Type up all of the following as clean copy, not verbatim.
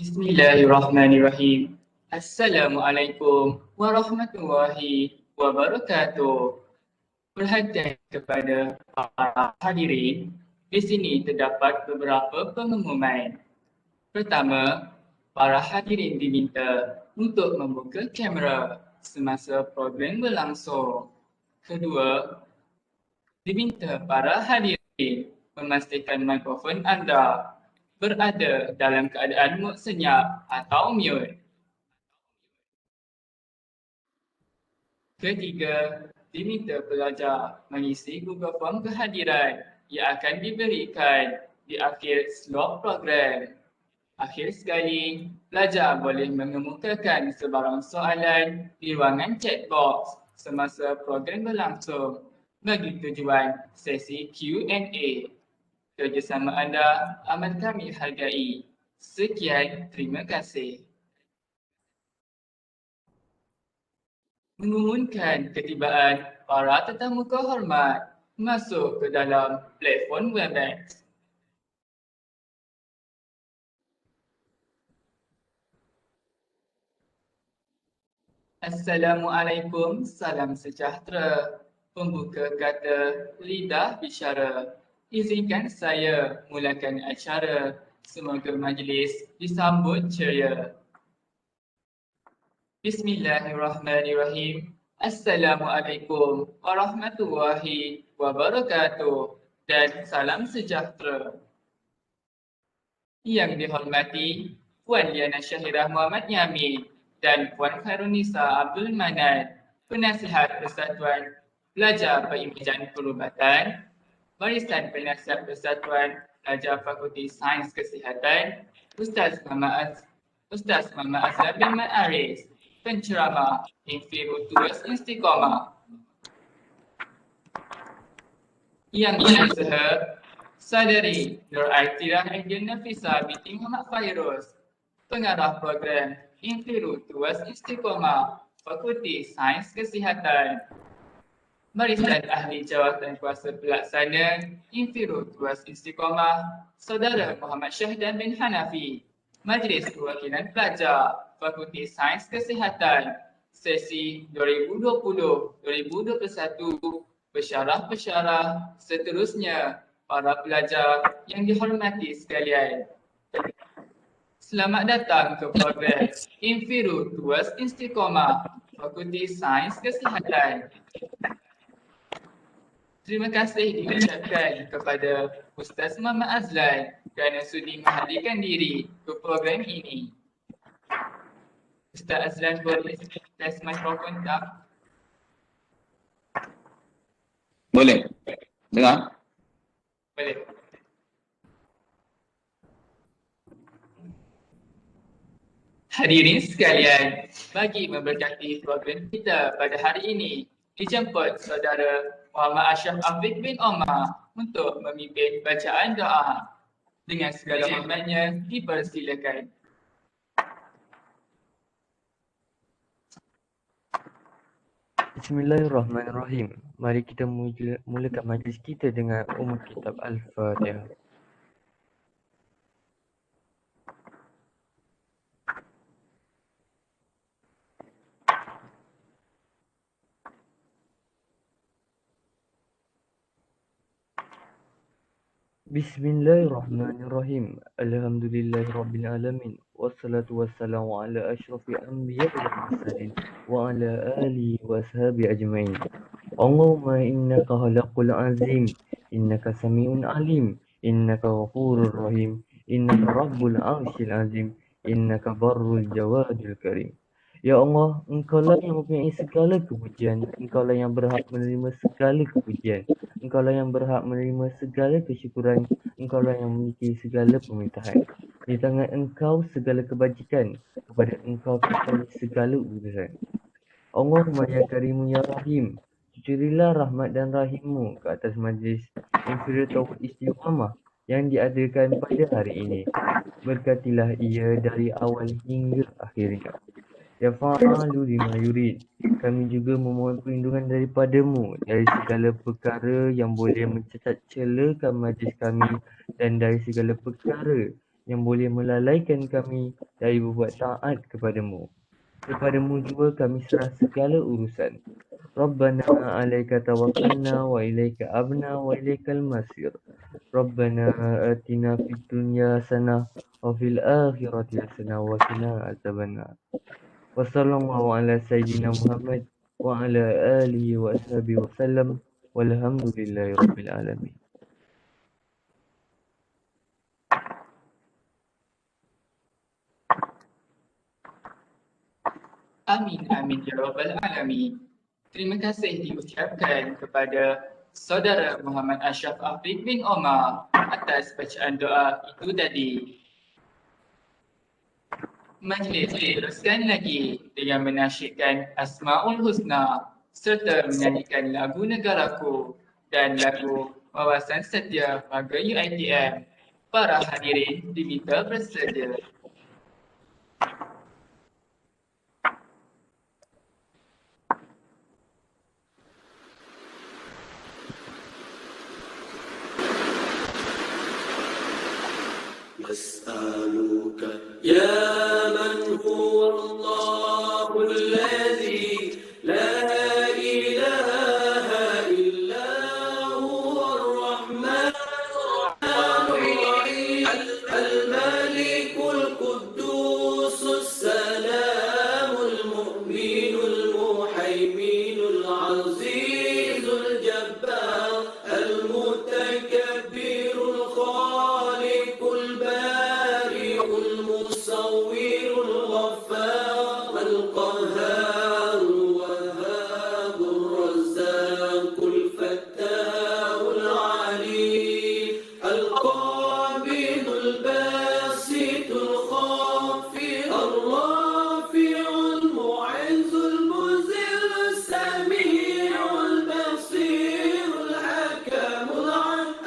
Bismillahirrahmanirrahim. Assalamualaikum warahmatullahi wabarakatuh. Perhatian kepada para hadirin, di sini terdapat beberapa pengumuman. Pertama, para hadirin diminta untuk membuka kamera semasa program berlangsung. Kedua, diminta para hadirin memastikan mikrofon anda berada dalam keadaan mode senyap atau mute. Ketiga, diminta pelajar mengisi Google Form kehadiran yang akan diberikan di akhir slot program. Akhir sekali, pelajar boleh mengemukakan sebarang soalan di ruangan chat box semasa program berlangsung bagi tujuan sesi Q&A. Kerjasama anda amat kami hargai. Sekian, terima kasih. Mengumumkan ketibaan para tetamu kehormat masuk ke dalam platform Webex. Assalamualaikum, salam sejahtera. Pembuka kata lidah bicara. Izinkan saya mulakan acara. Semoga majlis disambut ceria. Bismillahirrahmanirrahim. Assalamualaikum warahmatullahi wabarakatuh dan salam sejahtera. Yang dihormati Puan Liana Syahirah Muhammad Yamin dan Puan Khairunisa Abdul Manan, Penasihat Persatuan Pelajar Perimajan Perubatan, Barisan Penasihat Persatuan Pelajar Fakulti Sains Kesihatan, Ustaz Muhammad Azhar bin Ma'aris, penceramah Infiru Tuas Istiqomah. Yang berusaha Saudari Nur Aitirah Angel Nafisa binti Muhammad Fairuz, pengarah program Infiru Tuas Istiqomah, Fakulti Sains Kesihatan. Barisan Ahli Jawatan Kuasa Pelaksana Infiru Tuas Istiqomah, Saudara Muhammad Syahdan bin Hanafi. Majlis Perwakilan Pelajar Fakulti Sains Kesihatan, sesi 2020-2021, pesyarah-pesyarah seterusnya, para pelajar yang dihormati sekalian. Selamat datang ke program Infiru Tuas Istiqomah, Fakulti Sains Kesihatan. Terima kasih diucapkan kepada Ustaz Muhammad Azlan kerana sudi menghadirkan diri ke program ini. Ustaz Azlan boleh test mikrofon tak? Boleh. Dengar? Boleh. Hadirin sekalian, bagi memberkati program kita pada hari ini, dijemput saudara Muhammad Ashraf Afiq bin Omar untuk memimpin bacaan doa. Dengan segala hormatnya, dipersilakan. Bismillahirrahmanirrahim. Mari kita mulakan majlis kita dengan Ummul Kitab Al-Fatihah. Bismillahirrahmanirrahim. Alhamdulillahirabbil alamin. Wassalatu wassalamu ala asyrafil anbiya'i wal mursalin wa ala alihi wa ashabihi ajmain. Allahumma innaka khalaqul azim, innaka samiun alim, innaka ghafurur rahim, innaka rabbul arsyil azim, innaka barrul jawadil karim. Ya Allah, Engkaulah yang mempunyai segala kepujian, Engkaulah yang berhak menerima segala kepujian, Engkaulah yang berhak menerima segala kesyukuran, Engkaulah yang memiliki segala permintaan. Di tangan Engkau segala kebajikan, kepada Engkau kita segala urusan. Allahumma ya Karimu ya Rahim, cucurilah rahmat dan rahimmu ke atas majlis Infiru Tuas Istiqomah yang diadakan pada hari ini. Berkatilah ia dari awal hingga akhirnya. Ya fa'alu lima yurid. Kami juga memohon perlindungan daripadamu dari segala perkara yang boleh mencacat celakan majlis kami dan dari segala perkara yang boleh melalaikan kami dari berbuat taat kepadamu. Kepadamu jua kami serah segala urusan. Rabbana alaika tawakkalna wa ilaika abna wa ilaikal masir. Rabbana atina fid dunya hasanah wa fil akhirati hasanah wa qina adzabannar. Wa sallallahu ala sayyidina Muhammad wa ala alihi wa ashabihi wa sallam. Walhamdulillahi rabbil alamin. Amin, amin ya Rabbal Alamin. Terima kasih diucapkan kepada Saudara Muhammad Ashraf Afiq bin Omar atas bacaan doa itu tadi. Majlis diteruskan lagi dengan menasyidkan Asmaul Husna serta menyanyikan lagu Negaraku dan lagu Wawasan Setia Warga UiTM. Para hadirin diminta bersedia. نسألك يا من هو الله الذي لا إله إلا هو الرحمن الرحيم الملك القدوس السلام المؤمن المهيمن العزيز الجبار المتكبر الخالق البارئ المصور الغفار القهار الوهاب الرزاق الفتاح العليم القابض الباسط الخافض الرافع المعز المذل السميع البصير الحكم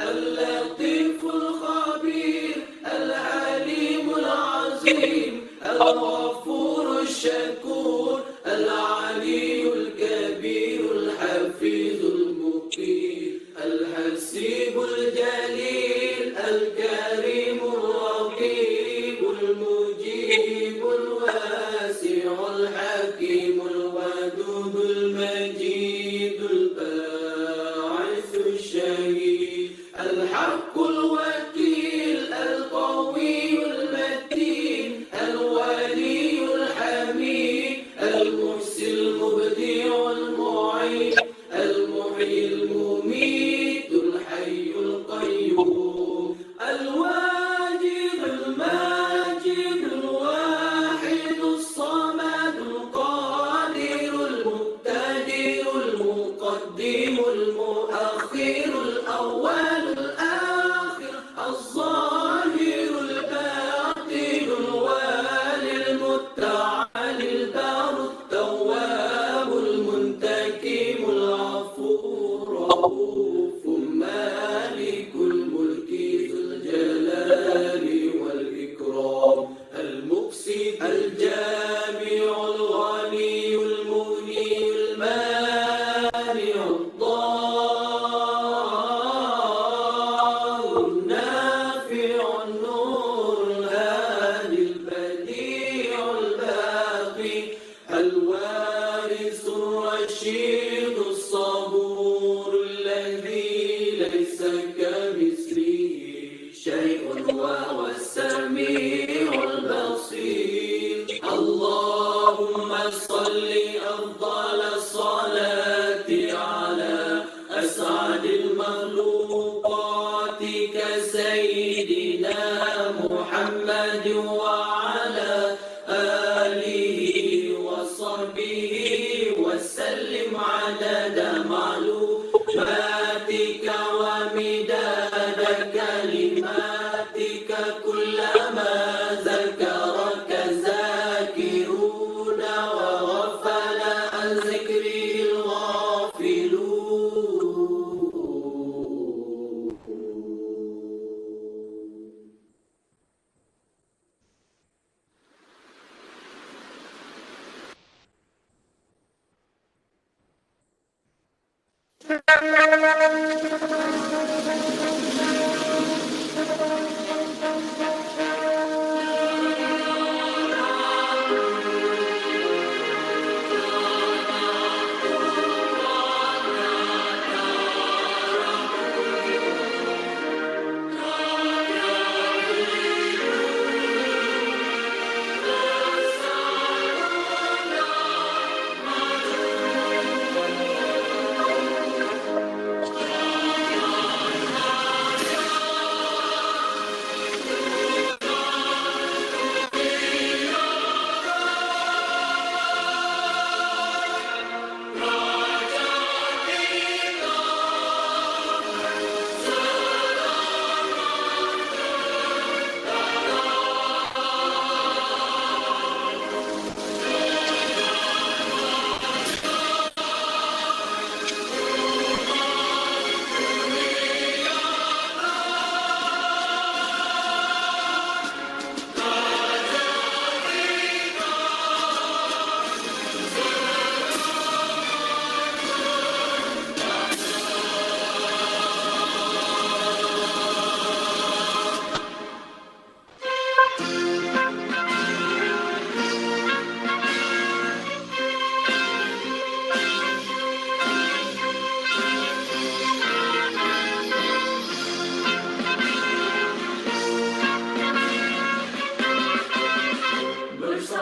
اللطيف الخبير العليم العظيم الغفور الشكور العلي الكبير الحفيظ المقيم الحسيب الجليل الكريم الرقيب المجيب الواسع الحكيم الودود المجيد الباعث الشهيد الحق الوكيل القوي المتين الولي الحميد المحسن المبدع المعيد المحيي المميت الحي القيوم الواجد الماجد الواحد الصمد القادر المقتدر المقدم المؤخر الأول الآخر الظاهر الباطن الوالي المتعالي البار التواب المنتقم العفو الرؤوف مالك الملك ذو الجلال والإكرام المقسط الجامع الغني المغني المانع الضار النافع النور الهادي البديع الباقي الوارث الرشيد الصبور الذي ليس كمثله شيء وهو السميع البصير اللهم صل أفضل الصلاة على أسعد المخلوقات كسيدنا محمد وعلى آله وصحبه وسلم عدد معلوماتك ومداد كلماتك كلما ذكرك ذاكرون وغفل عن ذكره الغافلون.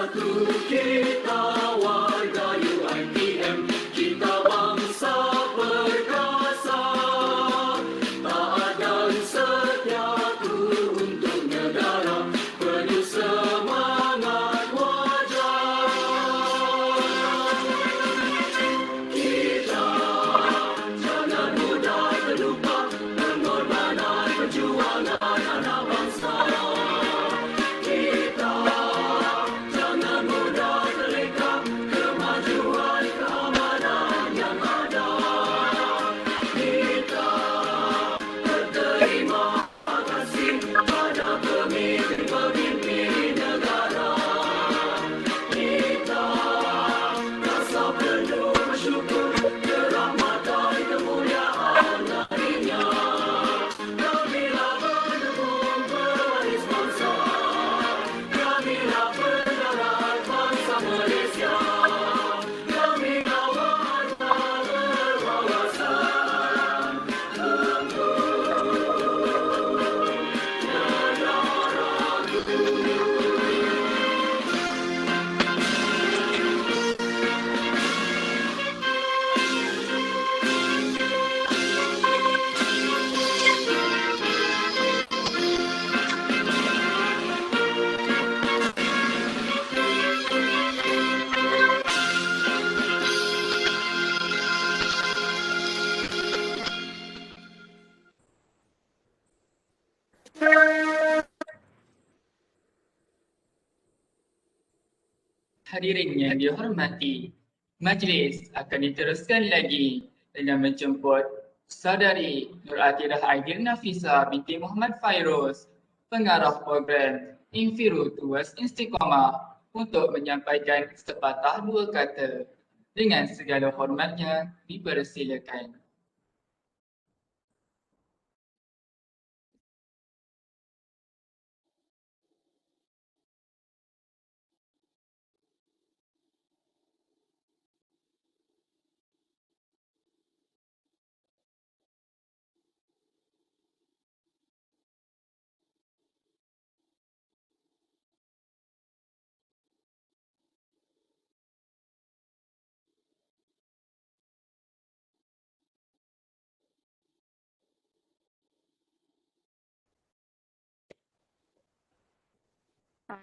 satu, kita warga UiTM, kita bangsa perkasa, taat dan setia untuk negara, penuh semangat wajar. Kita jangan mudah terlupa pengorbanan perjuangan anak bangsa. Kita jangan mudah terleka kemajuan keamanan yang ada. Kita berterima kasih pada pemimpin-pemimpin negara. Kita rasa penuh bersyukur kerahmatan kemuliaan darinya. Kamilah pendukung pewaris bangsa, kamilah penerang bangsa Malaysia, kami kawan berwawasan Hadirin yang dihormati, majlis akan diteruskan lagi dengan menjemput Saudari Nur Atidah Aidil Nafisa binti Muhammad Fairuz, pengarah program Infiru Towards Istiqamah, untuk menyampaikan sepatah dua kata. Dengan segala hormatnya, dipersilakan.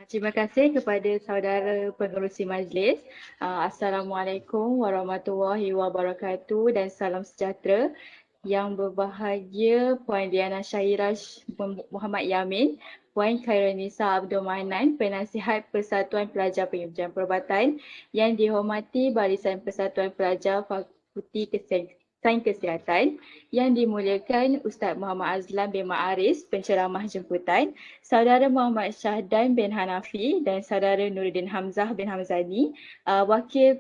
Terima kasih kepada saudara pengerusi majlis. Assalamualaikum warahmatullahi wabarakatuh dan salam sejahtera. Yang berbahagia Puan Diana Syahira Muhammad Yamin, Puan Khairunisa Abdul Manan, Penasihat Persatuan Pelajar Pengujian Perubatan, yang dihormati Barisan Persatuan Pelajar Fakulti Sains Kesihatan, yang dimuliakan Ustaz Muhammad Azlan bin Ma'aris, penceramah jemputan, Saudara Muhammad Syahdan bin Hanafi dan Saudara Nuruddin Hamzah bin Hamzani, Wakil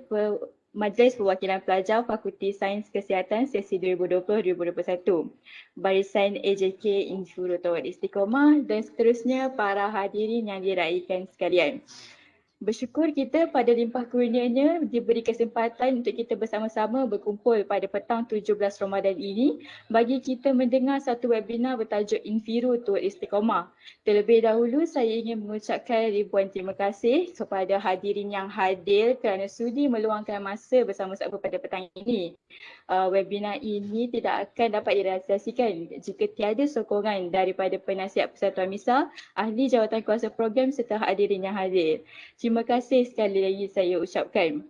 Majlis Perwakilan Pelajar Fakulti Sains Kesihatan sesi 2020-2021, Barisan AJK Infiru Towards Istiqamah dan seterusnya para hadirin yang diraikan sekalian. Bersyukur kita pada limpah kurnianya diberi kesempatan untuk kita bersama-sama berkumpul pada petang 17 Ramadan ini bagi kita mendengar satu webinar bertajuk Infiru Towards Istiqamah. Terlebih dahulu saya ingin mengucapkan ribuan terima kasih kepada hadirin yang hadir kerana sudi meluangkan masa bersama-sama pada petang ini. Webinar ini tidak akan dapat direalisasikan jika tiada sokongan daripada penasihat Persatuan MISA, ahli jawatan kuasa program serta hadirin yang hadir. Terima kasih sekali lagi saya ucapkan.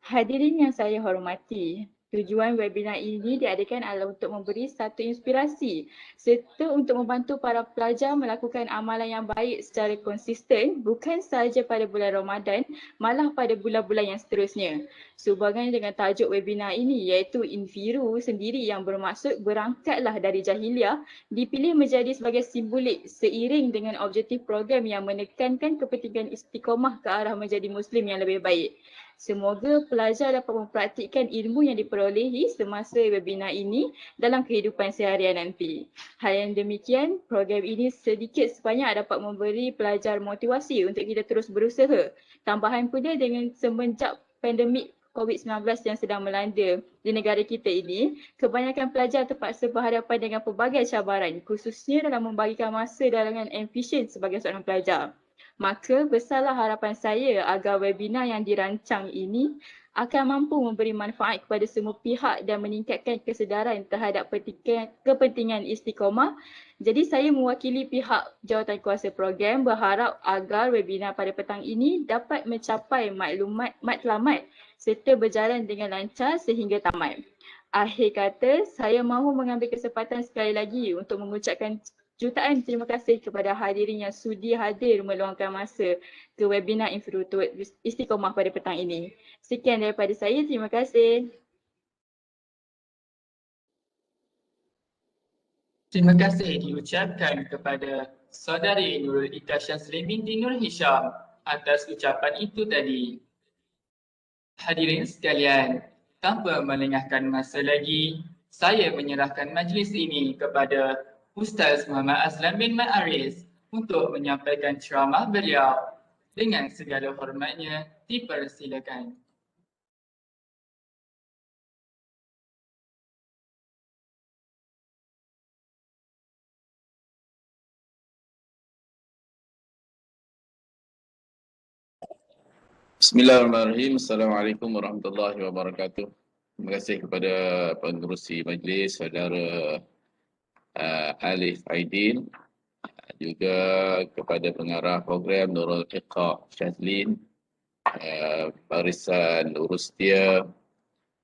Hadirin yang saya hormati, tujuan webinar ini diadakan adalah untuk memberi satu inspirasi serta untuk membantu para pelajar melakukan amalan yang baik secara konsisten bukan sahaja pada bulan Ramadan, malah pada bulan-bulan yang seterusnya. Sehubungan dengan tajuk webinar ini iaitu Infiru sendiri yang bermaksud berangkatlah dari jahiliah dipilih menjadi sebagai simbolik seiring dengan objektif program yang menekankan kepentingan istiqamah ke arah menjadi Muslim yang lebih baik. Semoga pelajar dapat mempraktikkan ilmu yang diperolehi semasa webinar ini dalam kehidupan seharian nanti. Hal yang demikian, program ini sedikit sebanyak dapat memberi pelajar motivasi untuk kita terus berusaha. Tambahan pula dengan semenjak pandemik COVID-19 yang sedang melanda di negara kita ini, kebanyakan pelajar terpaksa berhadapan dengan pelbagai cabaran, khususnya dalam membagikan masa dengan efisien sebagai seorang pelajar. Maka besarlah harapan saya agar webinar yang dirancang ini akan mampu memberi manfaat kepada semua pihak dan meningkatkan kesedaran terhadap kepentingan istiqamah. Jadi saya mewakili pihak Jawatankuasa Program berharap agar webinar pada petang ini dapat mencapai matlamat serta berjalan dengan lancar sehingga tamat. Akhir kata, saya mahu mengambil kesempatan sekali lagi untuk mengucapkan jutaan terima kasih kepada hadirin yang sudi hadir meluangkan masa ke webinar Infrastruktur Istiqamah pada petang ini. Sekian daripada saya, terima kasih. Terima kasih diucapkan kepada Saudari Nurul Ita Syazlin binti Nur Hisham atas ucapan itu tadi. Hadirin sekalian, tanpa melengahkan masa lagi, saya menyerahkan majlis ini kepada Ustaz Muhammad Azlan bin Ma'aris untuk menyampaikan ceramah beliau. Dengan segala hormatnya, dipersilakan. Bismillahirrahmanirrahim. Assalamualaikum warahmatullahi wabarakatuh. Terima kasih kepada pengerusi majlis, saudara Alif Aidin, juga kepada pengarah program Nurul Iqa Syazlin, barisan Urustia,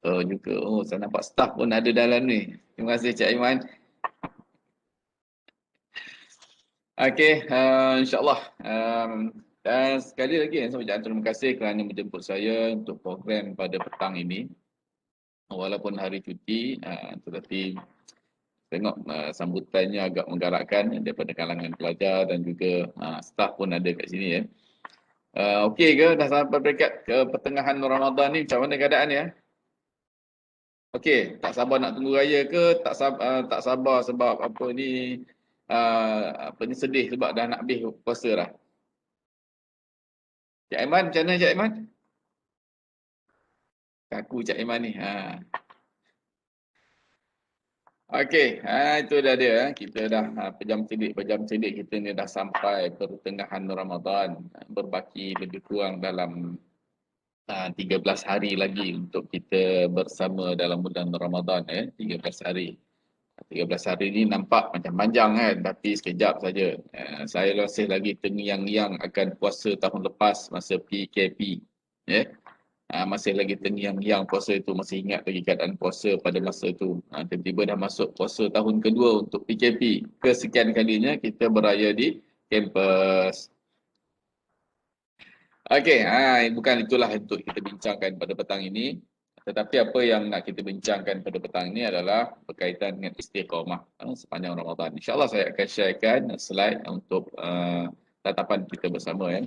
juga saya nampak staf pun ada dalam ni. Terima kasih Cik Aiman. Okey, insyaAllah. Dan sekali lagi saya ucapkan terima kasih kerana menjemput saya untuk program pada petang ini. Walaupun hari cuti, tetapi tengok sambutannya agak menggerakkan daripada kalangan pelajar dan juga staf pun ada kat sini ya. Okey ke? Dah sampai peringkat ke pertengahan Ramadan ni, macam mana keadaan ya? Okey, tak sabar nak tunggu raya ke? Tak sabar sebab apa ni? Sedih sebab dah nak habis puasa dah. Cik Aiman, macam mana Cik Aiman? Kaku Cik Aiman ni. Okey, itu dah dia. Kita dah pejam cedik kita ni dah sampai pertengahan Ramadan. Berbaki lebih kurang dalam 13 hari lagi untuk kita bersama dalam bulan Ramadan 13 hari. 13 hari ni nampak macam panjang kan, tapi sekejap saja. Saya masih lagi terngiang-ngiang akan puasa tahun lepas masa PKP. Masih lagi terngiang-ngiang puasa itu, masih ingat lagi keadaan puasa pada masa itu. Tiba-tiba dah masuk puasa tahun kedua untuk PKP. Kesekian kalinya kita beraya di kampus. Okey, bukan itulah untuk kita bincangkan pada petang ini. Tetapi apa yang nak kita bincangkan pada petang ini adalah berkaitan dengan istiqamah sepanjang Ramadan. InsyaAllah saya akan sharekan slide untuk tatapan kita bersama ya.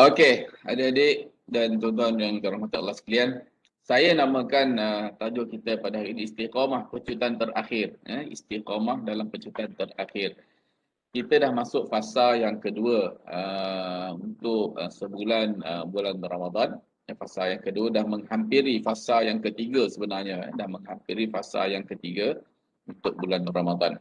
Okey, adik-adik dan tuan-tuan yang dirahmati Allah sekalian, saya namakan tajuk kita pada hari ini istiqamah pecutan terakhir. Istiqamah dalam pecutan terakhir. Kita dah masuk fasa yang kedua untuk sebulan bulan Ramadan. Fasa yang kedua dah menghampiri fasa yang ketiga sebenarnya. Dah menghampiri fasa yang ketiga untuk bulan Ramadan.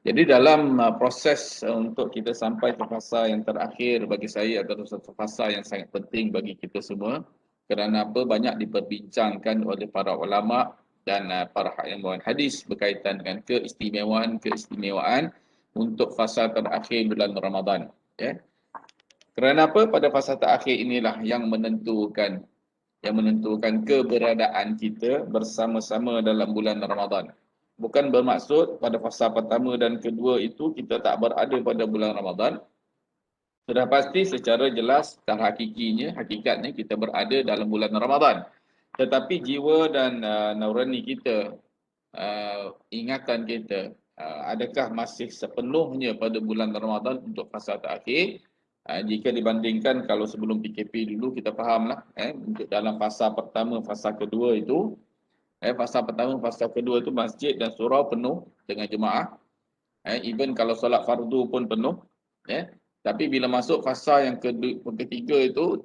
Jadi dalam proses untuk kita sampai ke fasa yang terakhir bagi saya adalah satu fasa yang sangat penting bagi kita semua. Kerana apa? Banyak diperbincangkan oleh para ulama dan para ilmuwan hadis berkaitan dengan keistimewaan untuk fasa terakhir bulan Ramadan. Kerana apa? Pada fasa terakhir inilah yang menentukan keberadaan kita bersama-sama dalam bulan Ramadan. Bukan bermaksud pada fasa pertama dan kedua itu kita tak berada pada bulan Ramadan. Sudah pasti secara jelas hakikatnya kita berada dalam bulan Ramadan. Tetapi jiwa dan nurani kita, ingatan kita, adakah masih sepenuhnya pada bulan Ramadan untuk fasa terakhir? Jika dibandingkan kalau sebelum PKP dulu, kita fahamlah untuk dalam fasa pertama, fasa kedua itu, fasa pertama, fasa kedua itu masjid dan surau penuh dengan jemaah. Even kalau solat fardu pun penuh. Tapi bila masuk fasa yang ketiga itu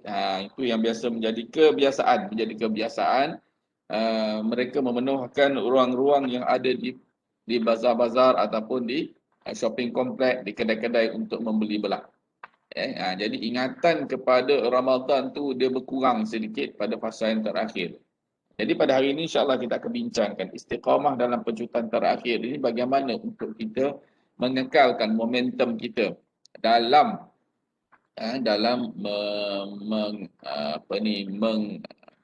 yang biasa menjadi kebiasaan, mereka memenuhkan ruang-ruang yang ada di bazar-bazar ataupun di shopping komplek, di kedai-kedai untuk membeli belah. Jadi ingatan kepada Ramadan tu dia berkurang sedikit pada fasa yang terakhir. Jadi pada hari ini insya-Allah kita akan bincangkan istiqamah dalam penjutan terakhir ini bagaimana untuk kita mengekalkan momentum kita dalam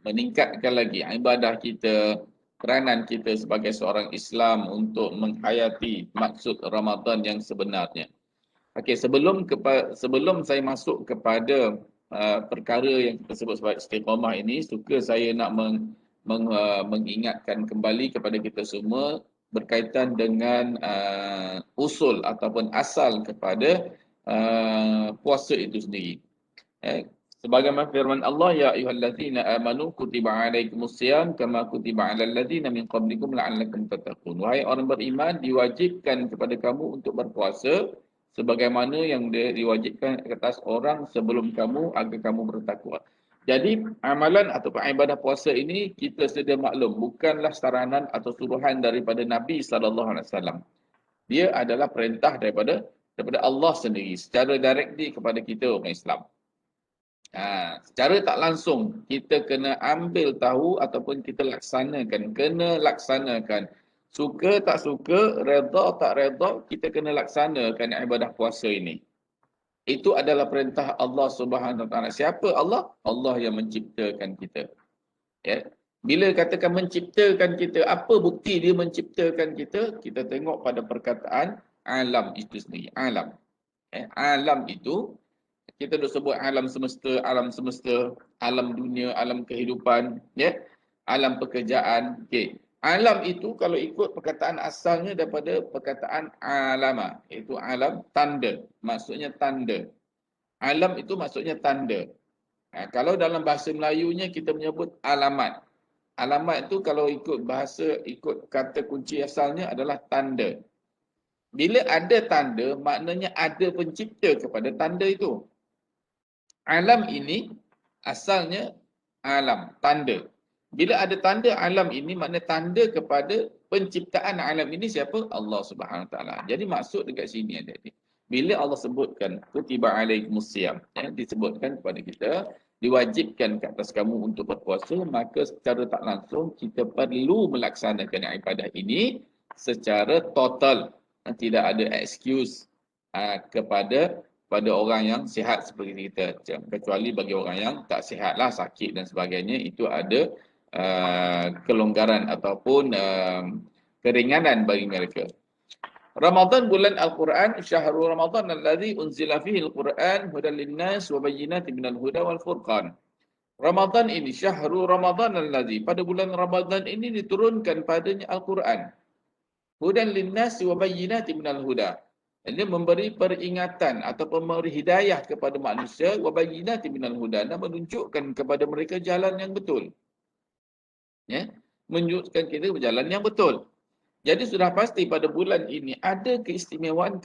meningkatkan lagi ibadah kita, peranan kita sebagai seorang Islam untuk menghayati maksud Ramadan yang sebenarnya. Okey, sebelum saya masuk kepada perkara yang kita sebut sebagai istiqamah ini, suka saya nak mengingatkan kembali kepada kita semua berkaitan dengan usul ataupun asal kepada puasa itu sendiri. Sebagaimana firman Allah, ya ayyuhallazina amanu kutiba alaikumusiyam kama kutiba alal ladzina min qablikum la'allakum tattaqun. Wahai orang beriman, diwajibkan kepada kamu untuk berpuasa sebagaimana yang diwajibkan atas orang sebelum kamu agar kamu bertakwa. Jadi amalan atau ibadah puasa ini kita sedia maklum bukanlah saranan atau suruhan daripada Nabi SAW. Dia adalah perintah daripada Allah sendiri secara directly kepada kita orang Islam. Secara tak langsung kita kena ambil tahu ataupun kita kena laksanakan. Suka tak suka, redha tak redha, kita kena laksanakan ibadah puasa ini. Itu adalah perintah Allah Subhanahu Wa Taala. Siapa Allah? Allah yang menciptakan kita. Bila katakan menciptakan kita, apa bukti dia menciptakan kita? Kita tengok pada perkataan alam itu sendiri. Alam. Alam itu kita dah sebut alam semesta, alam dunia, alam kehidupan, alam pekerjaan. Okey. Alam itu kalau ikut perkataan asalnya daripada perkataan alama, iaitu alam tanda. Maksudnya tanda. Alam itu maksudnya tanda. Kalau dalam bahasa Melayunya kita menyebut alamat. Alamat itu kalau ikut kata kunci asalnya adalah tanda. Bila ada tanda, maknanya ada pencipta kepada tanda itu. Alam ini asalnya alam, tanda. Bila ada tanda alam ini, maknanya tanda kepada penciptaan alam ini siapa? Allah Subhanahu Wa Taala. Jadi maksud dekat sini ada. Bila Allah sebutkan kutiba alaikumusiyam, disebutkan kepada kita, diwajibkan ke atas kamu untuk berpuasa, maka secara tak langsung kita perlu melaksanakan ibadah ini secara total. Tidak ada excuse kepada orang yang sihat seperti kita, kecuali bagi orang yang tak sihatlah, sakit dan sebagainya, itu ada kelonggaran ataupun keringanan bagi mereka. Ramadan bulan Al-Quran, syahrul Ramadan alladzi unzila fihi Al-Quran hudan linnas wa bayyinatin minal huda wal furqan. Ramadan ini, syahrul Ramadan alladzi, pada bulan Ramadan ini diturunkan padanya Al-Quran. Hudan linnas wa bayyinatin minal huda. Dia memberi peringatan ataupun memberi hidayah kepada manusia, wa bayyinatin minal huda, dan menunjukkan kepada mereka jalan yang betul. Menunjukkan kita berjalan yang betul. Jadi sudah pasti pada bulan ini ada keistimewaan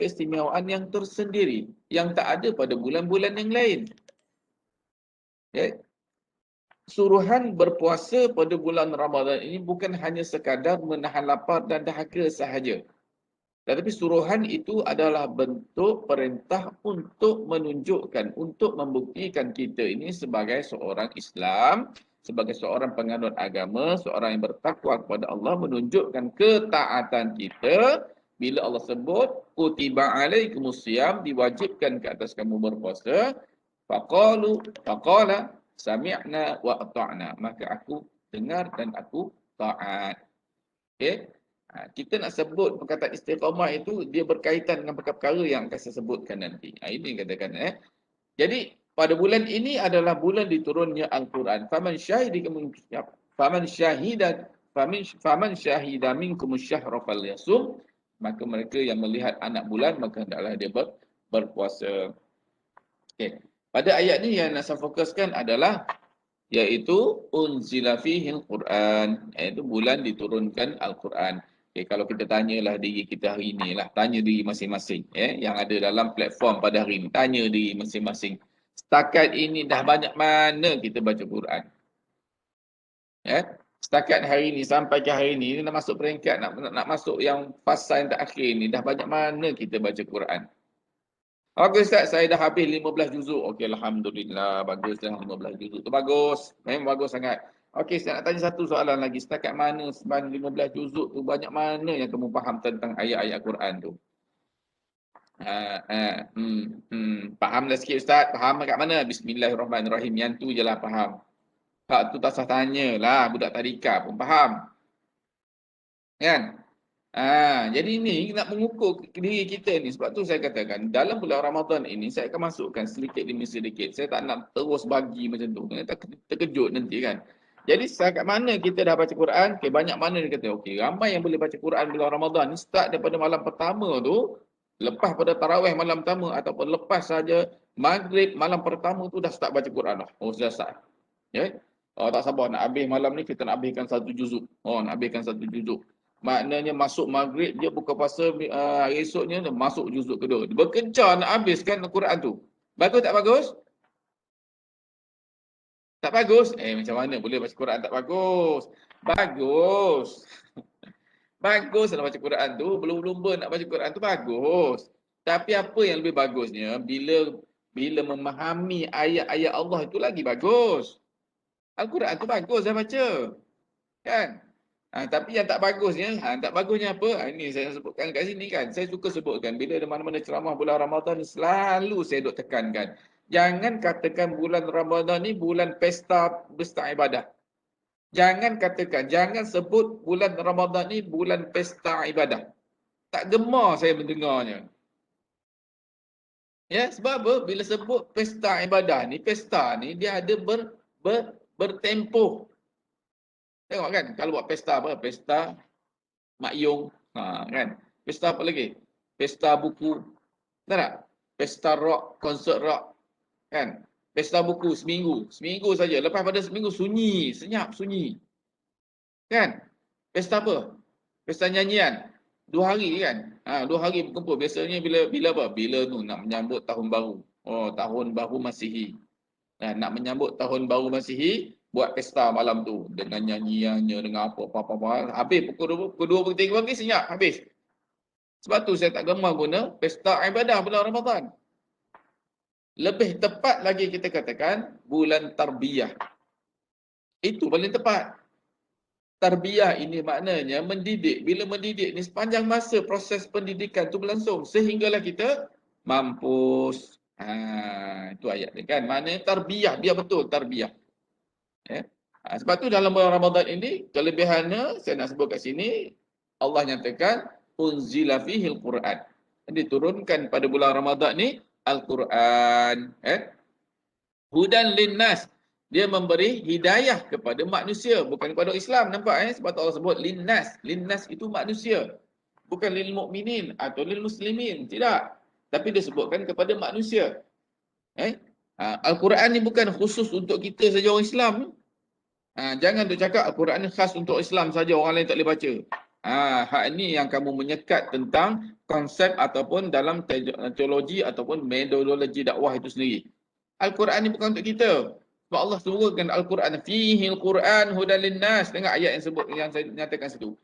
yang tersendiri yang tak ada pada bulan-bulan yang lain. Suruhan berpuasa pada bulan Ramadan ini bukan hanya sekadar menahan lapar dan dahaga sahaja. Tetapi suruhan itu adalah bentuk perintah untuk menunjukkan, untuk membuktikan kita ini sebagai seorang Islam, sebagai seorang penganut agama, seorang yang bertakwa kepada Allah, menunjukkan ketaatan kita bila Allah sebut kutiba alaikumusiyam, diwajibkan ke atas kamu berpuasa, faqala sami'na wa ata'na, maka aku dengar dan aku taat. Okey. Kita nak sebut perkataan istiqamah itu dia berkaitan dengan perkara yang akan saya sebutkan nanti. Ini katakan Jadi pada bulan ini adalah bulan diturunnya Al-Quran. Faman syahida minkum syahra falyasum. Maka mereka yang melihat anak bulan maka hendaklah dia berpuasa. Okey. Pada ayat ni yang nak saya fokuskan adalah iaitu unzila fihil Quran, iaitu bulan diturunkan Al-Quran. Okay, kalau kita tanyalah diri kita hari ni lah, tanya diri masing-masing yang ada dalam platform pada hari ni, tanya diri masing-masing. Setakat ini dah banyak mana kita baca Quran? Setakat hari ni sampai ke hari ni nak masuk peringkat nak masuk yang fasa yang terakhir ni, dah banyak mana kita baca Quran? Okey Ustaz, saya dah habis 15 juzuk. Okey, alhamdulillah, bagus dah 15 juzuk tu bagus. Memang bagus sangat. Okey, saya nak tanya satu soalan lagi. Setakat mana sebanyak 15 juzuk tu, banyak mana yang kamu faham tentang ayat-ayat Quran tu? Faham dah sikit Ustaz. Faham kat mana? Bismillahirrahmanirrahim. Yang tu je lah faham. Hak tu tak usah tanya lah. Budak tadika pun faham. Kan? Jadi ni nak mengukur diri kita ni. Sebab tu saya katakan dalam bulan Ramadan ini saya akan masukkan sedikit demi sedikit. Saya tak nak terus bagi macam tu. Tak terkejut nanti kan. Jadi setakat mana kita dah baca Quran, banyak mana dia kata, ramai yang boleh baca Quran bulan Ramadan ni start daripada malam pertama tu, lepas pada tarawih malam pertama ataupun lepas saja maghrib malam pertama tu dah start baca Quran dah. Sudah start. Tak sabar nak habis malam ni, kita nak habiskan 1 juzuk. Nak habiskan 1 juzuk. Maknanya masuk maghrib dia buka puasa hari esoknya dia masuk juzuk kedua. Dia berkejar nak habiskan Al-Quran tu. Bagus tak bagus? Tak bagus? Macam mana boleh baca Quran tak bagus? Bagus. Bagus nak baca Quran tu, belum-lumba nak baca Quran tu bagus. Tapi apa yang lebih bagusnya bila memahami ayat-ayat Allah itu lagi bagus. Al-Quran tu bagus dah baca. Kan? Tapi yang tak bagusnya apa? Ini saya sebutkan kat sini kan. Saya suka sebutkan bila ada mana-mana ceramah bulan Ramadan selalu saya duk tekankan. Jangan katakan bulan Ramadan ni bulan pesta ibadah. Jangan sebut bulan Ramadan ni bulan pesta ibadah. Tak gemar saya mendengarnya. Ya, sebab apa? Bila sebut pesta ibadah ni, pesta ni dia ada bertempoh. Tengok kan, kalau buat pesta apa? Pesta makyung, kan? Pesta apa lagi? Pesta buku. Betul tak? Pesta rock, konsert rock. Kan? Pesta buku seminggu saja. Lepas pada seminggu sunyi, senyap sunyi. Kan? Pesta apa? Pesta nyanyian. 2 hari kan? 2 hari berkumpul. Biasanya bila apa? Bila tu nak menyambut tahun baru. Tahun baru Masihi. Nak menyambut tahun baru Masihi, buat pesta malam tu dengan nyanyiannya, dengan apa. Habis pukul 2 pukul 3 pagi senyap habis. Sebab tu saya tak gemar guna pesta ibadah bulan Ramadan. Lebih tepat lagi kita katakan bulan tarbiyah. Itu paling tepat. Tarbiyah ini maknanya mendidik. Bila mendidik ni sepanjang masa proses pendidikan tu berlangsung sehinggalah kita mampus. Itu ayat ni kan. Maknanya tarbiyah, biar betul tarbiyah. Sebab tu dalam bulan Ramadan ini kelebihannya saya nak sebut kat sini, Allah nyatakan unzila fihil Quran. Diturunkan pada bulan Ramadan ni Al-Quran. Hudan linnas. Dia memberi hidayah kepada manusia, bukan kepada Islam. Nampak sebab Allah sebut linnas. Linnas itu manusia. Bukan lil mukminin atau lil muslimin, tidak. Tapi dia sebutkan kepada manusia. Al-Quran ni bukan khusus untuk kita saja orang Islam. Jangan tu cakap Al-Quran ni khas untuk Islam saja, orang lain tak boleh baca. Hak ni yang kamu menyekat tentang konsep ataupun dalam teologi ataupun metodologi dakwah itu sendiri. Al-Quran ni bukan untuk kita. Sebab Allah turunkan Al-Quran, fihil Quran hudan linnas. Dengar ayat yang saya nyatakan situ.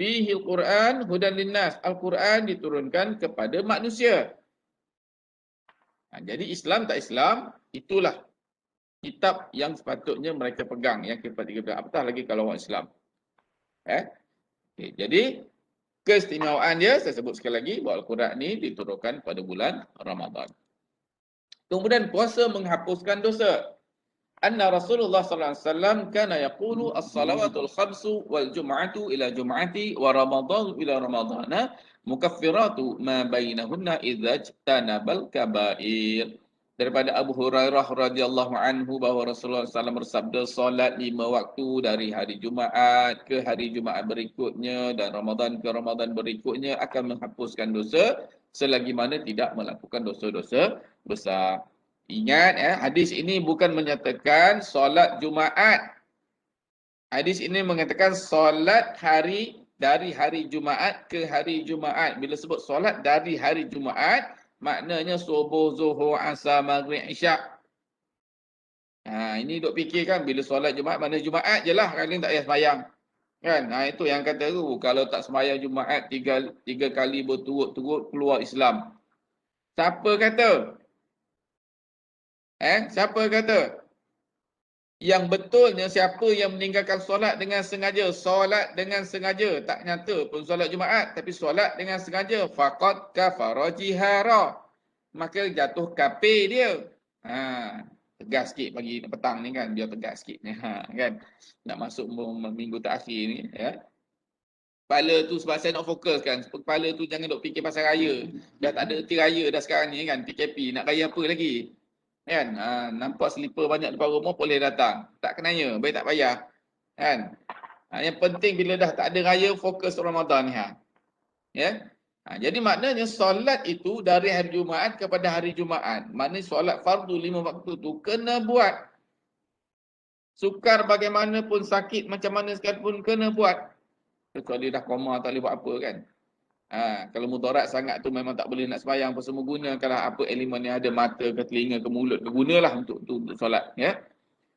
Fihil Quran hudan linnas. Al-Quran diturunkan kepada manusia. Jadi Islam tak Islam, itulah kitab yang sepatutnya mereka pegang, yang kita apatah lagi kalau orang Islam. Jadi keistimewaan dia saya sebut sekali lagi bahawa Al-Quran ni diturunkan pada bulan Ramadan. Kemudian puasa menghapuskan dosa. Anna Rasulullah sallallahu alaihi wasallam kana yaqulu as-salawatul khamsu wal jum'atu ila jum'ati wa ramadhan ila ramadhana mukaffiratu ma bainahunna idza tanabal kaba'ir. daripada Abu Hurairah radhiyallahu anhu bahawa Rasulullah SAW bersabda, solat 5 waktu dari hari Jumaat ke hari Jumaat berikutnya dan Ramadan ke Ramadan berikutnya akan menghapuskan dosa selagi mana tidak melakukan dosa-dosa besar. Ingat hadis ini bukan menyatakan solat Jumaat. Hadis ini mengatakan solat dari hari Jumaat ke hari Jumaat. Bila sebut solat dari hari Jumaat, maknanya subuh, zuhur, asar, maghrib, isyak. Ini duk fikir kan, bila solat Jumaat, mana Jumaat je lah, kalian tak payah sembahyang. Kan? Itu yang kata tu, kalau tak sembahyang Jumaat, tiga kali berturut-turut keluar Islam. Siapa kata? Siapa kata? Yang betulnya siapa yang meninggalkan solat dengan sengaja. Solat dengan sengaja. Tak nyata pun solat Jumaat. Tapi solat dengan sengaja. Faqad kafara jihara. Maka jatuh kafir dia. Tegas sikit pagi petang ni kan. Biar tegas sikit. Kan? Nak masuk minggu terakhir ni. Kepala tu sebab saya nak fokus kan. Kepala tu jangan duk fikir pasal raya. Dah tak ada erti raya dah sekarang ni kan. PKP. Nak raya apa lagi? Kan? Nampak selipar banyak depan rumah boleh datang. Tak kenanya, baik tak payah. Kan? Yang penting bila dah tak ada raya, fokus Ramadan ni. Jadi maknanya solat itu dari hari Jumaat kepada hari Jumaat. Maknanya solat fardu 5 waktu tu kena buat. Sukar bagaimanapun, sakit macam mana sekalipun kena buat. Kecuali dah koma tak boleh buat apa kan. Kalau mudarat sangat tu memang tak boleh nak sembahyang apa semua, gunakanlah apa elemen yang ada, mata ke telinga ke mulut ke, gunalah untuk solat.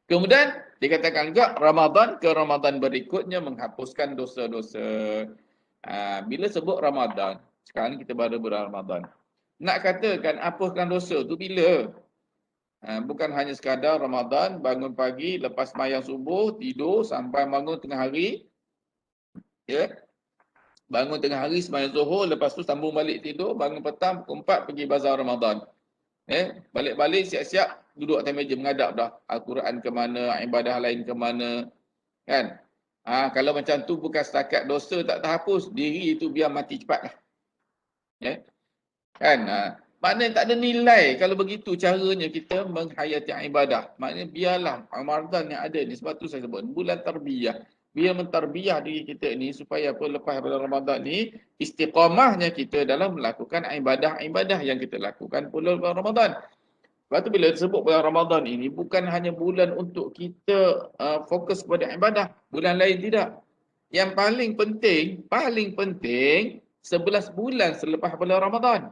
Kemudian dikatakan juga Ramadan ke Ramadan berikutnya menghapuskan dosa-dosa. Bila sebut Ramadan, sekarang kita baru bulan Ramadan. Nak katakan hapuskan dosa tu bila? Bukan hanya sekadar Ramadan, bangun pagi, lepas sembahyang subuh, tidur sampai bangun tengah hari. Bangun tengah hari sembahyang zuhur, lepas tu sambung balik tidur, bangun petang pukul 4 pergi bazar Ramadan. Balik-balik siap-siap duduk atas meja menghadap dah. Al-Quran ke mana, ibadah lain ke mana. Kan? Kalau macam tu bukan setakat dosa tak terhapus, diri itu biar mati cepat lah. Kan? Maknanya tak ada nilai kalau begitu caranya kita menghayati ibadah. Maknanya biarlah Ramadan yang ada ni, sebab tu saya sebut bulan tarbiyah. Biar mentarbiyah diri kita ni supaya lepas bulan Ramadan ni istiqamahnya kita dalam melakukan ibadah-ibadah yang kita lakukan bulan Ramadan. Lepas tu bila disebut bulan Ramadan ini bukan hanya bulan untuk kita fokus kepada ibadah, bulan lain tidak. Yang paling penting 11 bulan selepas bulan Ramadan.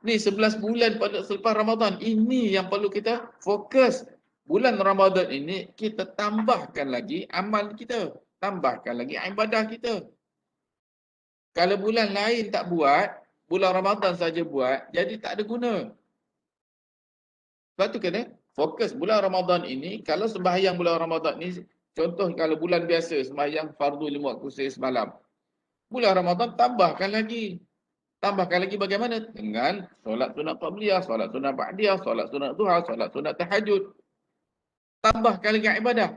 Ni 11 bulan selepas Ramadan ini yang perlu kita fokus. Bulan Ramadan ini kita tambahkan lagi amal kita. Tambahkan lagi ibadah kita. Kalau bulan lain tak buat, bulan Ramadan saja buat, jadi tak ada guna. Sebab tu kena fokus bulan Ramadan ini. Kalau sembahyang bulan Ramadan ni, contoh kalau bulan biasa sembahyang fardu 5 waktu semalam. Bulan Ramadan tambahkan lagi. Tambahkan lagi bagaimana? Dengan solat sunat qabliyah, solat sunat ba'diyah, solat sunat duha, solat sunat tahajud. Tambahkan lagi ibadah.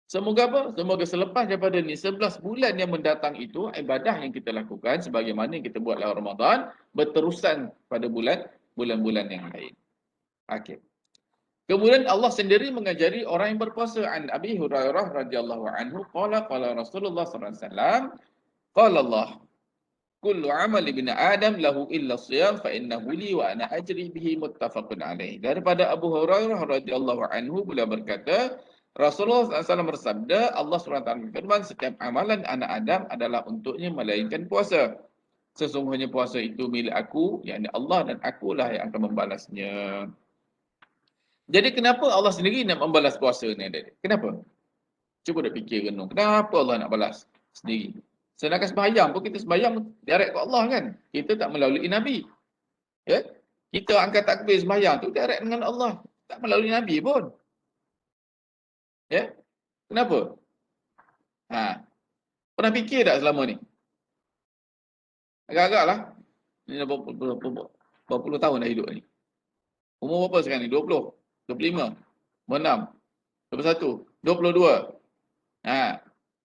Semoga apa? Semoga selepas daripada ni 11 bulan yang mendatang itu ibadah yang kita lakukan sebagaimana yang kita buat dalam Ramadan berterusan pada bulan-bulan yang lain. Okey. Kemudian Allah sendiri mengajari orang yang berpuasa. An Abi Hurairah radhiyallahu anhu qala Rasulullah sallallahu alaihi wasallam qala Allah kullu amal ibn Adam lahu illa siyam fa innahu li wa ana ajri bihi muttafaqun alaih. Daripada Abu Hurairah radhiyallahu anhu beliau berkata, Rasulullah SAW bersabda, Allah SWT berfirman, setiap amalan anak Adam adalah untuknya melainkan puasa. Sesungguhnya puasa itu milik aku, yakni Allah, dan akulah yang akan membalasnya. Jadi kenapa Allah sendiri nak membalas puasa ni? Kenapa? Cuba dah fikir renung. Kenapa Allah nak balas sendiri? Sedangkan sembahyang pun kita sembahyang direct ke Allah kan. Kita tak melalui Nabi. Kita angkat takbir sembahyang tu direct dengan Allah. Tak melalui Nabi pun. Kenapa? Pernah fikir tak selama ni? Agak-agak lah. Ini dah berapa puluh tahun dah hidup ni. Umur berapa sekarang ni? 20, 25, 26, 21, 22.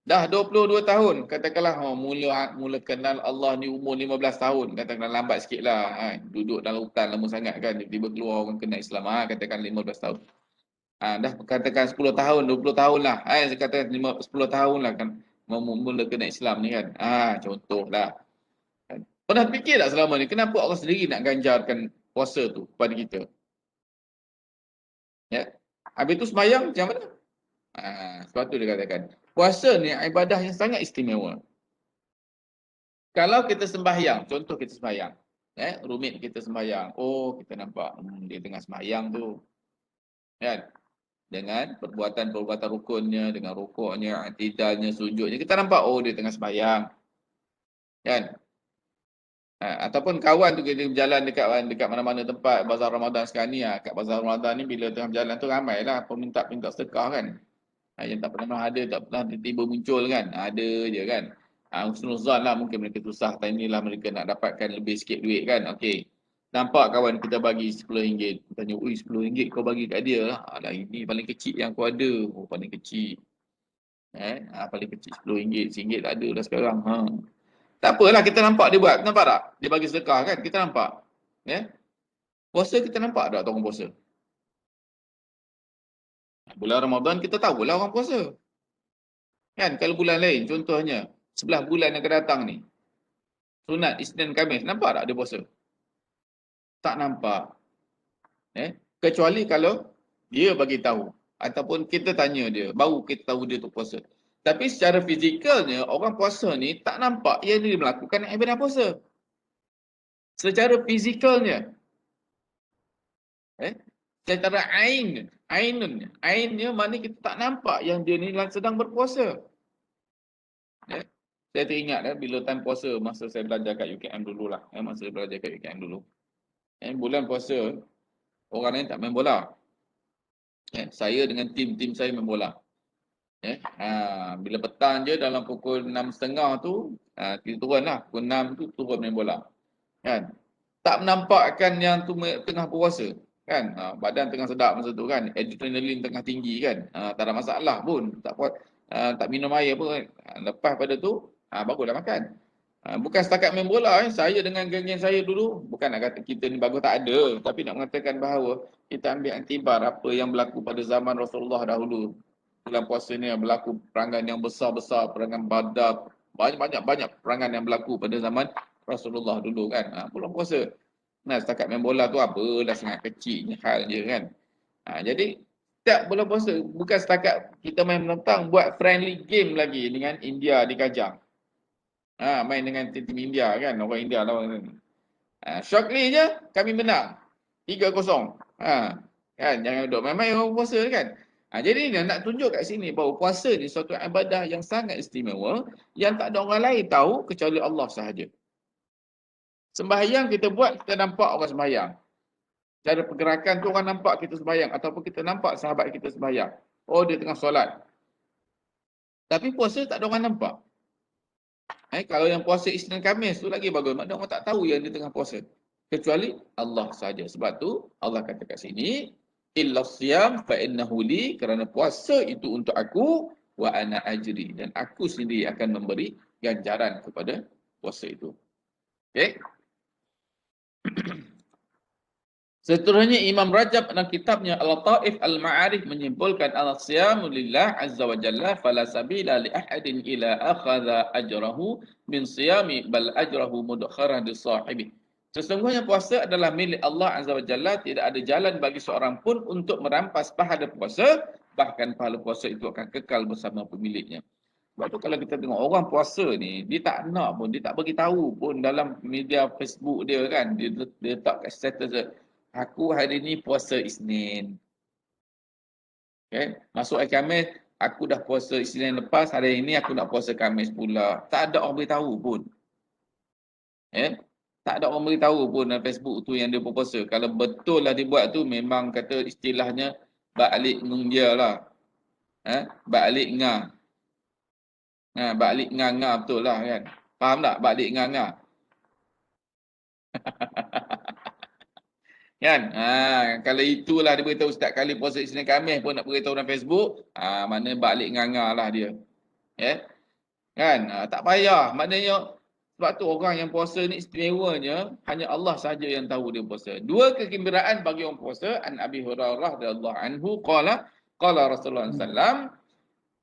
Dah 22 tahun, katakanlah mula kenal Allah ni umur 15 tahun, katakanlah lambat sikit lah. Duduk dalam hutan lama sangat kan, tiba-tiba keluar orang kenal Islam, katakan 15 tahun. Dah katakan 10 tahun, 20 tahun lah. Saya katakan 10 tahun lah kan, mula kenal Islam ni kan. Contohlah. Pernah fikir tak selama ni, kenapa Allah sendiri nak ganjarkan puasa tu kepada kita? Ya. Habis tu sembahyang macam mana? Sebab tu dia katakan, puasa ni ibadah yang sangat istimewa. Kalau kita sembahyang, contoh kita sembahyang, rumit kita sembahyang, kita nampak dia tengah sembahyang tu, kan? Dengan perbuatan-perbuatan rukunnya, dengan rukuknya, i'tidalnya, sujudnya, kita nampak dia tengah sembahyang, kan? Ataupun kawan tu kita berjalan dekat mana-mana tempat bazar Ramadan sekarang ni, kat bazar Ramadan ni bila tengah berjalan tu ramailah peminta sedekah kan. Yang tak pernah ada, tak pernah tiba-tiba muncul kan. Ada je kan. Husnuzan lah, mungkin mereka susah time ni lah mereka nak dapatkan lebih sikit duit kan. Okey. Nampak kawan kita bagi RM10. Tanya, RM10 kau bagi kat dia lah. Alah, ini paling kecil yang kau ada. Paling kecil. Paling kecil RM10. RM1 tak ada dah sekarang. Tak apalah, kita nampak dia buat. Nampak tak? Dia bagi sedekah kan. Kita nampak. Puasa kita nampak tak orang puasa? Bulan Ramadan kita tahulah orang puasa. Kan kalau bulan lain contohnya 11 bulan yang akan datang ni. Sunat Isnin Khamis, nampak tak dia puasa? Tak nampak. Kecuali kalau dia bagi tahu ataupun kita tanya dia, baru kita tahu dia tu puasa. Tapi secara fizikalnya orang puasa ni tak nampak yang dia melakukan ibadah puasa. Secara fizikalnya. Secara ainnya mana kita tak nampak yang dia ni sedang berpuasa. Saya teringat bila time puasa masa saya belajar kat UKM dululah. Masa saya belajar kat UKM dulu. Bulan puasa orang lain tak main bola. Saya dengan tim saya main bola. Bila petang je dalam pukul 6.30 tu kita turun lah. Pukul 6 tu turun main bola. Kan? Tak menampakkan yang tu tengah puasa. Kan? Badan tengah sedap masa tu kan. Adrenalin tengah tinggi kan. Tak ada masalah pun. Tak minum air pun. Lepas pada tu barulah makan. Bukan setakat main bola. Saya dengan geng-geng saya dulu, bukan nak kata kita ni bagus, tak ada. Tapi nak mengatakan bahawa kita ambil iktibar apa yang berlaku pada zaman Rasulullah dahulu. Bulan puasa ni berlaku perangan yang besar-besar, perangan Badar. Banyak perangan yang berlaku pada zaman Rasulullah dulu kan. Bulan puasa. Setakat main bola tu apalah, sangat kecil hal je kan. Jadi setiap bulan puasa bukan setakat kita main menentang, buat friendly game lagi dengan India di Kajang. Main dengan tim India kan, orang India lawan. Shockly je kami menang 3-0. Kan, jangan duduk main-main orang puasa kan. Jadi nak tunjuk kat sini bahawa puasa ni suatu ibadah yang sangat istimewa yang tak ada orang lain tahu kecuali Allah sahaja. Sembahyang kita buat, kita nampak orang sembahyang. Cara pergerakan tu orang nampak kita sembahyang. Ataupun kita nampak sahabat kita sembahyang. Dia tengah solat. Tapi puasa tak ada orang nampak. Kalau yang puasa Isnin Khamis tu lagi bagus. Maknanya orang tak tahu yang dia tengah puasa. Kecuali Allah sahaja. Sebab tu Allah kata kat sini, illa siyam fa innahu li, kerana puasa itu untuk aku, wa ana ajri, dan aku sendiri akan memberi ganjaran kepada puasa itu. Okey. Seterusnya Imam Rajab dalam kitabnya Al-Lataif Al-Ma'arif menyimpulkan al-siyamu lillah azza wa jalla fala sabila li ahadin ila akhadha ajrahu min siyami bal ajrahu mudkharan li sahibi. Sesungguhnya puasa adalah milik Allah azza wa jalla, tidak ada jalan bagi seorang pun untuk merampas pahala puasa, bahkan pahala puasa itu akan kekal bersama pemiliknya. Sebab tu kalau kita tengok orang puasa ni, dia tak nak pun, dia tak bagi tahu pun dalam media Facebook dia kan, dia letak kat status, aku hari ni puasa Isnin. Masuk hari Khamis, aku dah puasa Isnin lepas, hari ini aku nak puasa Khamis pula. Tak ada orang beritahu pun. Tak ada orang beritahu pun dalam Facebook tu yang dia berpuasa. Kalau betul lah dibuat tu, memang kata istilahnya balik dia lah. Balik ngah. Balik ngah-ngah betul lah kan. Faham tak? Balik ngah-ngah. Kan? Kalau itulah dia beritahu setiap kali puasa Isnin Khamis pun nak beritahu dalam Facebook, mana balik nganga lah dia. Kan? Tak payah. Maknanya sebab tu orang yang puasa ni istimewanya hanya Allah saja yang tahu dia puasa. Dua kegembiraan bagi orang puasa. An Abi Hurairah radhiyallahu anhu qala Rasulullah sallallahu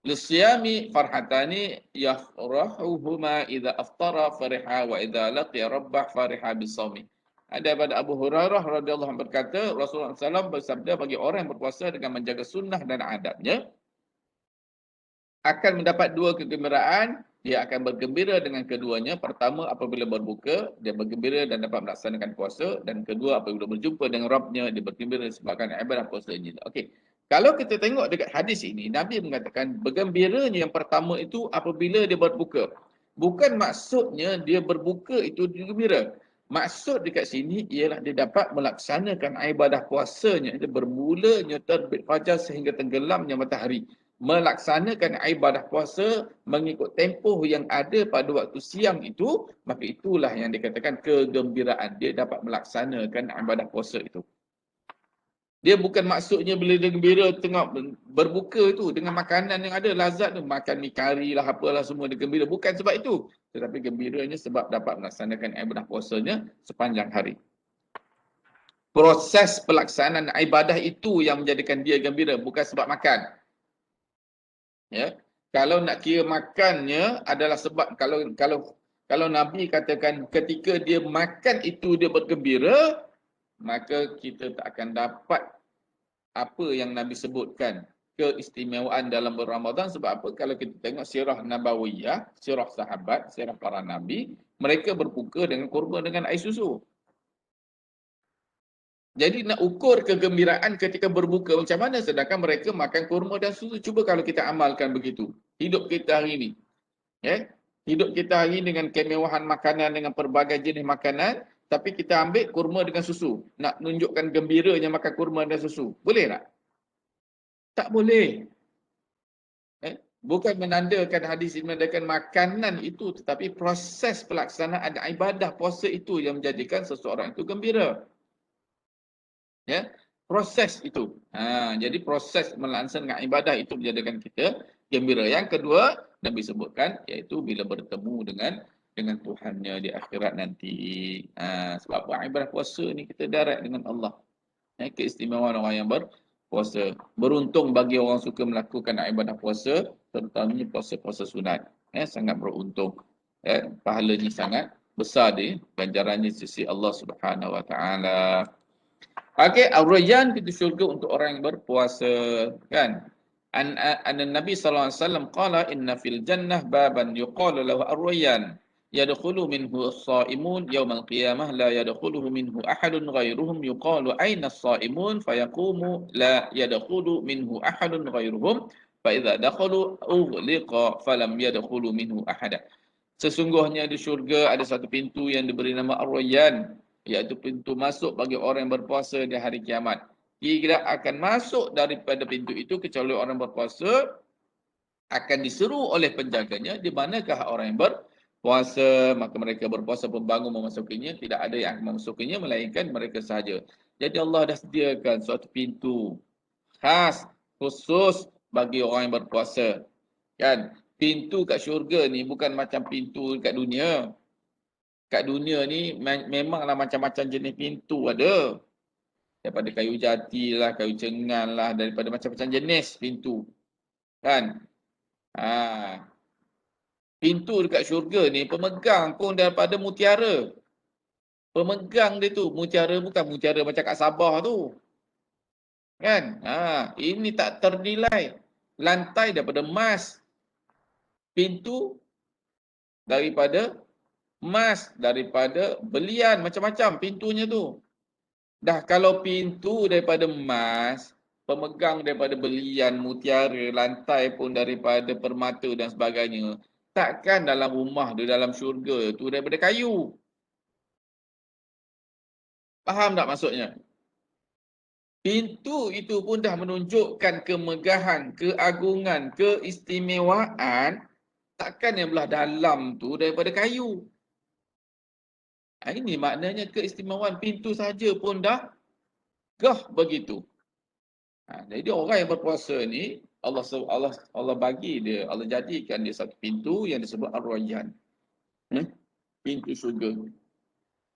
lisyami farhatani yafrahuhuma idza aftara fariha wa idza laqiya rabbah fariha bisawmi. Ada daripada Abu Hurairah radhiyallahu anhu berkata Rasulullah SAW bersabda bagi orang yang berpuasa dengan menjaga sunnah dan adabnya akan mendapat dua kegembiraan. Dia akan bergembira dengan keduanya. Pertama, apabila berbuka, dia bergembira dan dapat melaksanakan puasa. Dan kedua, apabila berjumpa dengan Rabbnya, dia bergembira disebabkan ibadah puasa ini. Okey. Kalau kita tengok dekat hadis ini, Nabi mengatakan bergembiranya yang pertama itu apabila dia berbuka. Bukan maksudnya dia berbuka itu dia gembira. Maksud dekat sini ialah dia dapat melaksanakan ibadah puasanya. Dia bermulanya terbit fajar sehingga tenggelamnya matahari. Melaksanakan ibadah puasa mengikut tempoh yang ada pada waktu siang itu, maka itulah yang dikatakan kegembiraan. Dia dapat melaksanakan ibadah puasa itu. Dia bukan maksudnya bila dia gembira tengah berbuka tu dengan makanan yang ada lazat tu, makan mi kari lah apalah semua dia gembira. Bukan sebab itu. Tetapi gembiranya sebab dapat melaksanakan ibadah puasanya sepanjang hari. Proses pelaksanaan ibadah itu yang menjadikan dia gembira, bukan sebab makan. Ya, kalau nak kira makannya adalah sebab kalau Nabi katakan ketika dia makan itu dia bergembira, maka kita tak akan dapat apa yang Nabi sebutkan keistimewaan dalam Ramadan. Sebab apa? Kalau kita tengok sirah Nabawiyah, sirah sahabat, sirah para Nabi, mereka berbuka dengan kurma dengan air susu. Jadi nak ukur kegembiraan ketika berbuka macam mana sedangkan mereka makan kurma dan susu. Cuba kalau kita amalkan begitu. Hidup kita hari ini. Ya? Hidup kita hari ini dengan kemewahan makanan, dengan pelbagai jenis makanan, tapi kita ambil kurma dengan susu. Nak tunjukkan gembiranya makan kurma dan susu. Boleh tak? Tak boleh. Bukan menandakan hadis ini menandakan makanan itu, tetapi proses pelaksanaan ibadah puasa itu yang menjadikan seseorang itu gembira. Ya, proses itu. Jadi proses melaksanakan ibadah itu menjadikan kita gembira. Yang kedua, Nabi sebutkan iaitu bila bertemu dengan Tuhannya di akhirat nanti. Sebab ibadah puasa ni kita direct dengan Allah. Keistimewaan orang yang berpuasa. Beruntung bagi orang suka melakukan ibadah puasa, terutamanya puasa-puasa sunat. Sangat beruntung. Pahalanya sangat besar dia, ganjarannya sisi Allah Subhanahu Wa Taala. Okey, ar-rayyan pintu syurga untuk orang yang berpuasa, kan? An Nabi sallallahu alaihi wasallam qala inna fil jannah baban yuqalu lahu ar-rayyan yadkhulu minhu as-saimun yawm al-qiyamah la yadkhuluhu minhu ahadun ghairuhum yuqalu aina as-saimun fayaqumu la yadkhulu minhu ahadun ghairuhum fa idza dakhalu ughliqa falam yadkhulu minhu ahada. Sesungguhnya di syurga ada satu pintu yang diberi nama ar-rayyan, iaitu pintu masuk bagi orang yang berpuasa di hari kiamat. Tidak akan masuk daripada pintu itu kecuali orang berpuasa akan diseru oleh penjaganya, di manakah orang yang berpuasa, maka mereka berpuasa pun bangun memasukinya, tidak ada yang akan memasukinya melainkan mereka sahaja. Jadi Allah dah sediakan suatu pintu khas khusus bagi orang yang berpuasa. Kan? Pintu kat syurga ni bukan macam pintu kat dunia. Kat dunia ni memanglah macam-macam jenis pintu ada. Daripada kayu jati lah, kayu cengan lah, daripada macam-macam jenis pintu. Kan? Pintu dekat syurga ni pemegang pun daripada mutiara. Pemegang dia tu mutiara, bukan mutiara macam kat Sabah tu. Kan? Ini tak ternilai. Lantai daripada emas. Pintu daripada emas, daripada belian, macam-macam pintunya tu. Dah kalau pintu daripada emas, pemegang daripada belian, mutiara, lantai pun daripada permata dan sebagainya, takkan dalam rumah dia dalam syurga tu daripada kayu. Faham tak maksudnya? Pintu itu pun dah menunjukkan kemegahan, keagungan, keistimewaan. Takkan yang belah dalam tu daripada kayu. Ini maknanya keistimewaan pintu saja pun dah gah begitu. Jadi orang yang berpuasa ni, Allah bagi dia, Allah jadikan dia satu pintu yang disebut Ar-Rayyan. Pintu syurga.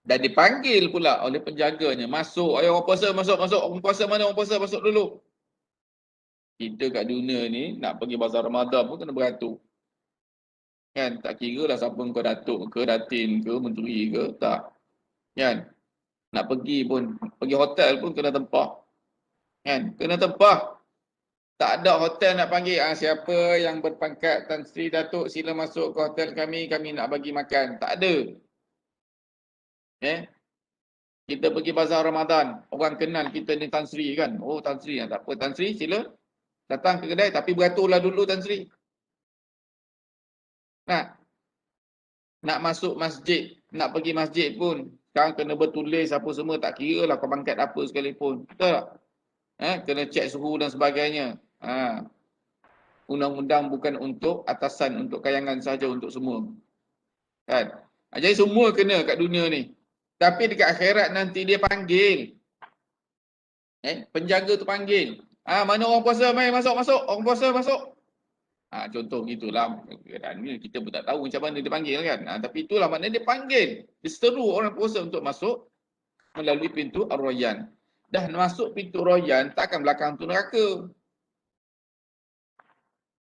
Dan dipanggil pula oleh penjaganya, masuk, ayo orang puasa masuk, orang puasa mana, orang puasa masuk dulu. Kita kat dunia ni nak pergi bazar Ramadan pun kena beratur. Kan, tak kira lah siapa kau datuk ke, datin ke, menteri ke, tak. Kan, nak pergi pun, pergi hotel pun kena tempah. Kan, kena tempah. Tak ada hotel nak panggil, siapa yang berpangkat Tan Sri Datuk sila masuk ke hotel kami nak bagi makan. Tak ada. Kita pergi bazar Ramadan, orang kenal kita ni Tan Sri kan. Oh Tan Sri, tak apa Tan Sri, sila datang ke kedai tapi beraturlah dulu Tan Sri. Nak masuk masjid, nak pergi masjid pun sekarang kena bertulis apa semua, tak kira lah kau pangkat apa sekalipun. Betul tak? Kena cek suhu dan sebagainya. Undang-undang bukan untuk atasan, untuk kayangan saja, untuk semua. Kan? Jadi semua kena kat dunia ni. Tapi dekat akhirat nanti dia panggil. Penjaga tu panggil. Mana orang puasa, mai masuk. Orang puasa masuk. Contoh gitulah. Kita pun tak tahu macam mana dia panggil kan. Tapi itulah maknanya dia panggil. Dia seru orang puasa untuk masuk melalui pintu Ar-Rayyan. Dah masuk pintu Rayyan, takkan belakang tu neraka.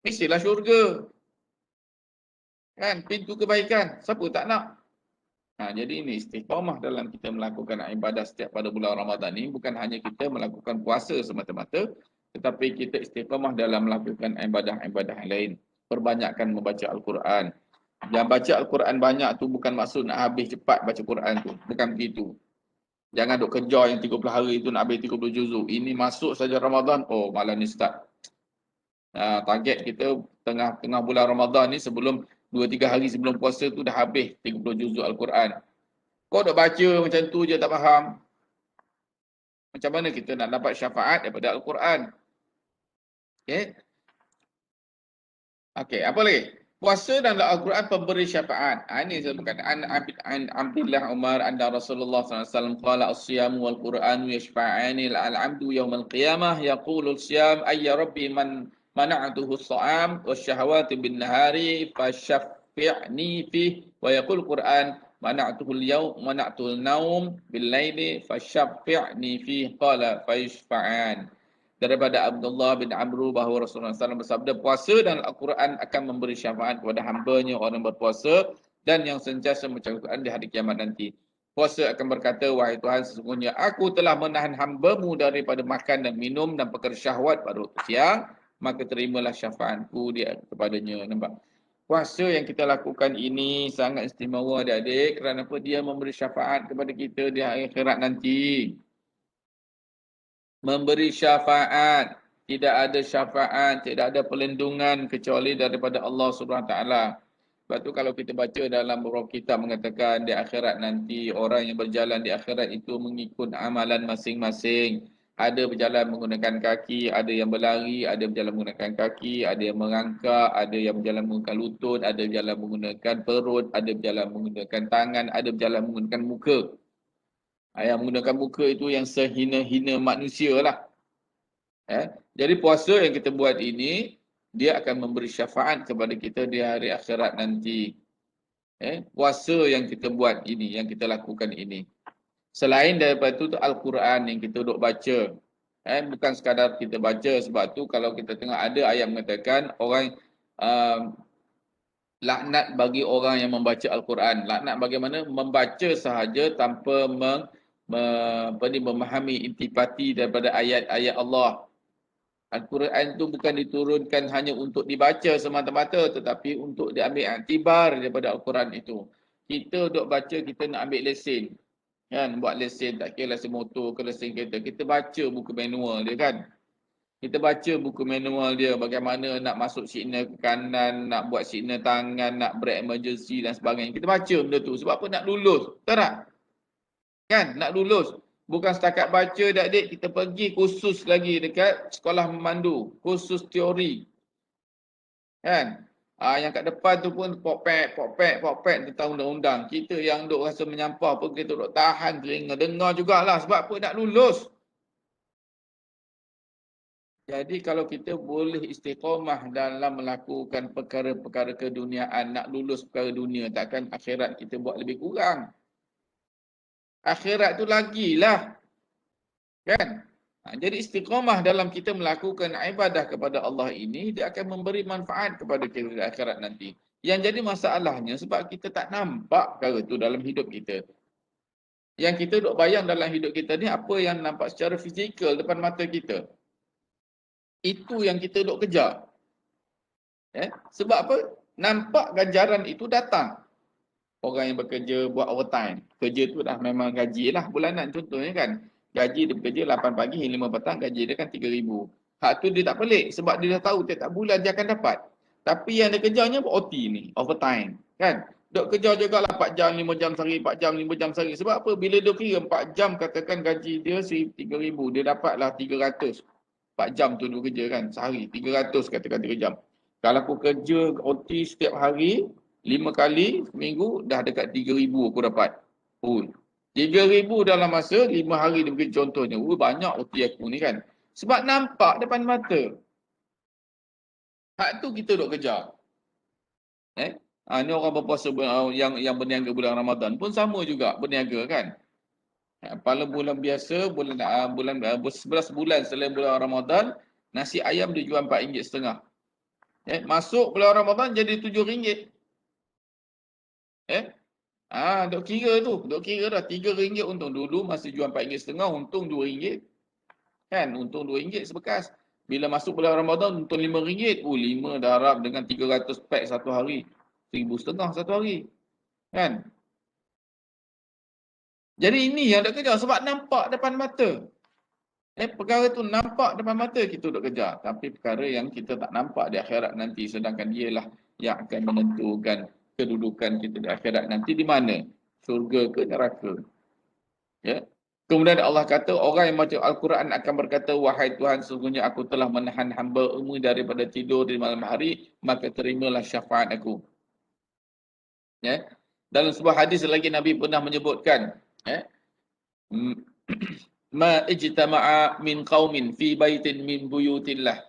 Mestilah syurga. Kan, pintu kebaikan. Siapa tak nak? Jadi ini istiqamah dalam kita melakukan ibadah setiap pada bulan Ramadan ni bukan hanya kita melakukan puasa semata-mata, tetapi kita istiqamah dalam melakukan ibadah-ibadah yang lain. Perbanyakkan membaca Al-Quran. Yang baca Al-Quran banyak tu bukan maksud nak habis cepat baca Quran tu. Bukan begitu. Jangan duk kejar yang 30 hari tu nak habis 30 juzuk. Ini masuk saja Ramadan, oh malam ni start. Target kita tengah bulan Ramadan ni sebelum 2-3 hari sebelum puasa tu dah habis 30 juzuk Al-Quran. Kau duk baca macam tu je tak faham. Macam mana kita nak dapat syafaat daripada Al-Quran? Okey, apa lagi? Puasa dan Al-Quran pemberi syafaat. Ini saya bukan Abdullah Umar anda Rasulullah SAW qala as-siyamu wal Quranu yashfa'ani al-'abdu yawm al-qiyamah yaqulu as-siyam ayya rabbi man mana'tuhu as-sa'am wasyahawati bin nahari fashaffi'ni fi wa yaqul Quran mana'tuhu al-yawm mana'tuhu al-nawm bil laili fashaffi'ni fi qala fayashfa'an. Daripada Abdullah bin Amru bahawa Rasulullah SAW bersabda, puasa dan Al-Quran akan memberi syafaat kepada hamba-Nya orang berpuasa dan yang sentiasa membaca Al-Quran di hari kiamat nanti. Puasa akan berkata, wahai Tuhan, sesungguhnya aku telah menahan hamba-Mu daripada makan dan minum dan perkara syahwat pada waktu siang, maka terimalah syafaatku dia kepadanya. Nampak? Puasa yang kita lakukan ini sangat istimewa adik-adik kerana apa? Dia memberi syafaat kepada kita di akhirat nanti. Memberi syafaat, tidak ada syafaat, tidak ada perlindungan kecuali daripada Allah Subhanahu Taala. Sebab tu kalau kita baca dalam beberapa kitab mengatakan di akhirat nanti orang yang berjalan di akhirat itu mengikut amalan masing-masing. Ada berjalan menggunakan kaki, ada yang berlari, ada berjalan menggunakan kaki, ada yang merangkak, ada yang berjalan menggunakan lutut, ada berjalan menggunakan perut, ada berjalan menggunakan tangan, ada berjalan menggunakan muka. Yang menggunakan muka itu yang sehina-hina manusia lah. Jadi puasa yang kita buat ini, dia akan memberi syafaat kepada kita di hari akhirat nanti. Puasa yang kita buat ini, yang kita lakukan ini. Selain daripada itu, Al-Quran yang kita duk baca. Bukan sekadar kita baca, sebab tu kalau kita tengok ada ayat mengatakan orang laknat bagi orang yang membaca Al-Quran. Laknat bagaimana? Membaca sahaja tanpa memahami intipati daripada ayat-ayat Allah. Al-Quran itu bukan diturunkan hanya untuk dibaca semata-mata, tetapi untuk diambil iktibar daripada Al-Quran itu. Kita duk baca, kita nak ambil lesen. Kan? Buat lesen, tak kira lesen motor ke lesen kereta. Kita baca buku manual dia kan. Kita baca buku manual dia bagaimana nak masuk signal ke kanan, nak buat signal tangan, nak brake emergency dan sebagainya. Kita baca benda tu. Sebab apa? Nak lulus. Betul tak? Kan? Nak lulus. Bukan setakat baca adik-adik, kita pergi kursus lagi dekat sekolah memandu. Kursus teori. Kan? Yang kat depan tu pun pokpek tentang undang-undang. Kita yang duk rasa menyampah pun kita duk tahan telinga. Dengar jugalah sebab apa? Nak lulus. Jadi kalau kita boleh istiqamah dalam melakukan perkara-perkara keduniaan, nak lulus perkara dunia, takkan akhirat kita buat lebih kurang. Akhirat tu lagilah, kan? Jadi istiqamah dalam kita melakukan ibadah kepada Allah ini, dia akan memberi manfaat kepada kita di akhirat nanti. Yang jadi masalahnya sebab kita tak nampak perkara tu dalam hidup kita. Yang kita duk bayang dalam hidup kita ni apa yang nampak secara fizikal depan mata kita. Itu yang kita duk kejar. Sebab apa? Nampak ganjaran itu datang. Orang yang bekerja buat overtime. Kerja tu dah memang gaji lah bulanan contohnya kan. Gaji dia bekerja 8 pagi hingga 5 petang, gaji dia kan 3,000. Hak tu dia tak pelik sebab dia dah tahu tiap-tiap bulan dia akan dapat. Tapi yang dia kerjanya OT ni, overtime. Kan? Duk kerja juga lah 4 jam, 5 jam sehari, 4 jam, 5 jam sehari. Sebab apa? Bila dia kira 4 jam katakan gaji dia 3,000, dia dapatlah 300. 4 jam tu dia kerja kan, sehari. 300 katakan 3 jam. Kalau aku kerja OT setiap hari, 5 kali seminggu, dah dekat 3,000 aku dapat. 3,000 dalam masa 5 hari dia bekerja contohnya. Banyak OT aku ni kan. Sebab nampak depan mata. Hak tu kita duk kejar. Ni orang berpuasa yang berniaga bulan Ramadan pun sama juga berniaga kan. Pada bulan biasa, bulan 11 bulan selain bulan Ramadan, nasi ayam dia jual RM4.5. Masuk bulan Ramadan jadi RM7. Duk kira tu. Duk kira dah RM3 untung. Dulu masih jual RM4.5, untung RM2. Kan? Untung RM2 sebekas. Bila masuk bulan Ramadan, untung RM5. 5 darab dengan 300 pack satu hari. RM1,500 satu hari. Kan? Jadi ini yang duk kejar sebab nampak depan mata. Perkara tu nampak depan mata kita duk kejar. Tapi perkara yang kita tak nampak di akhirat nanti, sedangkan dialah yang akan menentukan kedudukan kita di akhirat nanti di mana? Syurga ke neraka? Kemudian Allah kata, orang yang baca Al-Quran akan berkata, wahai Tuhan, sesungguhnya aku telah menahan hamba-Mu daripada tidur di malam hari, maka terimalah syafaat aku. Dalam sebuah hadis lagi Nabi pernah menyebutkan, ma ijtama'a min qaumin fi baitin min buyutillah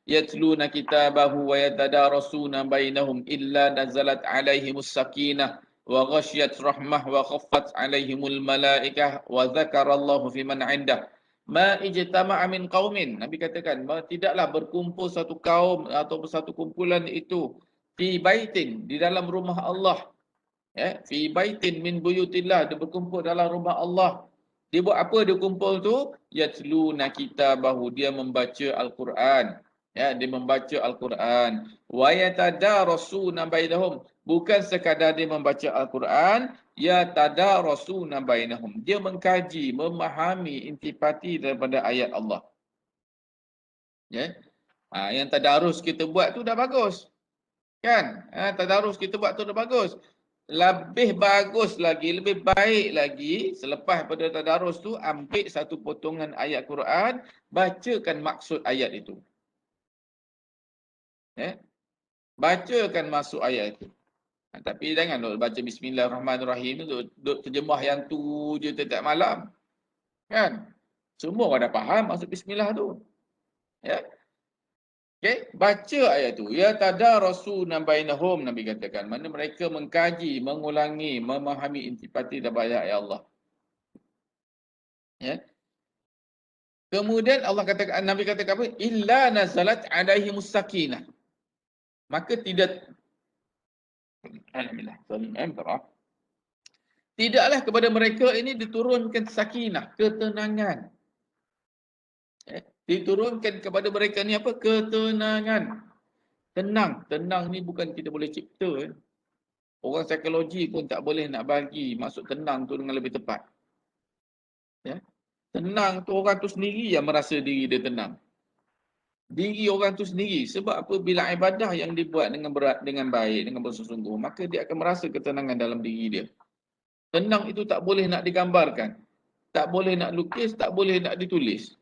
yatluna kitabahu wa yatadarasuna bainahum illa nazalat alaihimus sakinah wa ghasyiyat rahmah wa khaffat alaihimul malaikah wa dzakarallahu fiman 'indah. Ma ijtama'a min qaumin, Nabi katakan tidaklah berkumpul satu kaum atau satu kumpulan itu fi baitin, di dalam rumah Allah. Fi baitin min buyutillah, dia berkumpul dalam rumah Allah. Dia buat apa dia kumpul tu? Yatluna kitabahu, dia membaca Al-Quran. Dia membaca Al-Quran. Wa yatadarasuna bainahum, bukan sekadar dia membaca Al-Quran, yatadarasuna bainahum, dia mengkaji, memahami intipati daripada ayat Allah. Yang tadarus kita buat tu dah bagus. Kan? Tadarus kita buat tu dah bagus. Lebih bagus lagi, lebih baik lagi, selepas pada tadarus tu, ambil satu potongan ayat Quran, bacakan maksud ayat itu. Bacakan maksud ayat itu. Tapi jangan baca Bismillahirrahmanirrahim, duk terjemah yang tu je setiap malam. Kan? Semua orang dah faham maksud Bismillah tu. Baca ayat tu. Ya tadarasuna bainahum, Nabi katakan. Mana mereka mengkaji, mengulangi, memahami intipati daripada ayat Allah. Kemudian Allah katakan, Nabi katakan apa? Illa nazalat alaihimus sakinah. Maka tidaklah kepada mereka ini diturunkan sakinah, ketenangan. Diturunkan kepada mereka ni apa? Ketenangan. Tenang ni bukan kita boleh cipta. Orang psikologi pun tak boleh nak bagi maksud tenang tu dengan lebih tepat. Tenang tu orang tu sendiri yang merasa diri dia tenang. Diri orang tu sendiri. Sebab apa? Bila ibadah yang dibuat dengan berat, dengan baik, dengan bersungguh-sungguh, maka dia akan merasa ketenangan dalam diri dia. Tenang itu tak boleh nak digambarkan. Tak boleh nak lukis, tak boleh nak ditulis.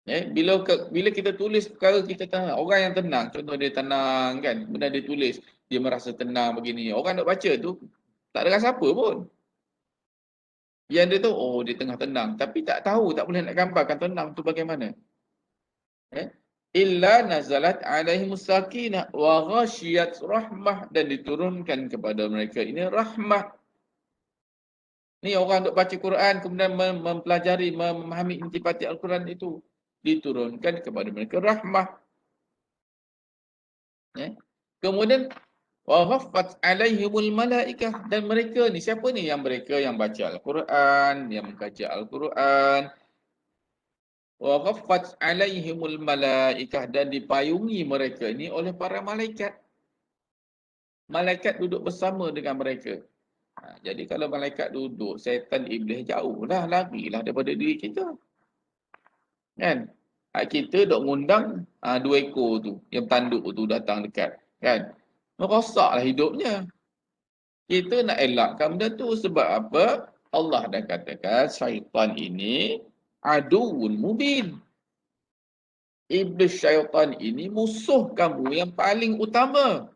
Bila kita tulis perkara kita tenang, orang yang tenang, contoh dia tenang kan, kemudian dia tulis, dia merasa tenang begini. Orang nak baca tu tak ada rasa apa pun. Yang dia tahu, dia tengah tenang, tapi tak tahu, tak boleh nak gambarkan tenang tu bagaimana. Illa nazalat alaihimus sakinah wa ghasyiyat rahmah, dan diturunkan kepada mereka ini rahmah. Ni orang duk baca Quran kemudian mempelajari, memahami intipati Al-Quran itu, diturunkan kepada mereka rahmah. Kemudian wa ghaffat alaihimul malaikah, dan mereka ni siapa ni? Yang mereka yang baca Al-Quran, yang mengkaji Al-Quran. Wa ghaffat alaihimul malaikah, dan dipayungi mereka ini oleh para malaikat. Malaikat duduk bersama dengan mereka. Jadi kalau malaikat duduk, syaitan iblis jauhlah, larilah daripada diri kita. Kan? Kita dok ngundang 2 ekor tu, yang tanduk tu datang dekat. Kan? Merosaklah hidupnya. Kita nak elakkan benda tu sebab apa? Allah dah katakan syaitan ini aduun mubin. Iblis syaitan ini musuh kamu yang paling utama.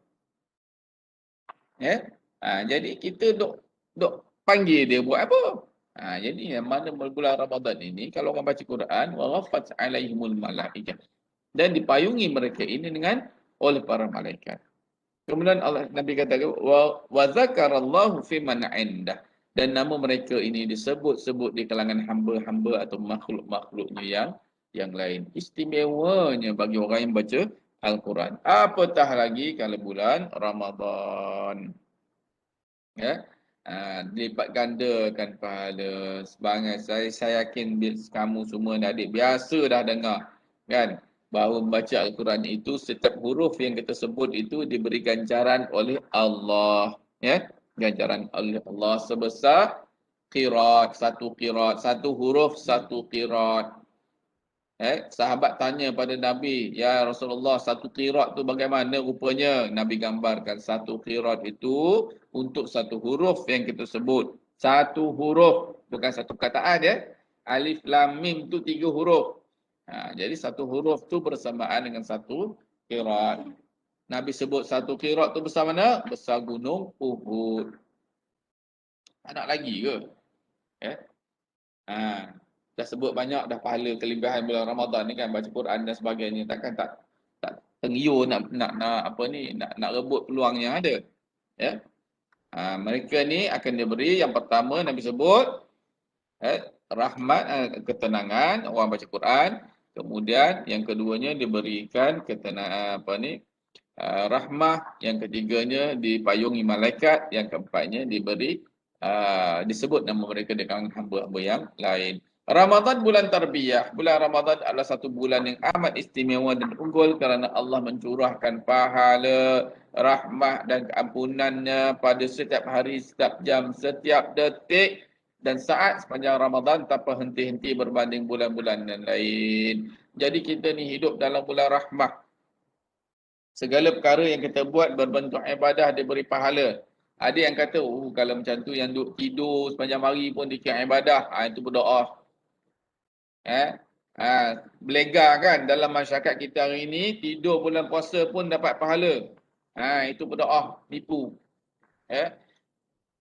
Jadi kita dok panggil dia buat apa? Jadi yang mana bulan Ramadan ini, kalau orang baca Quran, wa ghaffat alaihimul malaikah, dan dipayungi mereka ini dengan oleh para malaikat. Kemudian Nabi katakan wa zakarallahu fi man indah, dan nama mereka ini disebut-sebut di kalangan hamba-hamba atau makhluk-makhluknya yang lain. Istimewanya bagi orang yang baca Al-Quran. Apatah lagi kalau bulan Ramadan. Dilipat gandakan pahala sebangai. Saya yakin kamu semua adik biasa dah dengar kan, bahawa membaca Al-Quran itu setiap huruf yang kita sebut itu diberi ganjaran oleh Allah, ganjaran oleh Allah sebesar qirat, satu huruf satu qirat. Sahabat tanya pada Nabi, ya Rasulullah, satu qirat tu bagaimana rupanya? Nabi gambarkan satu qirat itu untuk satu huruf yang kita sebut. Satu huruf, bukan satu kataan Alif lam mim tu 3 huruf. Jadi satu huruf tu bersamaan dengan satu qirat. Nabi sebut satu qirat tu besar mana? Besar gunung Uhud. Tak nak lagi ke? Dah sebut banyak dah pahala kelebihan bulan Ramadan ni kan, baca Quran dan sebagainya. Takkan tak tengiu nak rebut peluang yang ada. Mereka ni akan diberi, yang pertama Nabi sebut rahmat, ketenangan orang baca Quran. Kemudian yang keduanya diberikan rahmah. Yang ketiganya dipayungi malaikat. Yang keempatnya disebut nama mereka dengan hamba-hamba yang lain. Ramadan bulan tarbiyah. Bulan Ramadan adalah satu bulan yang amat istimewa dan unggul kerana Allah mencurahkan pahala, rahmat dan keampunannya pada setiap hari, setiap jam, setiap detik dan saat sepanjang Ramadan tanpa henti-henti berbanding bulan-bulan yang lain. Jadi kita ni hidup dalam bulan rahmah. Segala perkara yang kita buat berbentuk ibadah diberi pahala. Ada yang kata, kalau macam tu yang duduk tidur sepanjang hari pun dikira ibadah. Itu berdoa. Belegar kan dalam masyarakat kita hari ini, tidur bulan puasa pun dapat pahala. Itu berdoa, nipu.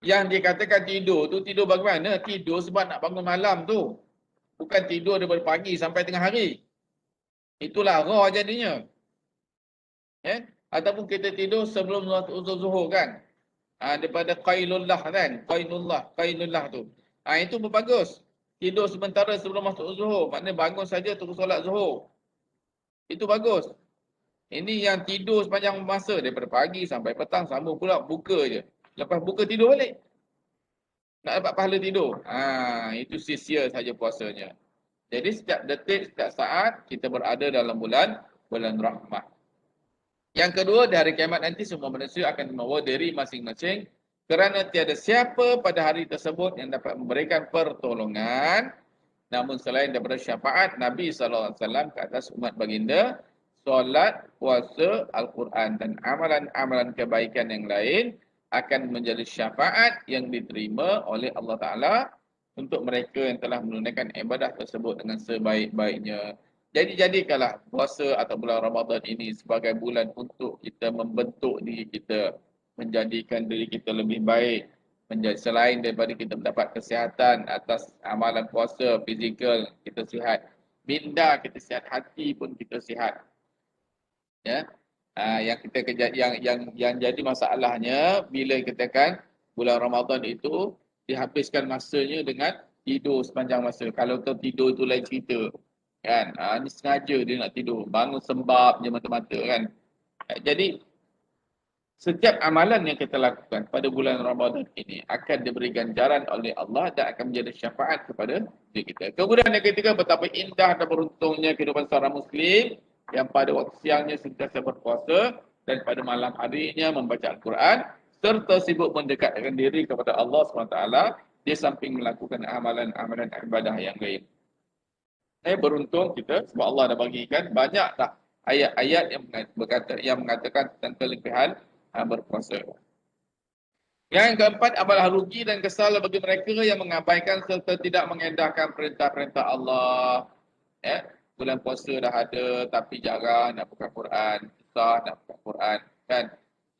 Yang dikatakan tidur tu, tidur bagaimana? Tidur sebab nak bangun malam tu. Bukan tidur daripada pagi sampai tengah hari. Itulah roh jadinya. Ataupun kita tidur sebelum zuhur kan. Daripada qailullah kan. Qailullah tu. Itu pun bagus. Tidur sementara sebelum masuk zuhur. Maknanya bangun saja terus solat zuhur. Itu bagus. Ini yang tidur sepanjang masa. Daripada pagi sampai petang sambung pula buka je. Lepas buka tidur balik. Nak dapat pahala tidur. Itu sia-sia saja puasanya. Jadi setiap detik, setiap saat kita berada dalam bulan rahmah. Yang kedua, di hari kiamat nanti semua manusia akan membawa diri masing-masing. Kerana tiada siapa pada hari tersebut yang dapat memberikan pertolongan namun selain daripada syafaat Nabi SAW ke atas umat baginda, solat, puasa, Al-Quran dan amalan-amalan kebaikan yang lain akan menjadi syafaat yang diterima oleh Allah Ta'ala untuk mereka yang telah menunaikan ibadah tersebut dengan sebaik-baiknya. Jadi jadikanlah puasa atau bulan Ramadan ini sebagai bulan untuk kita membentuk diri kita, menjadikan diri kita lebih baik, selain daripada kita mendapat kesihatan atas amalan puasa, fizikal, kita sihat. minda kita sihat, hati pun kita sihat. Ya. Yang kita yang jadi masalahnya bila kita kan bulan Ramadan itu dihabiskan masanya dengan tidur sepanjang masa. Kalau kau tidur itu lain cerita. Kan? Ni sengaja dia nak tidur. Bangun sembab je mata-mata kan. Jadi setiap amalan yang kita lakukan pada bulan Ramadan ini akan diberi ganjaran oleh Allah dan akan menjadi syafaat kepada diri kita. Kemudian yang ketiga, betapa indah dan beruntungnya kehidupan seorang Muslim yang pada waktu siangnya sentiasa berpuasa dan pada malam harinya membaca Al-Quran serta sibuk mendekatkan diri kepada Allah SWT di samping melakukan amalan-amalan ibadah yang lain. Beruntung kita sebab Allah dah bagikan banyak dah ayat-ayat yang mengatakan tentang kelebihan berpuasa. Yang keempat, adalah rugi dan kesal bagi mereka yang mengabaikan serta tidak mengendahkan perintah-perintah Allah. Bulan puasa dah ada tapi jarang nak buka Quran, susah nak buka Quran kan.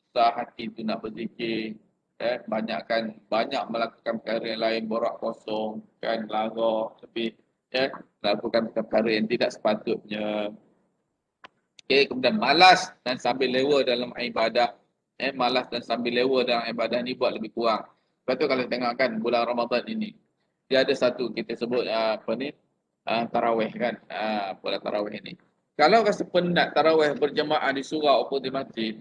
Susah hati tu nak berzikir. Banyak melakukan perkara yang lain, borak kosong kan, lara tapi melakukan perkara yang tidak sepatutnya. Kemudian malas dan sambil lewa dalam ibadah. Malas dan sambil lewa dalam ibadah ni buat lebih kurang. Lepas tu kalau tengok kan bulan Ramadan ini, dia ada satu kita sebut tarawih kan, bulan tarawih ni. Kalau rasa penat tarawih berjemaah di surau atau di masjid,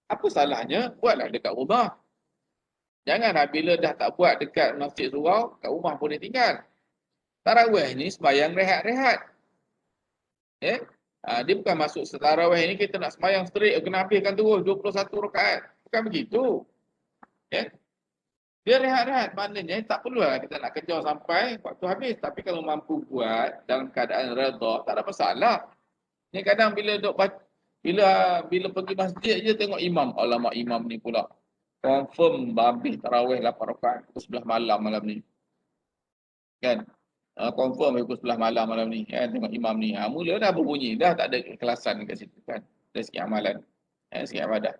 apa salahnya buatlah dekat rumah. Janganlah bila dah tak buat dekat masjid surau, kat rumah boleh tinggal. Tarawih ni sembahyang rehat-rehat. Dia bukan masuk tarawih ni kita nak sembahyang straight kena habiskan terus 21 rakaat. Bukan begitu. Dia rehat-rehat, maknanya tak perlulah kita nak kejar sampai waktu habis. Tapi kalau mampu buat dalam keadaan redha, tak ada masalah. Ni kadang bila bila pergi masjid je tengok imam, alamak imam ni pula confirm habis tarawih 8 rakaat pukul 11 malam ni. Kan? Confirm pukul 11 malam ni kan, tengok imam ni. Mula dah berbunyi, dah tak ada ikhlasan kat situ kan. Dari segi amalan, segi ibadah.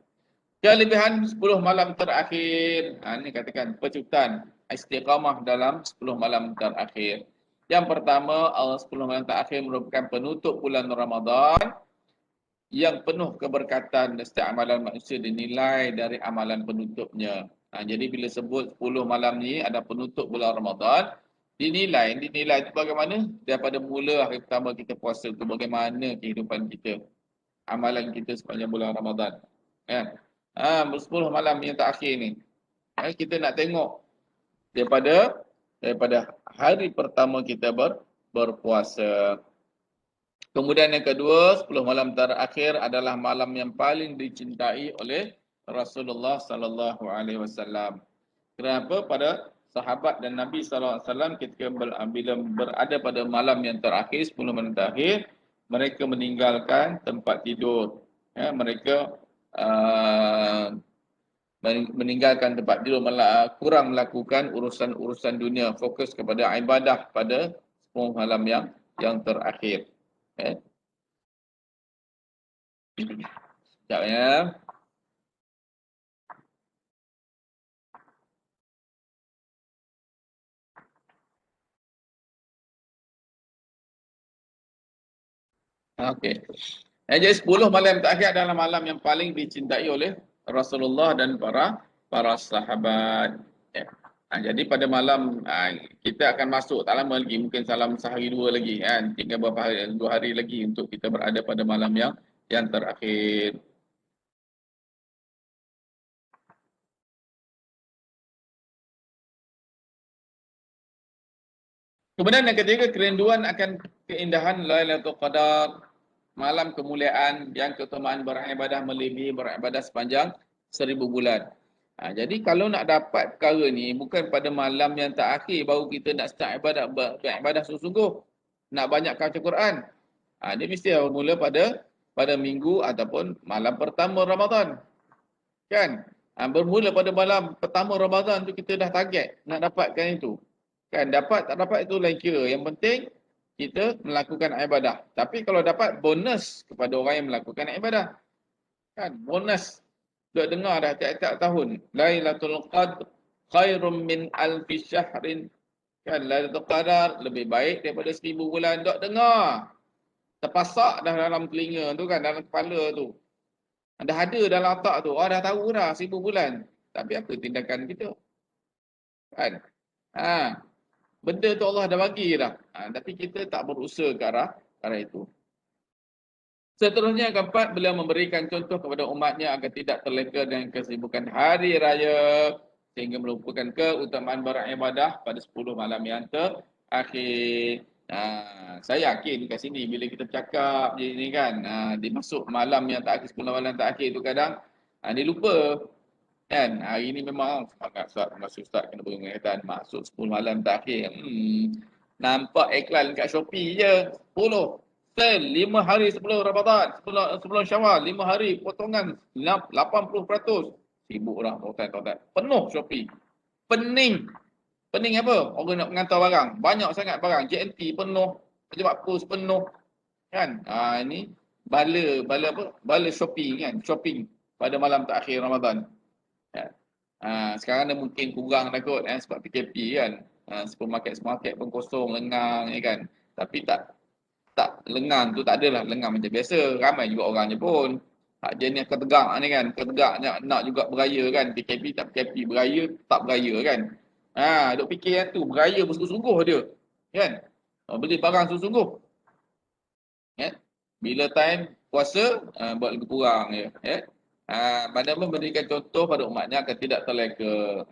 Kelebihan 10 malam terakhir. Ini katakan pecutan istiqamah dalam 10 malam terakhir. Yang pertama, 10 malam terakhir merupakan penutup bulan Ramadan yang penuh keberkatan dan setiap amalan manusia dinilai dari amalan penutupnya. Jadi bila sebut 10 malam ni ada penutup bulan Ramadan, dinilai itu bagaimana daripada mula hari pertama kita puasa tu, bagaimana kehidupan kita, amalan kita sepanjang bulan Ramadan. 10 malam yang terakhir ni, kita nak tengok daripada hari pertama kita berpuasa. Kemudian yang kedua, 10 malam terakhir adalah malam yang paling dicintai oleh Rasulullah sallallahu alaihi wasallam. Kenapa? Pada sahabat dan Nabi SAW ketika bila berada pada malam yang terakhir, 10 malam terakhir, mereka meninggalkan tempat tidur. Mereka meninggalkan tempat tidur, kurang melakukan urusan-urusan dunia, fokus kepada ibadah pada 10 malam yang terakhir. Sekejap ya. Okey. Jadi 10 malam terakhir adalah malam yang paling dicintai oleh Rasulullah dan para sahabat. Jadi pada malam kita akan masuk tak lama lagi, mungkin salam sehari dua lagi kan, tinggal beberapa hari, 2 hari lagi untuk kita berada pada malam yang terakhir. Kemudian yang ketiga, kerinduan akan keindahan Lailatul Qadar, malam kemuliaan yang keutamaan beribadah melebihi beribadah sepanjang 1000 bulan. Jadi kalau nak dapat perkara ni, bukan pada malam yang terakhir baru kita nak start beribadah sungguh-sungguh, nak banyak baca Quran. Dia mesti mula pada minggu ataupun malam pertama Ramadan. Kan? Bermula pada malam pertama Ramadan tu kita dah target nak dapatkan itu. Kan, dapat tak dapat itu lain kira. Yang penting kita melakukan ibadah. Tapi kalau dapat bonus kepada orang yang melakukan ibadah. Kan, bonus. Sudah dengar dah tiap-tiap tahun. Lailatul Qadr khairum min alfi syahrin Kan Lailatul Qadar lebih baik daripada 1000 bulan. Dok dengar. Terpasak dah dalam telinga tu kan, dalam kepala tu. Dah ada dalam otak tu. Oh dah tahu dah 1000 bulan. Tapi apa tindakan kita? Kan? Ha, benda tu Allah dah bagi dah. Tapi kita tak berusaha ke arah itu. Seterusnya keempat, beliau memberikan contoh kepada umatnya agar tidak terleka dengan kesibukan hari raya sehingga melupakan keutamaan beribadah pada 10 malam yang terakhir. Saya yakin kat sini bila kita bercakap je ni kan, dimasuk malam yang terakhir, 10 malam terakhir tu kadang dia lupa. Kan, hari ni memang semangat Ustaz, masuk Ustaz kena berkaitan masuk 10 malam terakhir. Nampak iklan kat Shopee je, 10. Sale 5 hari sebelum Ramadan, sebelum Syawal, 5 hari potongan 80%. Sibuk dah tuan-tuan. Penuh Shopee. Pening. Pening apa? Orang nak mengantar barang. Banyak sangat barang. JNT penuh. Pejabat pos penuh. Kan? Ini bala apa? Bala Shopee kan? Shopping pada malam terakhir Ramadan. Ya. Sekarang dah mungkin kurang dah kot sebab PKP kan. Supermarket pun kosong, lengang ya kan. Tapi tak lengang tu tak adalah lengang macam biasa. Ramai juga orangnya pun. Jenis ketegak ni kan. Ketegak nak juga beraya kan. PKP tak PKP. Beraya tak beraya kan. Duk fikir yang tu. Beraya bersungguh-sungguh dia. Kan. Beli barang sungguh-sungguh. Ya. Bila time puasa, buat lebih kurang je. Ya. Pada memberikan contoh pada umatnya agar tidak terleka.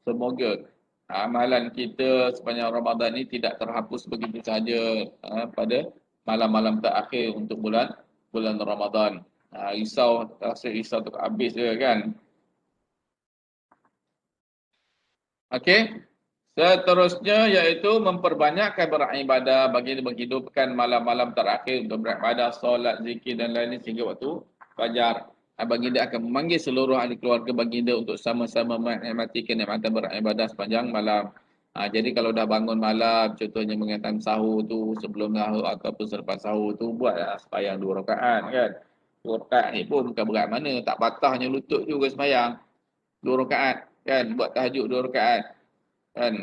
Semoga amalan kita sepanjang Ramadan ini tidak terhapus begitu saja pada malam-malam terakhir untuk bulan Ramadan. Rasa risau tu habis je kan. Okey. Seterusnya iaitu memperbanyakkan beribadah bagi menghidupkan malam-malam terakhir untuk beribadah, solat, zikir dan lain-lain sehingga waktu fajar. Baginda akan memanggil seluruh ahli keluarga baginda untuk sama-sama menikmati kenikmatan beribadah sepanjang malam. Jadi kalau dah bangun malam, contohnya mengenai sahur tu, sebelum sahur ataupun selepas sahur tu, buatlah sembahyang 2 rakaat kan. 2 rakaat ni pun bukan berat mana, tak patahnya lutut juga sembahyang. 2 rakaat kan, buat tahajud 2 rakaat. Kan,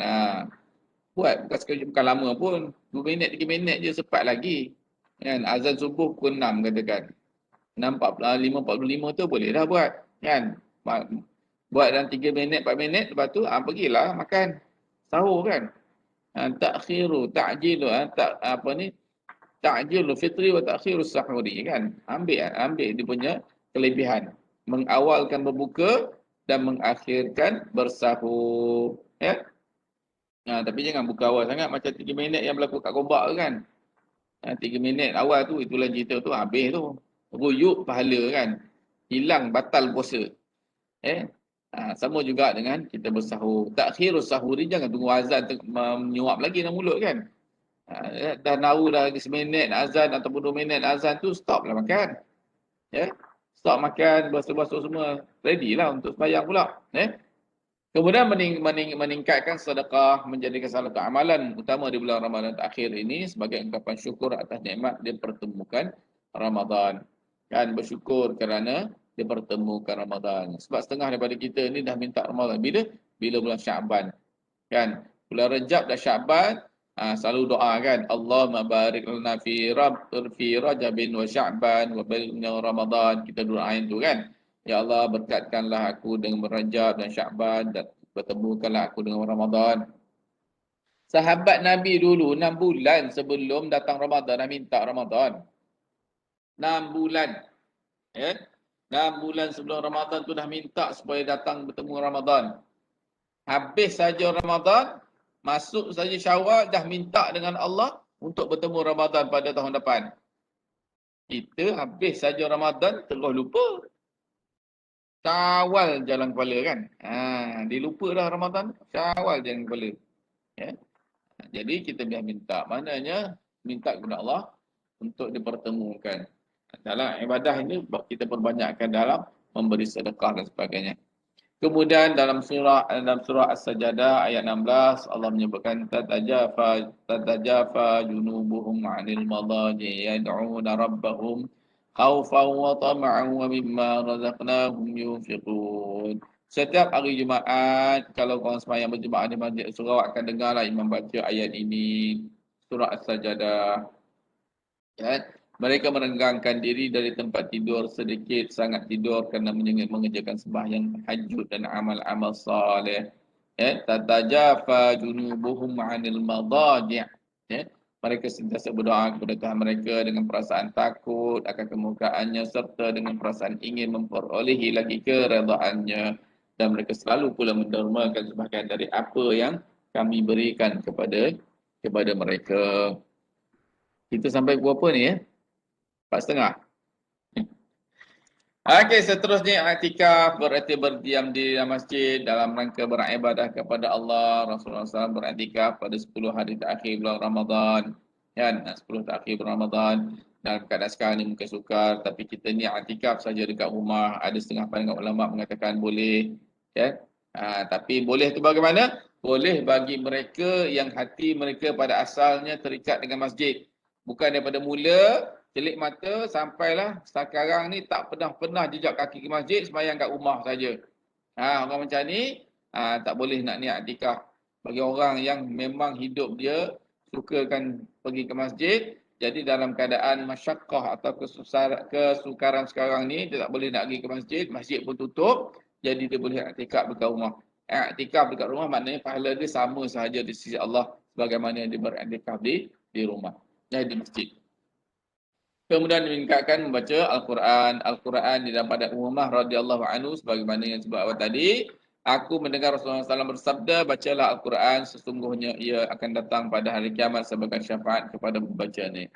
buat bukan lama pun, 2 minit, 3 minit je sempat lagi. Kan, azan subuh pukul 6 katakan. 5.45 tu boleh dah buat kan. Buat dalam 3 minit 4 minit lepas tu pergilah makan sahur kan. Ta'khiru ta'jilu ta'jilu fitri wa ta'khiru sahuri kan. Ambil dia punya kelebihan, mengawalkan berbuka dan mengakhirkan bersahur ya. Tapi jangan buka awal sangat macam 3 minit yang berlaku kat Gombak kan. 3 minit awal tu itulah cerita tu habis tu. Ruyuk pahala kan. Hilang batal puasa. Sama juga dengan kita bersahur. Takhirus sahuri jangan tunggu azan menyuap lagi dalam mulut kan. Dah nahu dah 1 minit azan ataupun 2 minit azan tu stop lah makan. Stop makan, basuh-basuh semua. Ready lah untuk sembahyang pula. Kemudian meningkatkan sedekah, menjadikan salah satu amalan utama di bulan Ramadan terakhir ini sebagai ungkapan syukur atas nikmat dipertemukan Ramadan. Kan, bersyukur kerana dipertemukan Ramadan. Sebab setengah daripada kita ni dah minta Ramadan. Bila bulan Syaban. Kan, bulan Rajab dah Syaban, selalu doa kan, Allahumma barik lana fi Rajabin wa Sya'ban wa balighna Ramadan. Kita doain tu kan. Ya Allah, berkatkanlah aku dengan Rajab dan Sya'ban dan pertemukanlah aku dengan Ramadan. Sahabat Nabi dulu 6 bulan sebelum datang Ramadan dah minta Ramadan. 6 bulan. 6 bulan sebelum Ramadan tu dah minta supaya datang bertemu Ramadan. Habis saja Ramadan, masuk saja Syawal dah minta dengan Allah untuk bertemu Ramadan pada tahun depan. Kita habis saja Ramadan terus lupa. Syawal jalan kepala kan. Dia lupa dah Ramadan, Syawal jalan kepala. Jadi kita biar minta. Maknanya minta kepada Allah untuk dipertemukan. Dalam ibadah ini kita perbanyakkan dalam memberi sedekah dan sebagainya. Kemudian dalam surah As-Sajdah ayat 16 Allah menyebutkan tatajafa junubuhum 'anil madaji yad'una rabbahum khaufan wa tama'an wa mimma razaqnahum yunfiqun. Setiap hari Jumaat, kalau korang sembahyang berjemaah di Masjid Surau akan dengarlah imam baca ayat ini, surah As-Sajadah. Kan? Mereka merenggangkan diri dari tempat tidur sedikit sangat tidur kerana mengerjakan sembahyang tahajud dan amal-amal soleh. Tatajafa junubuhum 'anil madadi'. Mereka sentiasa berdoa kepada Tuhan mereka dengan perasaan takut akan kemukaannya serta dengan perasaan ingin memperolehi lagi keredaannya. Dan mereka selalu pula mendermakan sebahagian dari apa yang kami berikan kepada mereka. Kita sampai berapa ni ya? 4.30. Okey, seterusnya i'tikaf berarti berdiam di dalam masjid dalam rangka beribadah kepada Allah. Rasulullah SAW beriktikaf pada 10 hari terakhir bulan Ramadan. Kan? 10 terakhir bulan Ramadan. Dalam keadaan sekarang ni mungkin sukar, tapi kita ni i'tikaf saja dekat rumah. Ada setengah pandangan ulama mengatakan boleh. Kan? Tapi boleh tu bagaimana? Boleh bagi mereka yang hati mereka pada asalnya terikat dengan masjid. Bukan daripada mula celik mata sampailah sekarang ni tak pernah jejak kaki ke masjid, sembahyang kat rumah saja. Orang macam ni tak boleh nak niat i'tikaf. Bagi orang yang memang hidup dia sukakan pergi ke masjid, jadi dalam keadaan masyakkah atau kesukaran sekarang ni dia tak boleh nak pergi ke masjid, masjid pun tutup, jadi dia boleh i'tikaf dekat rumah. I'tikaf dekat rumah maknanya pahala dia sama sahaja di sisi Allah sebagaimana dia beriktikaf di rumah, di masjid. Kemudian meningkatkan membaca Al-Quran. Al-Quran di dalam pada Umar radhiyallahu anhu sebagaimana yang sebut awal tadi. Aku mendengar Rasulullah SAW bersabda, bacalah Al-Quran sesungguhnya ia akan datang pada hari kiamat sebagai syafaat kepada pembacanya.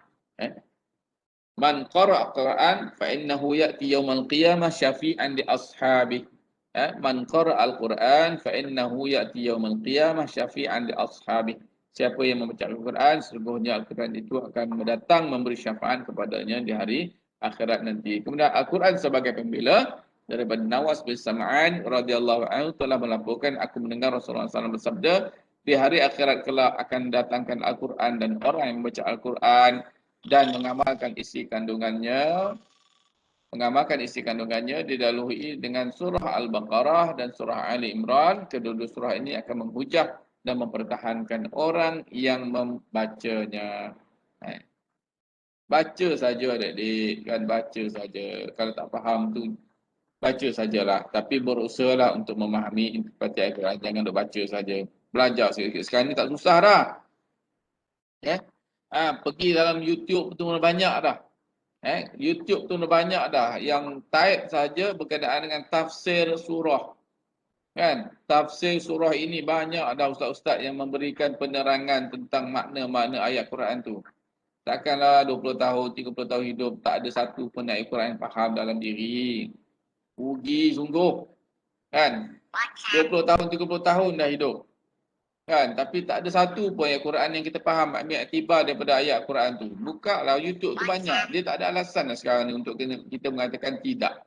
Man qara'a Al-Quran fa innahu ya'ti yaumal qiyamah syafi'an li ashabi. Man qara'a Al-Quran fa innahu ya'ti yaumal qiyamah syafi'an li ashabi. Siapa yang membaca Al-Quran, sesungguhnya Al-Quran itu akan datang memberi syafaat kepadanya di hari akhirat nanti. Kemudian Al-Quran sebagai pembela daripada Nawas bin Sam'an radhiyallahu anhu telah melaporkan, aku mendengar Rasulullah SAW bersabda, di hari akhirat kelak akan datangkan Al-Quran dan orang yang membaca Al-Quran dan mengamalkan isi kandungannya. Mengamalkan isi kandungannya didahului dengan surah Al-Baqarah dan surah Ali Imran. Kedua-dua surah ini akan menghujah dan mempertahankan orang yang membacanya. Baca saja adik-adik, kan baca saja. Kalau tak faham tu baca sajalah, tapi berusahalah untuk memahami interpretasi Al-Quran. Jangan duk baca saja. Belajar sikit-sikit. Sekarang ni tak susah dah. Pergi dalam YouTube tu banyak dah. YouTube tu banyak dah yang type saja berkenaan dengan tafsir surah. Kan, tafsir surah ini banyak ada ustaz-ustaz yang memberikan penerangan tentang makna-makna ayat Quran tu. Takkanlah 20 tahun, 30 tahun hidup tak ada satu pun ayat Quran yang faham dalam diri. Rugi sungguh. Kan? 20 tahun, 30 tahun dah hidup. Kan, tapi tak ada satu pun ayat Quran yang kita faham, ambil iktibar daripada ayat Quran tu. Buka lah YouTube tu banyak. Dia tak ada alasan lah sekarang ni untuk kita mengatakan tidak.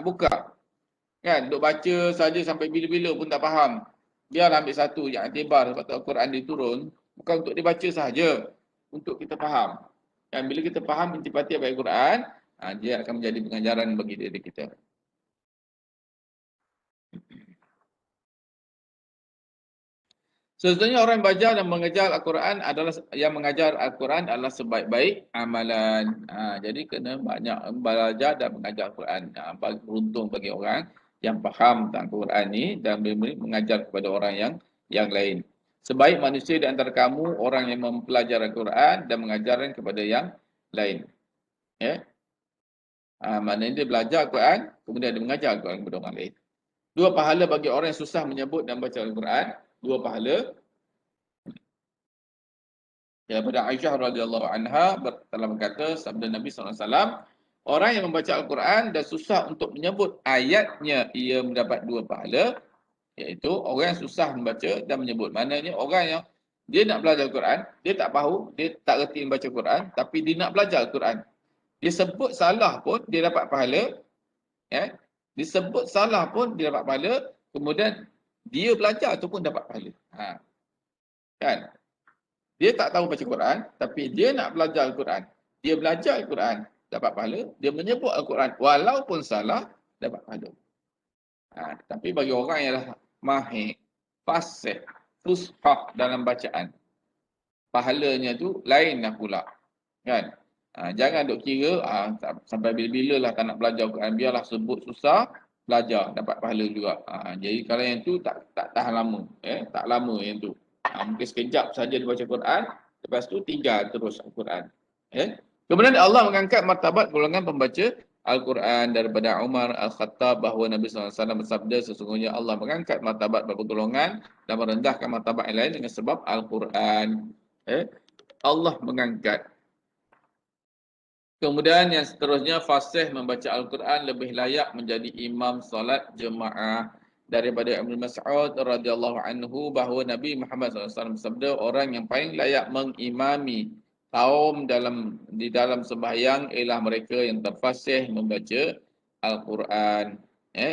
Buka. Kan, duk baca saja sampai bila-bila pun tak faham. Biarlah ambil satu yang iktibar sebab Al-Quran diturun, bukan untuk dibaca sahaja, untuk kita faham. Dan bila kita faham intipati ayat Quran, dia akan menjadi pengajaran bagi diri kita. Sesungguhnya orang yang belajar dan mengajar Al-Quran adalah sebaik-baik amalan. Jadi kena banyak belajar dan mengajar Al-Quran. Beruntung bagi orang yang faham tentang Al-Quran ni dan mengajar kepada orang yang lain. Sebaik manusia di antara kamu orang yang mempelajari Al-Quran dan mengajarkan kepada yang lain. Maknanya dia belajar Al-Quran, kemudian dia mengajar Al-Quran kepada orang lain. 2 pahala bagi orang yang susah menyebut dan baca Al-Quran. 2 pahala. Daripada Aisyah radhiyallahu anha telah berkata, sabda Nabi SAW, orang yang membaca Al-Quran dan susah untuk menyebut ayatnya, ia mendapat 2 pahala. Iaitu orang yang susah membaca dan menyebut. Maknanya orang yang dia nak belajar Al-Quran, dia tak tahu, dia tak reti membaca Al-Quran, tapi dia nak belajar Al-Quran. Dia sebut salah pun dia dapat pahala. Dia sebut salah pun dia dapat pahala. Kemudian dia belajar tu pun dapat pahala. Kan? Dia tak tahu baca Quran, tapi dia nak belajar Al-Quran. Dia belajar Al-Quran, dapat pahala. Dia menyebut Al-Quran, walaupun salah, dapat pahala. Tapi bagi orang yang dah mahir, fasih, fushah dalam bacaan, pahalanya tu lain lah pula. Kan? Jangan duk kira sampai bila-bila lah tak nak belajar Quran, biarlah sebut susah, belajar dapat pahala juga. Jadi kalau yang tu tak tahan lama, tak lama yang tu. Mungkin sekejap saja dia baca Quran, lepas tu tinggal terus Al-Quran. Kemudian Allah mengangkat martabat golongan pembaca Al-Quran daripada Umar Al-Khattab bahawa Nabi SAW bersabda sesungguhnya Allah mengangkat martabat beberapa golongan dan merendahkan martabat yang lain dengan sebab Al-Quran. Allah mengangkat. Kemudian yang seterusnya, fasih membaca Al-Quran lebih layak menjadi imam solat jemaah. Daripada Ibnu Mas'ud radhiyallahu anhu bahawa Nabi Muhammad SAW bersabda, orang yang paling layak mengimami kaum di dalam sembahyang ialah mereka yang terfasih membaca Al-Quran.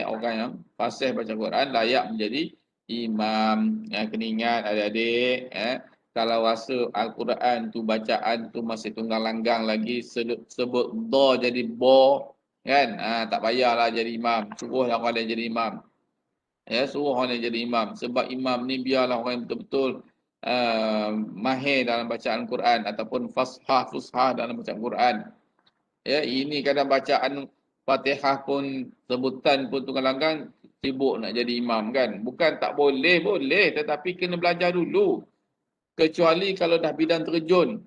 Orang yang fasih baca Quran layak menjadi imam. Kena ingat adik-adik, kalau rasa Al-Quran tu bacaan tu masih tunggang langgang lagi, sebut do jadi bo, kan? Tak payahlah jadi imam. Suruhlah orang lain jadi imam. Suruh orang lain jadi imam. Sebab imam ni biarlah orang yang betul-betul mahir dalam bacaan Quran ataupun fushah dalam bacaan Quran. Ini kadang bacaan Fatihah pun sebutan pun tunggang langgang, sibuk nak jadi imam kan. Bukan tak boleh, boleh, tetapi kena belajar dulu. Kecuali kalau dah bidang terjun.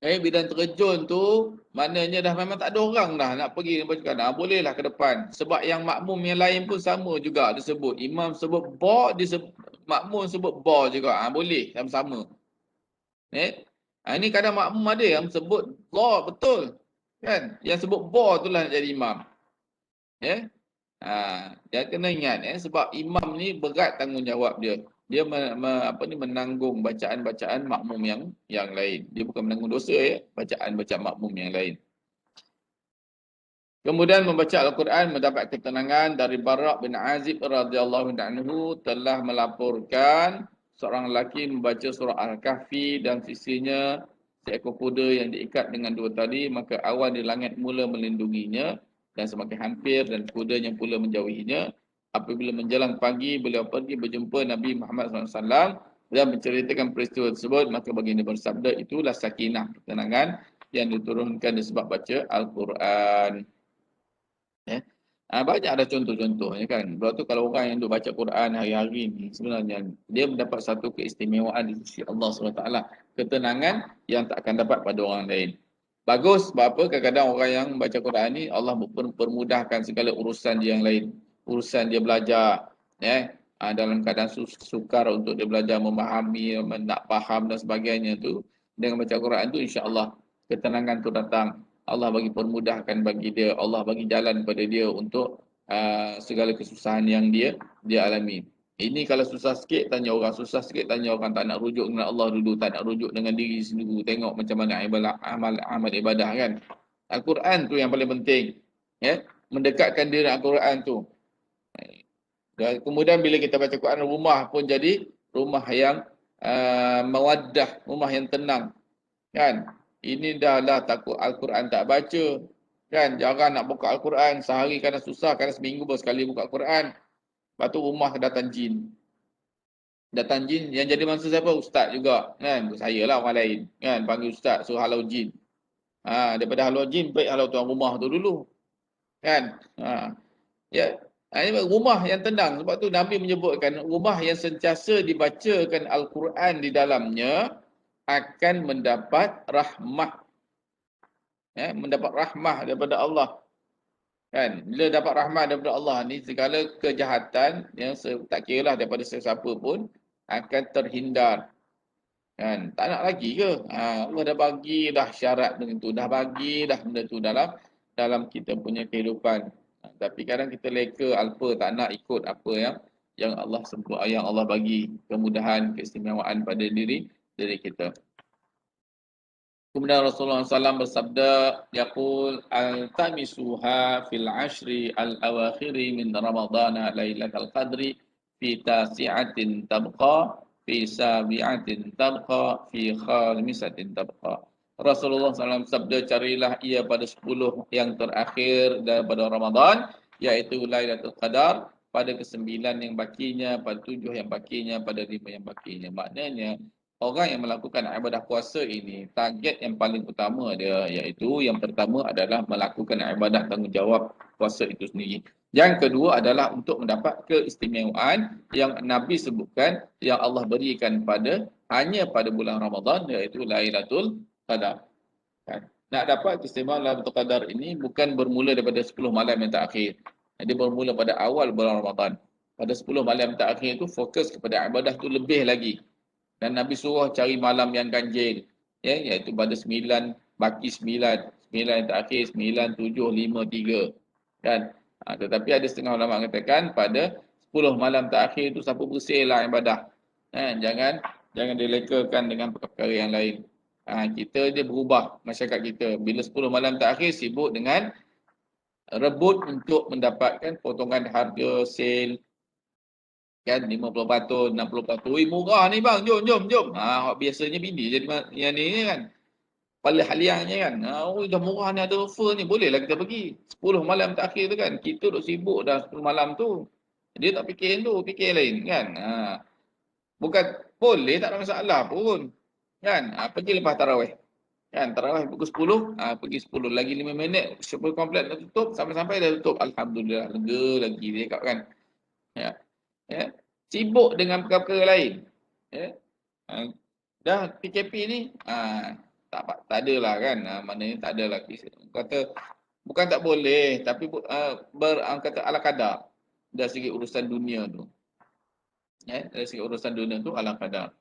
Bidang terjun tu maknanya dah memang tak ada orang dah nak pergi baca. Bolehlah ke depan. Sebab yang makmum yang lain pun sama juga disebut. Imam sebut ba, makmum sebut ba juga. Boleh sama-sama. Ini kadang makmum ada yang sebut ba betul. Kan? Yang sebut ba tu lah nak jadi imam. Dia kena ingat sebab imam ni berat tanggungjawab dia. Dia menanggung bacaan-bacaan makmum yang lain. Dia bukan menanggung dosa bacaan-bacaan makmum yang lain. Kemudian membaca Al-Quran mendapat ketenangan dari Bara' bin Azib radhiyallahu anhu telah melaporkan seorang lelaki membaca surah Al-Kahfi dan sisinya seekor kuda yang diikat dengan dua tali, maka awan di langit mula melindunginya dan semakin hampir dan kudanya pula menjauhinya. Apabila menjelang pagi, beliau pergi berjumpa Nabi Muhammad SAW dan menceritakan peristiwa tersebut, maka baginda bersabda, itulah sakinah, ketenangan yang diturunkan disebab baca Al-Quran. Banyak ada contoh-contohnya kan. Sebab tu kalau orang yang duk baca Quran hari-hari ni, sebenarnya dia mendapat satu keistimewaan di sisi Allah SWT. Ketenangan yang tak akan dapat pada orang lain. Bagus, sebab apa? Kadang-kadang orang yang baca Quran ni, Allah permudahkan segala urusan dia yang lain. Urusan dia belajar, dalam keadaan sukar untuk dia belajar memahami, nak faham dan sebagainya tu. Dengan baca Quran tu, insya-Allah ketenangan tu datang. Allah bagi permudahkan bagi dia, Allah bagi jalan kepada dia untuk segala kesusahan yang dia alami. Ini kalau susah sikit tanya orang, susah sikit tanya orang, tak nak rujuk dengan Allah dulu, tak nak rujuk dengan diri sendiri, tengok macam mana amal ibadah kan. Al-Quran tu yang paling penting. Mendekatkan diri dengan Al-Quran tu. Dan kemudian bila kita baca Quran, rumah pun jadi rumah yang mawaddah, rumah yang tenang. Kan? Ini dah takut Al-Quran tak baca. Kan? Jarang nak buka Al-Quran. Sehari kadang susah, kadang seminggu baru sekali buka Al-Quran. Lepas tu rumah datang jin. Datang jin, yang jadi mangsa siapa? Ustaz juga. Kan? Saya lah orang lain. Kan? Panggil ustaz, suruh halau jin. Daripada halau jin, baik halau tuan rumah tu dulu. Kan? Ini rumah yang tenang. Sebab tu Nabi menyebutkan rumah yang sentiasa dibacakan Al-Quran di dalamnya akan mendapat rahmah. Mendapat rahmah daripada Allah. Kan? Bila dapat rahmah daripada Allah ni, segala kejahatan yang tak kira lah daripada sesiapa pun akan terhindar. Kan? Tak nak lagi ke? Allah dah bagi dah syarat dengan tu, dah bagi dah benda tu dalam kita punya kehidupan. Tapi kadang kita leka, alpa, tak nak ikut apa yang Allah sebut, yang Allah bagi kemudahan, keistimewaan pada diri kita. Kemudian Rasulullah SAW bersabda, yaqul al-tamisuha fil ashri al-awakhiri min Ramadana lailatul qadri fi tasi'atin tabqa fi sabi'atin tabqa fi khamisatin tabqa. Rasulullah SAW sabda, carilah ia pada 10 yang terakhir daripada Ramadan iaitu Lailatul Qadar, pada ke-9 yang bakinya, pada 7 yang bakinya, pada 5 yang bakinya. Maknanya orang yang melakukan ibadah puasa ini, target yang paling utama dia iaitu yang pertama adalah melakukan ibadah tanggungjawab puasa itu sendiri. Yang kedua adalah untuk mendapat keistimewaan yang Nabi sebutkan yang Allah berikan hanya pada bulan Ramadan, iaitu Lailatul Qadar. Kan? Nak dapat keistimewaan Lailatul Qadar ini bukan bermula daripada 10 malam yang terakhir. Dia bermula pada awal bulan Ramadan. Pada 10 malam terakhir itu fokus kepada ibadah tu lebih lagi. Dan Nabi suruh cari malam yang ganjil, ya, iaitu pada 9, baki 9, 9 yang terakhir, 9, 7, 5, 3. Kan? Tetapi ada setengah ulama mengatakan pada 10 malam terakhir itu sapu bersihlah ibadah. Jangan dilekakan dengan perkara yang lain. Kita dia berubah masyarakat kita. Bila 10 malam terakhir sibuk dengan rebut untuk mendapatkan potongan harga sale, kan, 50%, 60%. Ui, murah ni bang, jom. Biasanya bini jadi yang ni kan. Kepala haliangnya kan. Dah murah ni, ada offer ni, bolehlah kita pergi. 10 malam terakhir tu kan. Kita duk sibuk dah 10 malam tu. Dia tak fikir tu, fikir lain kan. Bukan boleh, tak ada masalah pun. Kan? Pergi lepas tarawih. Kan, tarawih pukul 10, pergi 10 lagi 5 minit, sebelum komplit dah tutup, sampai-sampai dah tutup. Alhamdulillah, lega lagi dia kat kan. Ya. Sibuk dengan perkara lain. Ya. Dah PKP ni, tak adalah kan. Maknanya tak adalah. Kata, bukan tak boleh, tapi kata ala kadar. Dari segi urusan dunia tu. Ya, dari segi urusan dunia tu ala kadar.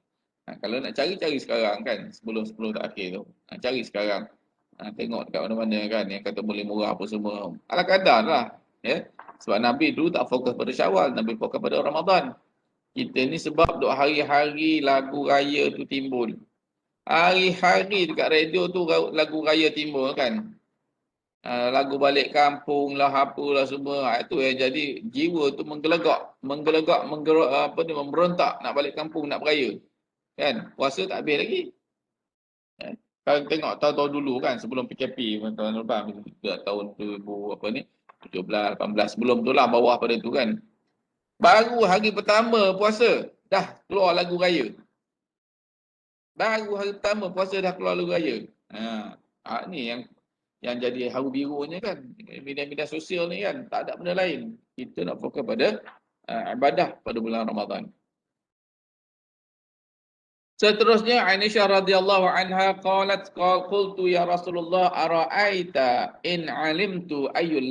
Kalau nak cari sekarang kan, sebelum terakhir tu. Cari sekarang. Tengok dekat mana-mana kan, yang kata boleh murah apa semua. Ala kadar lah. Ya. Sebab Nabi dulu tak fokus pada Syawal, Nabi fokus pada Ramadan. Kita ni sebab duk hari-hari lagu raya tu timbul. Hari-hari dekat radio tu lagu raya timbul kan. Lagu balik kampung lah, apalah semua. Itu yang jadi jiwa tu menggelegak, memberontak nak balik kampung, nak beraya. Kan? Puasa tak habis lagi. Kalau tengok tahun-tahun dulu kan, sebelum PKP, tahun lepas, tahun 2017, 18, sebelum tu lah, bawah pada tu kan. Baru hari pertama puasa, dah keluar lagu raya. Baru hari pertama puasa dah keluar lagu raya. Ni yang jadi haru birunya kan. Media-media sosial ni kan, tak ada benda lain. Kita nak fokus pada ibadah pada bulan Ramadan. Seterusnya Aisyah radhiyallahu anha qalat qultu ya Rasulullah ara'aita in alimtu ayyul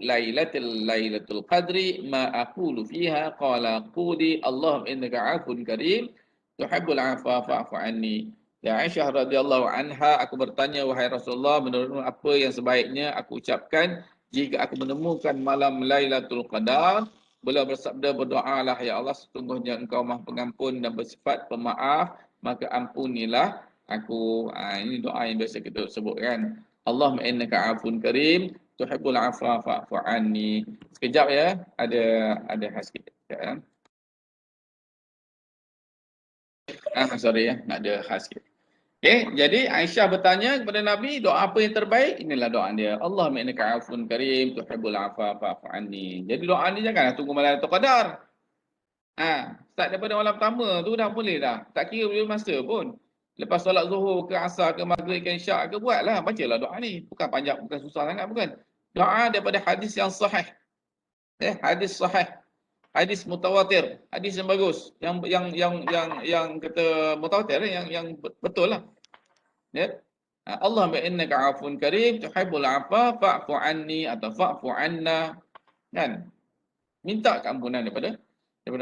lailatul qadri ma aqulu fiha qala quli Allahumma innaka 'afuwun karim tuhibbul 'afwa fa'fu anni. Ya Aisyah radhiyallahu anha, aku bertanya wahai Rasulullah, menurutmu apa yang sebaiknya aku ucapkan jika aku menemukan malam Lailatul Qadar? Beliau bersabda, berdoalah ya Allah, sesungguhnya engkau maha pengampun dan bersifat pemaaf, maka ampunilah aku. Ini doa yang biasa kita sebutkan. Allahumma innaka 'afuwun karim tuhibbul 'afwa fa'fu anni. Sekejap ya, ada khas sikit ya. Sorry ya, nak ada khas sikit. Okay, jadi Aisyah bertanya kepada Nabi, doa apa yang terbaik? Inilah doa dia. Allahumma innaka 'afuwun karim tuhibbul 'afwa fa'fu anni. Jadi doa ni janganlah tunggu malam Lailatul Qadar. Start daripada malam pertama tu dah boleh dah. Tak kira bila masa pun. Lepas solat Zuhur ke Asar ke Maghrib ke Isyak ke, buatlah, bacalah doa ni. Bukan panjang, bukan susah sangat, bukan. Doa daripada hadis yang sahih. Hadis sahih. Hadis mutawatir, hadis yang bagus, yang kata mutawatir, yang betul lah. Ya. Allahumma innaka 'afuwun karim tuhibbul 'afwa fa'fu anni atau fa'fu anna. Kan? Minta keampunan daripada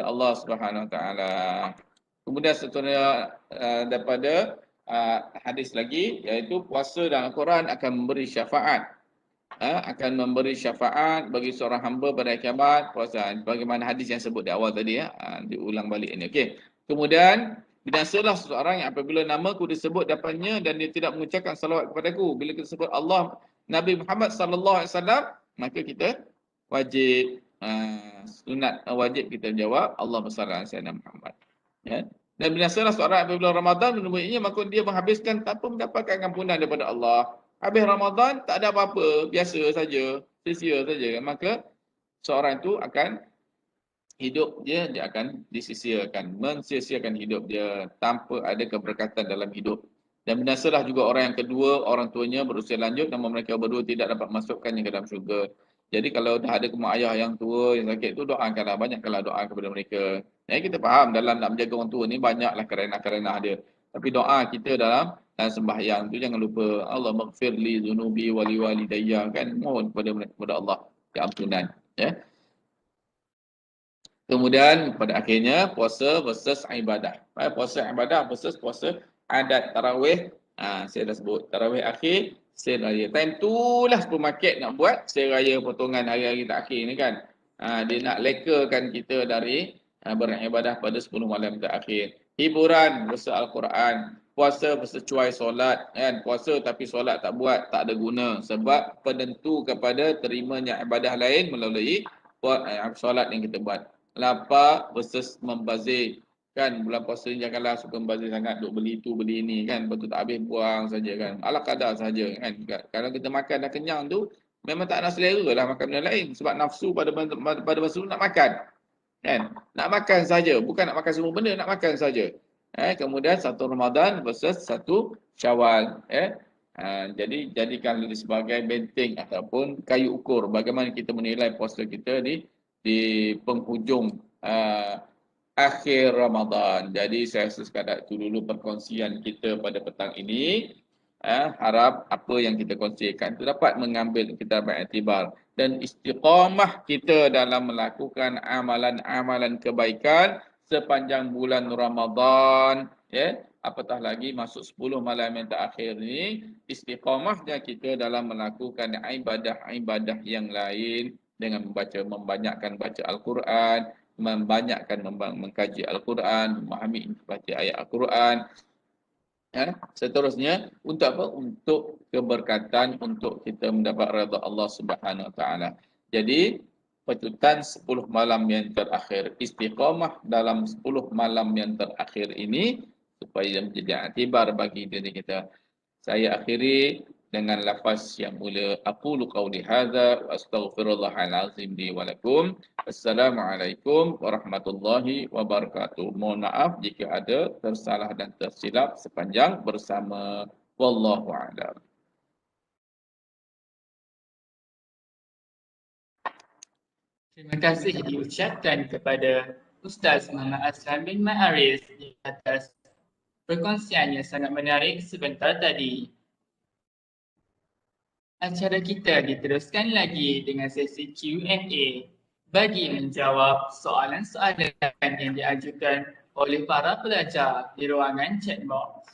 Allah Subhanahu Wa Taala. Kemudian seterusnya daripada hadis lagi, iaitu puasa dalam Al-Quran akan memberi syafaat. Akan memberi syafaat bagi seorang hamba pada kiamat, puasa. Bagaimana hadis yang sebut di awal tadi ya. Diulang balik ini. Okey. Kemudian binasalah seseorang yang apabila namaku disebut depannya dan dia tidak mengucapkan salawat kepadaku. Bila kita sebut Allah Nabi Muhammad sallallahu alaihi wasallam, maka kita wajib sunat wajib kita jawab Allahumma shalli ala sayyidina Muhammad. Ya. Dan binasalah seorang apabila Ramadan menemuinya, maka dia menghabiskan tanpa mendapatkan ampunan daripada Allah. Habis Ramadan tak ada apa-apa, biasa saja. sia-sia saja kan. Maka seorang itu akan hidup dia akan disisiakan, mensia-siakan hidup dia tanpa ada keberkatan dalam hidup. Dan binasalah juga orang yang kedua, orang tuanya berusia lanjut, namun mereka berdua tidak dapat masukkannya ke dalam syurga. Jadi kalau dah ada mak ayah yang tua, yang sakit tu, doakanlah, banyakkanlah doa kepada mereka. Kita faham dalam nak menjaga orang tua ni banyaklah kerenah-kerenah dia. Tapi doa kita dalam sembahyang tu jangan lupa Allah maghfirli dzunubi wali walidayya, kan, mohon kepada Allah keampunan, ya. Kemudian pada akhirnya puasa versus ibadah. Puasa ibadah versus puasa adat tarawih. Saya dah sebut tarawih akhir, sale raya. Time tu lah supermarket nak buat sale raya potongan hari-hari terakhir ni kan. Dia nak lekakan kita dari beribadah pada 10 malam terakhir. Hiburan versus Al-Quran. Puasa versus cuai solat, kan. Puasa tapi solat tak buat, tak ada guna. Sebab penentu kepada terimanya ibadah lain melalui solat yang kita buat. Lapar versus membazir, kan. Bulan puasa ni janganlah suka membazir sangat, duk beli tu beli ni, kan. Lepas tu tak habis buang saja, kan. Ala kadar saja, kan. Kalau kita makan dah kenyang tu memang tak nak selera lah makan benda lain, sebab nafsu pada masa tu nak makan, kan. Nak makan saja, bukan nak makan semua benda, nak makan saja. Kemudian 1 Ramadan versus 1 Syawal, jadi jadikan ini sebagai benteng ataupun kayu ukur bagaimana kita menilai puasa kita di penghujung akhir Ramadan. Jadi saya rasa sekadar itu dulu perkongsian kita pada petang ini. Harap apa yang kita kongsikan itu dapat mengambil kita beriktibar dan istiqamah kita dalam melakukan amalan-amalan kebaikan sepanjang bulan Ramadan, ya. Apatah lagi masuk 10 malam yang terakhir ni, istiqamahnya kita dalam melakukan ibadah-ibadah yang lain dengan membanyakkan baca Al-Quran, membanyakkan mengkaji Al-Quran, memahami baca ayat Al-Quran. Seterusnya untuk apa? Untuk keberkatan, untuk kita mendapat redha Allah Subhanahu Wa Taala. Jadi pecutan 10 malam yang terakhir, istiqamah dalam 10 malam yang terakhir ini supaya menjadi iktibar bagi diri kita. Saya akhiri dengan lafaz yang mulia, aqulu qawli hadza wa astaghfirullahal azim li wa lakum. Assalamualaikum warahmatullahi wabarakatuh. Mohon maaf jika ada tersalah dan tersilap sepanjang bersama. Wallahu a'lam. Terima kasih diucapkan kepada Ustaz Muhammad Aslam bin Ma'arif di atas perkongsiannya sangat menarik sebentar tadi. Acara kita diteruskan lagi dengan sesi Q&A bagi menjawab soalan-soalan yang diajukan oleh para pelajar di ruangan chat box.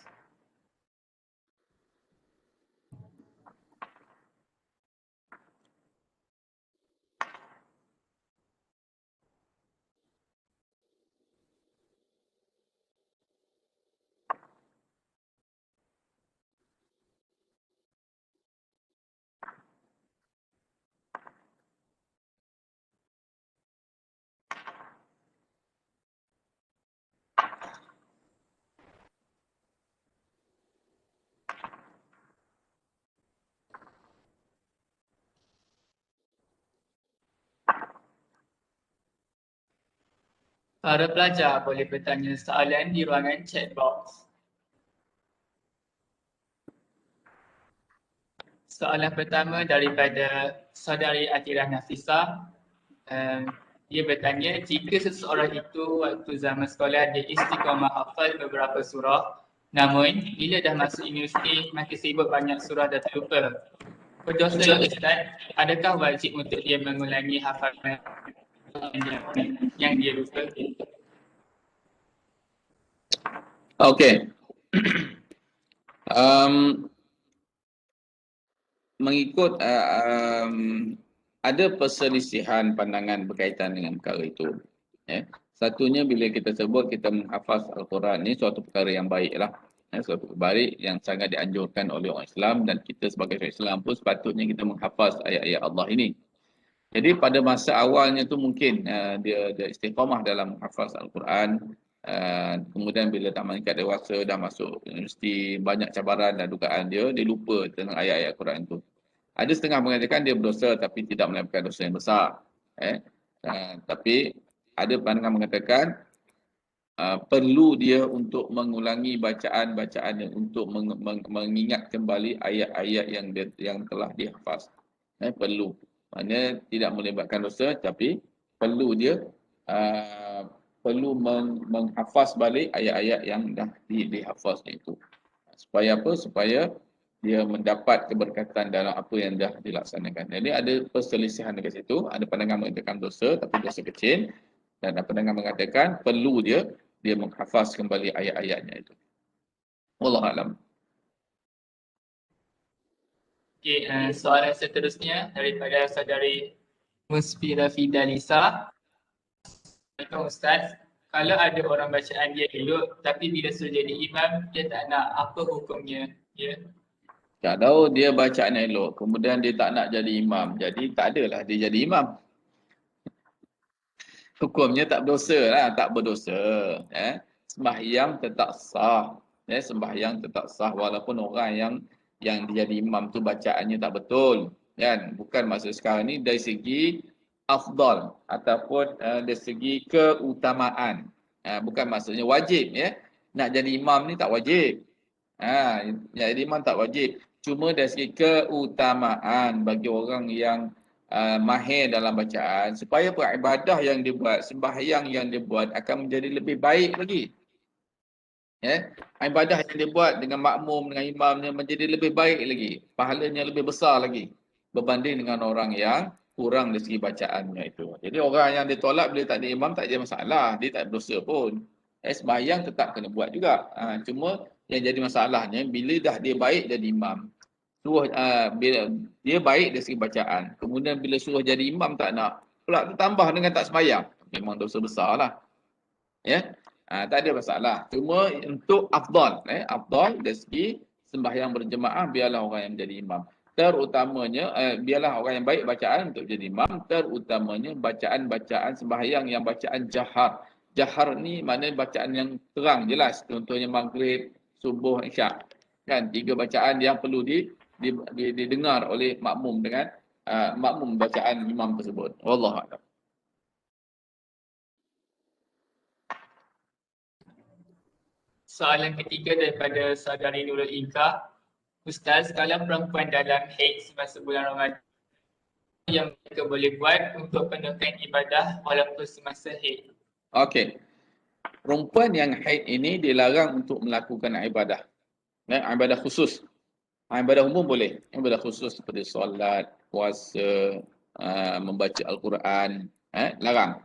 Para pelajar boleh bertanya soalan di ruangan chat box. Soalan pertama daripada saudari Atirah Nafisah. Dia bertanya, jika seseorang itu waktu zaman sekolah dia istiqamah hafal beberapa surah, namun bila dah masuk universiti makin sibuk banyak surah dah terlupa. Berdosa Ustaz, adakah wajib untuk dia mengulangi hafalan yang dia lupa? Okey. Mengikut ada perselisihan pandangan berkaitan dengan perkara itu. Satunya bila kita sebut kita menghafaz Al-Quran, ni suatu perkara yang baiklah. Suatu perkara baik yang sangat dianjurkan oleh orang Islam, dan kita sebagai orang Islam pun sepatutnya kita menghafaz ayat-ayat Allah ini. Jadi pada masa awalnya tu mungkin dia istiqamah dalam menghafaz Al-Quran. Kemudian bila dah meningkat dewasa, dah masuk universiti, banyak cabaran dan dugaan dia lupa tentang ayat-ayat Al-Quran tu. Ada setengah mengatakan dia berdosa tapi tidak melakukan dosa yang besar. Tapi ada pandangan mengatakan perlu dia untuk mengulangi bacaan-bacaannya untuk mengingat kembali ayat-ayat yang telah dihafaz. Perlu. Maknanya tidak melibatkan dosa tapi perlu dia perlu menghafaz balik ayat-ayat yang dah dihafaz itu. Supaya apa? Supaya dia mendapat keberkatan dalam apa yang dah dilaksanakan. Jadi ada perselisihan dekat situ. Ada pandangan mengatakan dosa tapi dosa kecil. Dan ada pandangan mengatakan perlu dia menghafaz kembali ayat-ayatnya itu. Wallahualam. Okey, soalan seterusnya daripada saudari Musfira Fidalisa. Assalamualaikum Ustaz. Kalau ada orang bacaan dia elok tapi bila suruh jadi imam dia tak nak, apa hukumnya? Ya. Kalau dia bacaan elok kemudian dia tak nak jadi imam, jadi tak adalah dia jadi imam. Hukumnya tak berdosa lah, tak berdosa. Sembahyang tetap sah. Sembahyang tetap sah walaupun orang yang dia jadi imam tu bacaannya tak betul. Kan? Bukan maksud sekarang ni dari segi afdal ataupun dari segi keutamaan. Bukan maksudnya wajib. Nak jadi imam ni tak wajib. Jadi imam tak wajib. Cuma dari segi keutamaan bagi orang yang mahir dalam bacaan supaya beribadah yang dia buat, sembahyang yang dia buat akan menjadi lebih baik lagi. Ibadah yang dia buat dengan makmum, dengan imamnya menjadi lebih baik lagi. Pahalanya lebih besar lagi berbanding dengan orang yang kurang dari segi bacaannya itu. Jadi orang yang ditolak bila tak ada imam tak ada masalah, dia tak berdosa pun. Sembahyang tetap kena buat juga. Cuma yang jadi masalahnya bila dah dia baik jadi imam. Suruh bila dia baik dari segi bacaan, kemudian bila suruh jadi imam tak nak, pula ditambah dengan tak sembahyang, memang dosa besar lah. Tak ada masalah. Cuma untuk afdal, afdal dari segi sembahyang berjemaah biarlah orang yang menjadi imam. Terutamanya biarlah orang yang baik bacaan untuk jadi imam, terutamanya bacaan-bacaan sembahyang yang bacaan jahar. Jahar ni maknanya bacaan yang terang jelas, contohnya maghrib, subuh, isyak. Kan 3 bacaan yang perlu didengar oleh makmum dengan makmum bacaan imam tersebut. Wallahu a'lam. Soalan ketiga daripada saudari Nurul Inka. Ustaz, kalau perempuan dalam haid semasa bulan Ramadan yang mereka boleh buat untuk penuhkan ibadah walaupun semasa haid? Okey. Perempuan yang haid ini dilarang untuk melakukan ibadah. Ibadah khusus. Ibadah umum boleh. Ibadah khusus seperti solat, puasa, membaca Al-Quran, larang.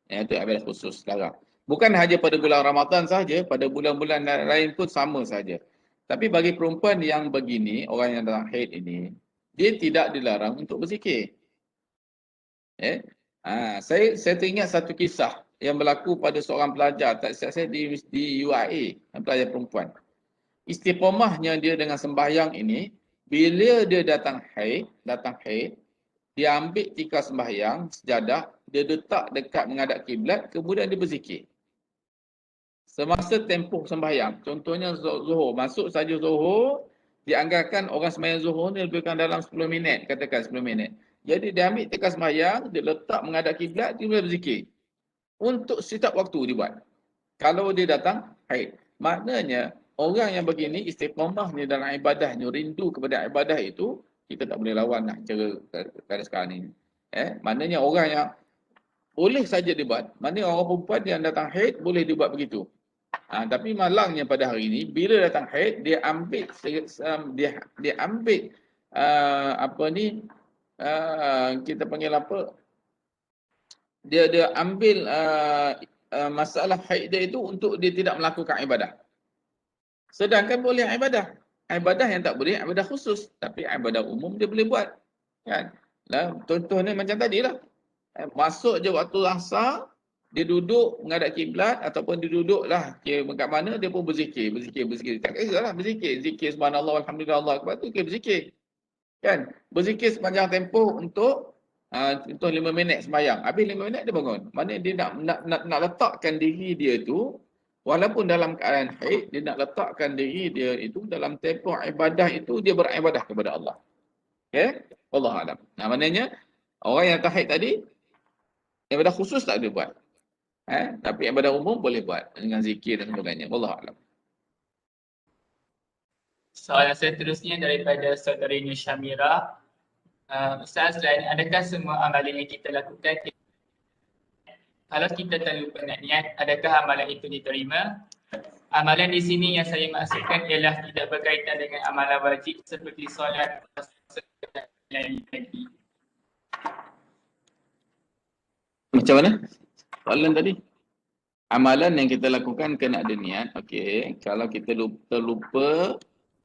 Itu ibadah khusus, larang. Bukan hanya pada bulan Ramadan saja, pada bulan-bulan lain pun sama saja. Tapi bagi perempuan yang begini, orang yang dalam haid ini, dia tidak dilarang untuk berzikir. Saya teringat satu kisah yang berlaku pada seorang pelajar, tak silap saya di UIA, pelajar perempuan. Istiqomahnya dia dengan sembahyang ini, bila dia datang haid, dia ambil tikar sembahyang, sejadah, dia letak dekat menghadap kiblat, kemudian dia berzikir. Semasa tempoh sembahyang, contohnya zuhur, masuk saja zuhur, dianggarkan orang sembahyang zuhur ni lebih kurang dalam 10 minit, katakan 10 minit. Jadi dia ambil tikar sembahyang, dia letak menghadap kiblat, dia boleh berzikir. Untuk setiap waktu dia buat. Kalau dia datang haid. Maknanya, orang yang begini istiqamahnya dalam ibadahnya, rindu kepada ibadah itu, kita tak boleh lawan lah cara sekarang ni. Maknanya orang yang boleh saja dibuat. Maknanya orang perempuan yang datang haid boleh dibuat begitu. Tapi malangnya pada hari ini, bila datang haid, dia ambil kita panggil apa? Dia ambil masalah haid dia itu untuk dia tidak melakukan ibadah. Sedangkan boleh ibadah. Ibadah yang tak boleh, ibadah khusus. Tapi ibadah umum dia boleh buat. Kan? Contohnya macam tadi lah. Masuk je waktu asar, dia duduk menghadap kiblat ataupun dia duduklah dekat mana dia pun berzikir. Tak kira lah berzikir. Zikir subhanallah, alhamdulillah, Allah akbar tu berzikir. Kan? Berzikir sepanjang tempoh untuk contoh 5 minit sembahyang. Habis 5 minit dia bangun. Maknanya dia nak letakkan diri dia tu, walaupun dalam keadaan haid, dia nak letakkan diri dia itu dalam tempoh ibadah itu, dia beribadah kepada Allah. Okay? Wallahu a'lam. Nah, maknanya orang yang tak haid tadi, ibadah khusus tak boleh buat. Tapi ibadah umum boleh buat dengan zikir dan sebagainya. Wallahu a'lam. Soalan seterusnya daripada saudari Nishamira. Ustaz Azlan, adakah semua amalan yang kita lakukan, kalau kita terlupa nak niat, adakah amalan itu diterima? Amalan di sini yang saya maksudkan ialah tidak berkaitan dengan amalan wajib seperti solat dan tadi. Macam mana? Soalan tadi. Amalan yang kita lakukan kena ada niat. Okey. Kalau kita terlupa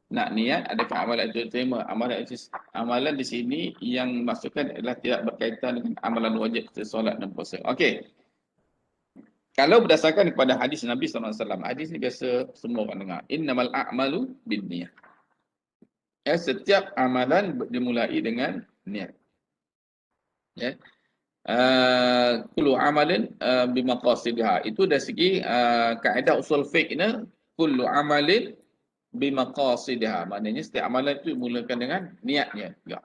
nak niat, adakah amalan itu diterima? Amalan di sini yang maksudkan adalah tidak berkaitan dengan amalan wajib seperti solat dan puasa. Okey. Kalau berdasarkan kepada hadis Nabi SAW, hadis ni biasa semua orang dengar. Innamal a'malu binniyah. Ya, setiap amalan dimulai dengan niat. Ya. Kullu amalin bimaqasidha. Itu dari segi kaedah usul fiqh ni, kullu amalin bimaqasidha. Maknanya setiap amalan itu dimulakan dengan niatnya. Ya.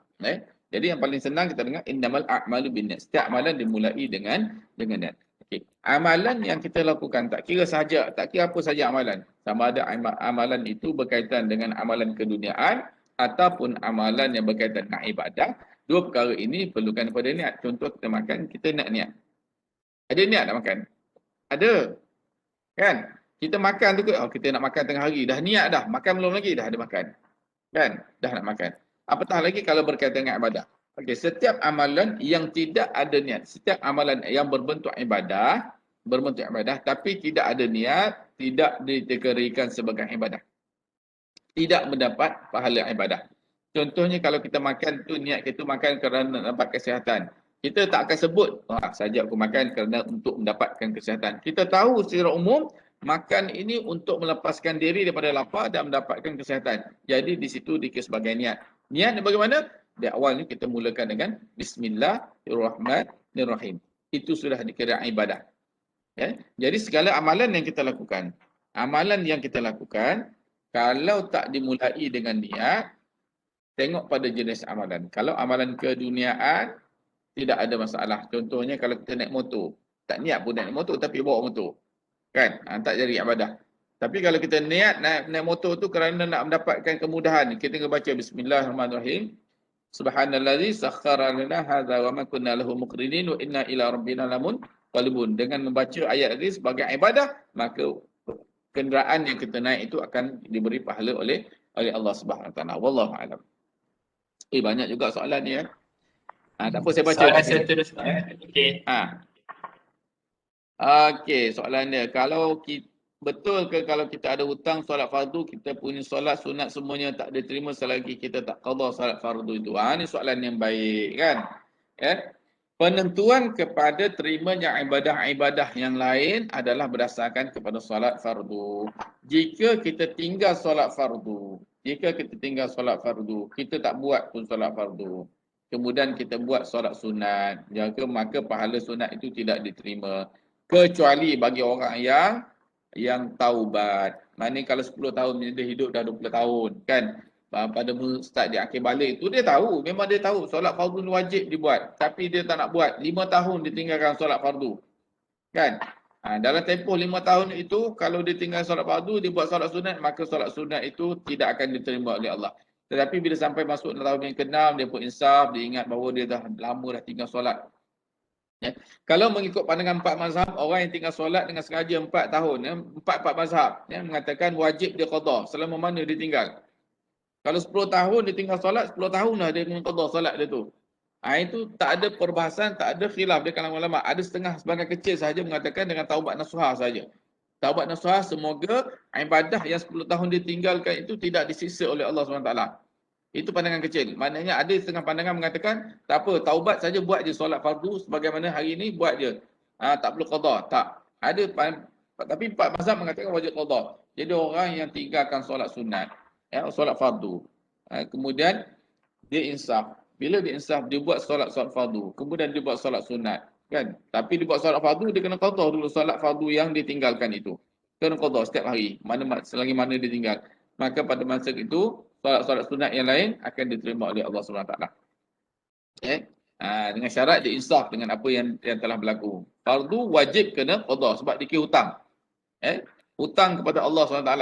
Jadi yang paling senang kita dengar innamal a'malu binniyah. Setiap amalan dimulai dengan niat. Okay. Amalan yang kita lakukan tak kira apa saja amalan. Sama ada amalan itu berkaitan dengan amalan keduniaan ataupun amalan yang berkaitan dengan ibadah. Dua perkara ini perlukan pada niat. Contoh kita makan, kita nak niat. Ada niat nak makan? Ada. Kan? Kita makan tu kita nak makan tengah hari. Dah niat dah. Makan belum lagi dah ada makan. Kan? Dah nak makan. Apatah lagi kalau berkaitan dengan ibadah. Okey, setiap amalan yang tidak ada niat, setiap amalan yang berbentuk ibadah tapi tidak ada niat, tidak dikategorikan sebagai ibadah. Tidak mendapat pahala ibadah. Contohnya kalau kita makan tu niat kita makan kerana nak dapat kesihatan. Kita tak akan sebut, saja aku makan kerana untuk mendapatkan kesihatan. Kita tahu secara umum makan ini untuk melepaskan diri daripada lapar dan mendapatkan kesihatan. Jadi di situ dikira sebagai niat. Niat bagaimana? Di awal ni kita mulakan dengan Bismillahirrahmanirrahim. Itu sudah dikira ibadah. Ya? Jadi segala amalan yang kita lakukan, kalau tak dimulai dengan niat, tengok pada jenis amalan. Kalau amalan keduniaan, tidak ada masalah. Contohnya kalau kita naik motor, tak niat pun naik motor tapi bawa motor. Kan? Tak jadi ibadah. Tapi kalau kita niat naik motor tu kerana nak mendapatkan kemudahan, kita kena baca Bismillahirrahmanirrahim. Subhanallazi sakhkhara lana hadza wa ma kunna lahu muqrinin wa inna ila rabbina lamunqalibun. Dengan membaca ayat ini sebagai ibadah, maka kenderaan yang kita naik itu akan diberi pahala oleh Allah Subhanahu Wa Taala. Wallahu a'lam. Banyak juga soalan ni ya. Tak apa saya baca. Soalan seterusnya. Okey. Okey, soalan dia. Betul ke kalau kita ada hutang solat fardu, kita punya solat sunat semuanya tak diterima selagi kita tak qada solat fardu itu? Ini soalan yang baik kan? Ya. Penentuan kepada terimanya ibadah-ibadah yang lain adalah berdasarkan kepada solat fardu. Jika kita tinggal solat fardu, kita tak buat pun solat fardu, kemudian kita buat solat sunat, maka pahala sunat itu tidak diterima. Kecuali bagi orang yang taubat. Maknanya kalau 10 tahun dia hidup dah 20 tahun kan. Pada start di akhir balik itu dia tahu, memang dia tahu solat fardu ni wajib dibuat, tapi dia tak nak buat. 5 tahun dia tinggalkan solat fardu. Kan? Dalam tempoh 5 tahun itu kalau dia tinggal solat fardu, dia buat solat sunat, maka solat sunat itu tidak akan diterima oleh Allah. Tetapi bila sampai masuk tahun yang ke-6, dia pun insaf, dia ingat bahawa dia dah lama dah tinggal solat. Ya. Kalau mengikut pandangan 4 mazhab, orang yang tinggal solat dengan sengaja 4 tahun, ya, 4 mazhab mengatakan wajib dia qada selama mana dia tinggal. Kalau 10 tahun dia tinggal solat, 10 tahun lah dia kena qada solat dia tu. Itu tak ada perbahasan, tak ada khilaf di kalangan ulama. Ada setengah sebahagian kecil sahaja mengatakan dengan taubat nasuha saja. Taubat nasuha semoga ibadah yang 10 tahun dia tinggalkan itu tidak disiksa oleh Allah SWT. Itu pandangan kecil. Maknanya ada setengah pandangan mengatakan tak apa, taubat saja, buat je solat fardu sebagaimana hari ini, buat je. Tak perlu qada. Tak. Tapi 4 mazhab mengatakan wajib qada. Jadi orang yang tinggalkan solat sunat, solat fardu, kemudian dia insaf. Bila dia insaf, dia buat solat fardu, kemudian dia buat solat sunat, kan? Tapi dia buat solat fardu, dia kena qada dulu solat fardu yang ditinggalkan itu. Kena qada setiap hari, selagi mana dia tinggal. Maka pada masa itu solat sunat yang lain akan diterima oleh Allah SWT. Dengan syarat dia insaf dengan apa yang telah berlaku. Fardu wajib kena qada sebab dikira hutang. Hutang kepada Allah SWT.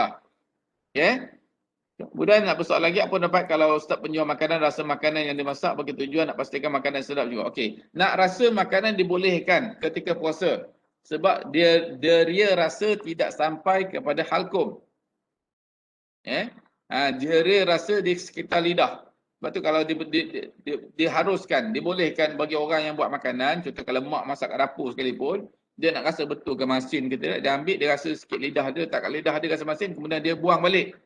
Kemudian nak bersoal lagi, apa pendapat kalau ustaz penjual makanan rasa makanan yang dimasak bagi tujuan nak pastikan makanan sedap juga. Okey, nak rasa makanan dibolehkan ketika puasa sebab dia rasa tidak sampai kepada halkum. Dia rasa di sekitar lidah. Sebab tu kalau diharuskan, dibolehkan bagi orang yang buat makanan, contoh kalau mak masak kat dapur sekalipun, dia nak rasa betul ke masin ke tidak, dia ambil, dia rasa sikit lidah dia, tak kat lidah dia rasa masin, kemudian dia buang balik.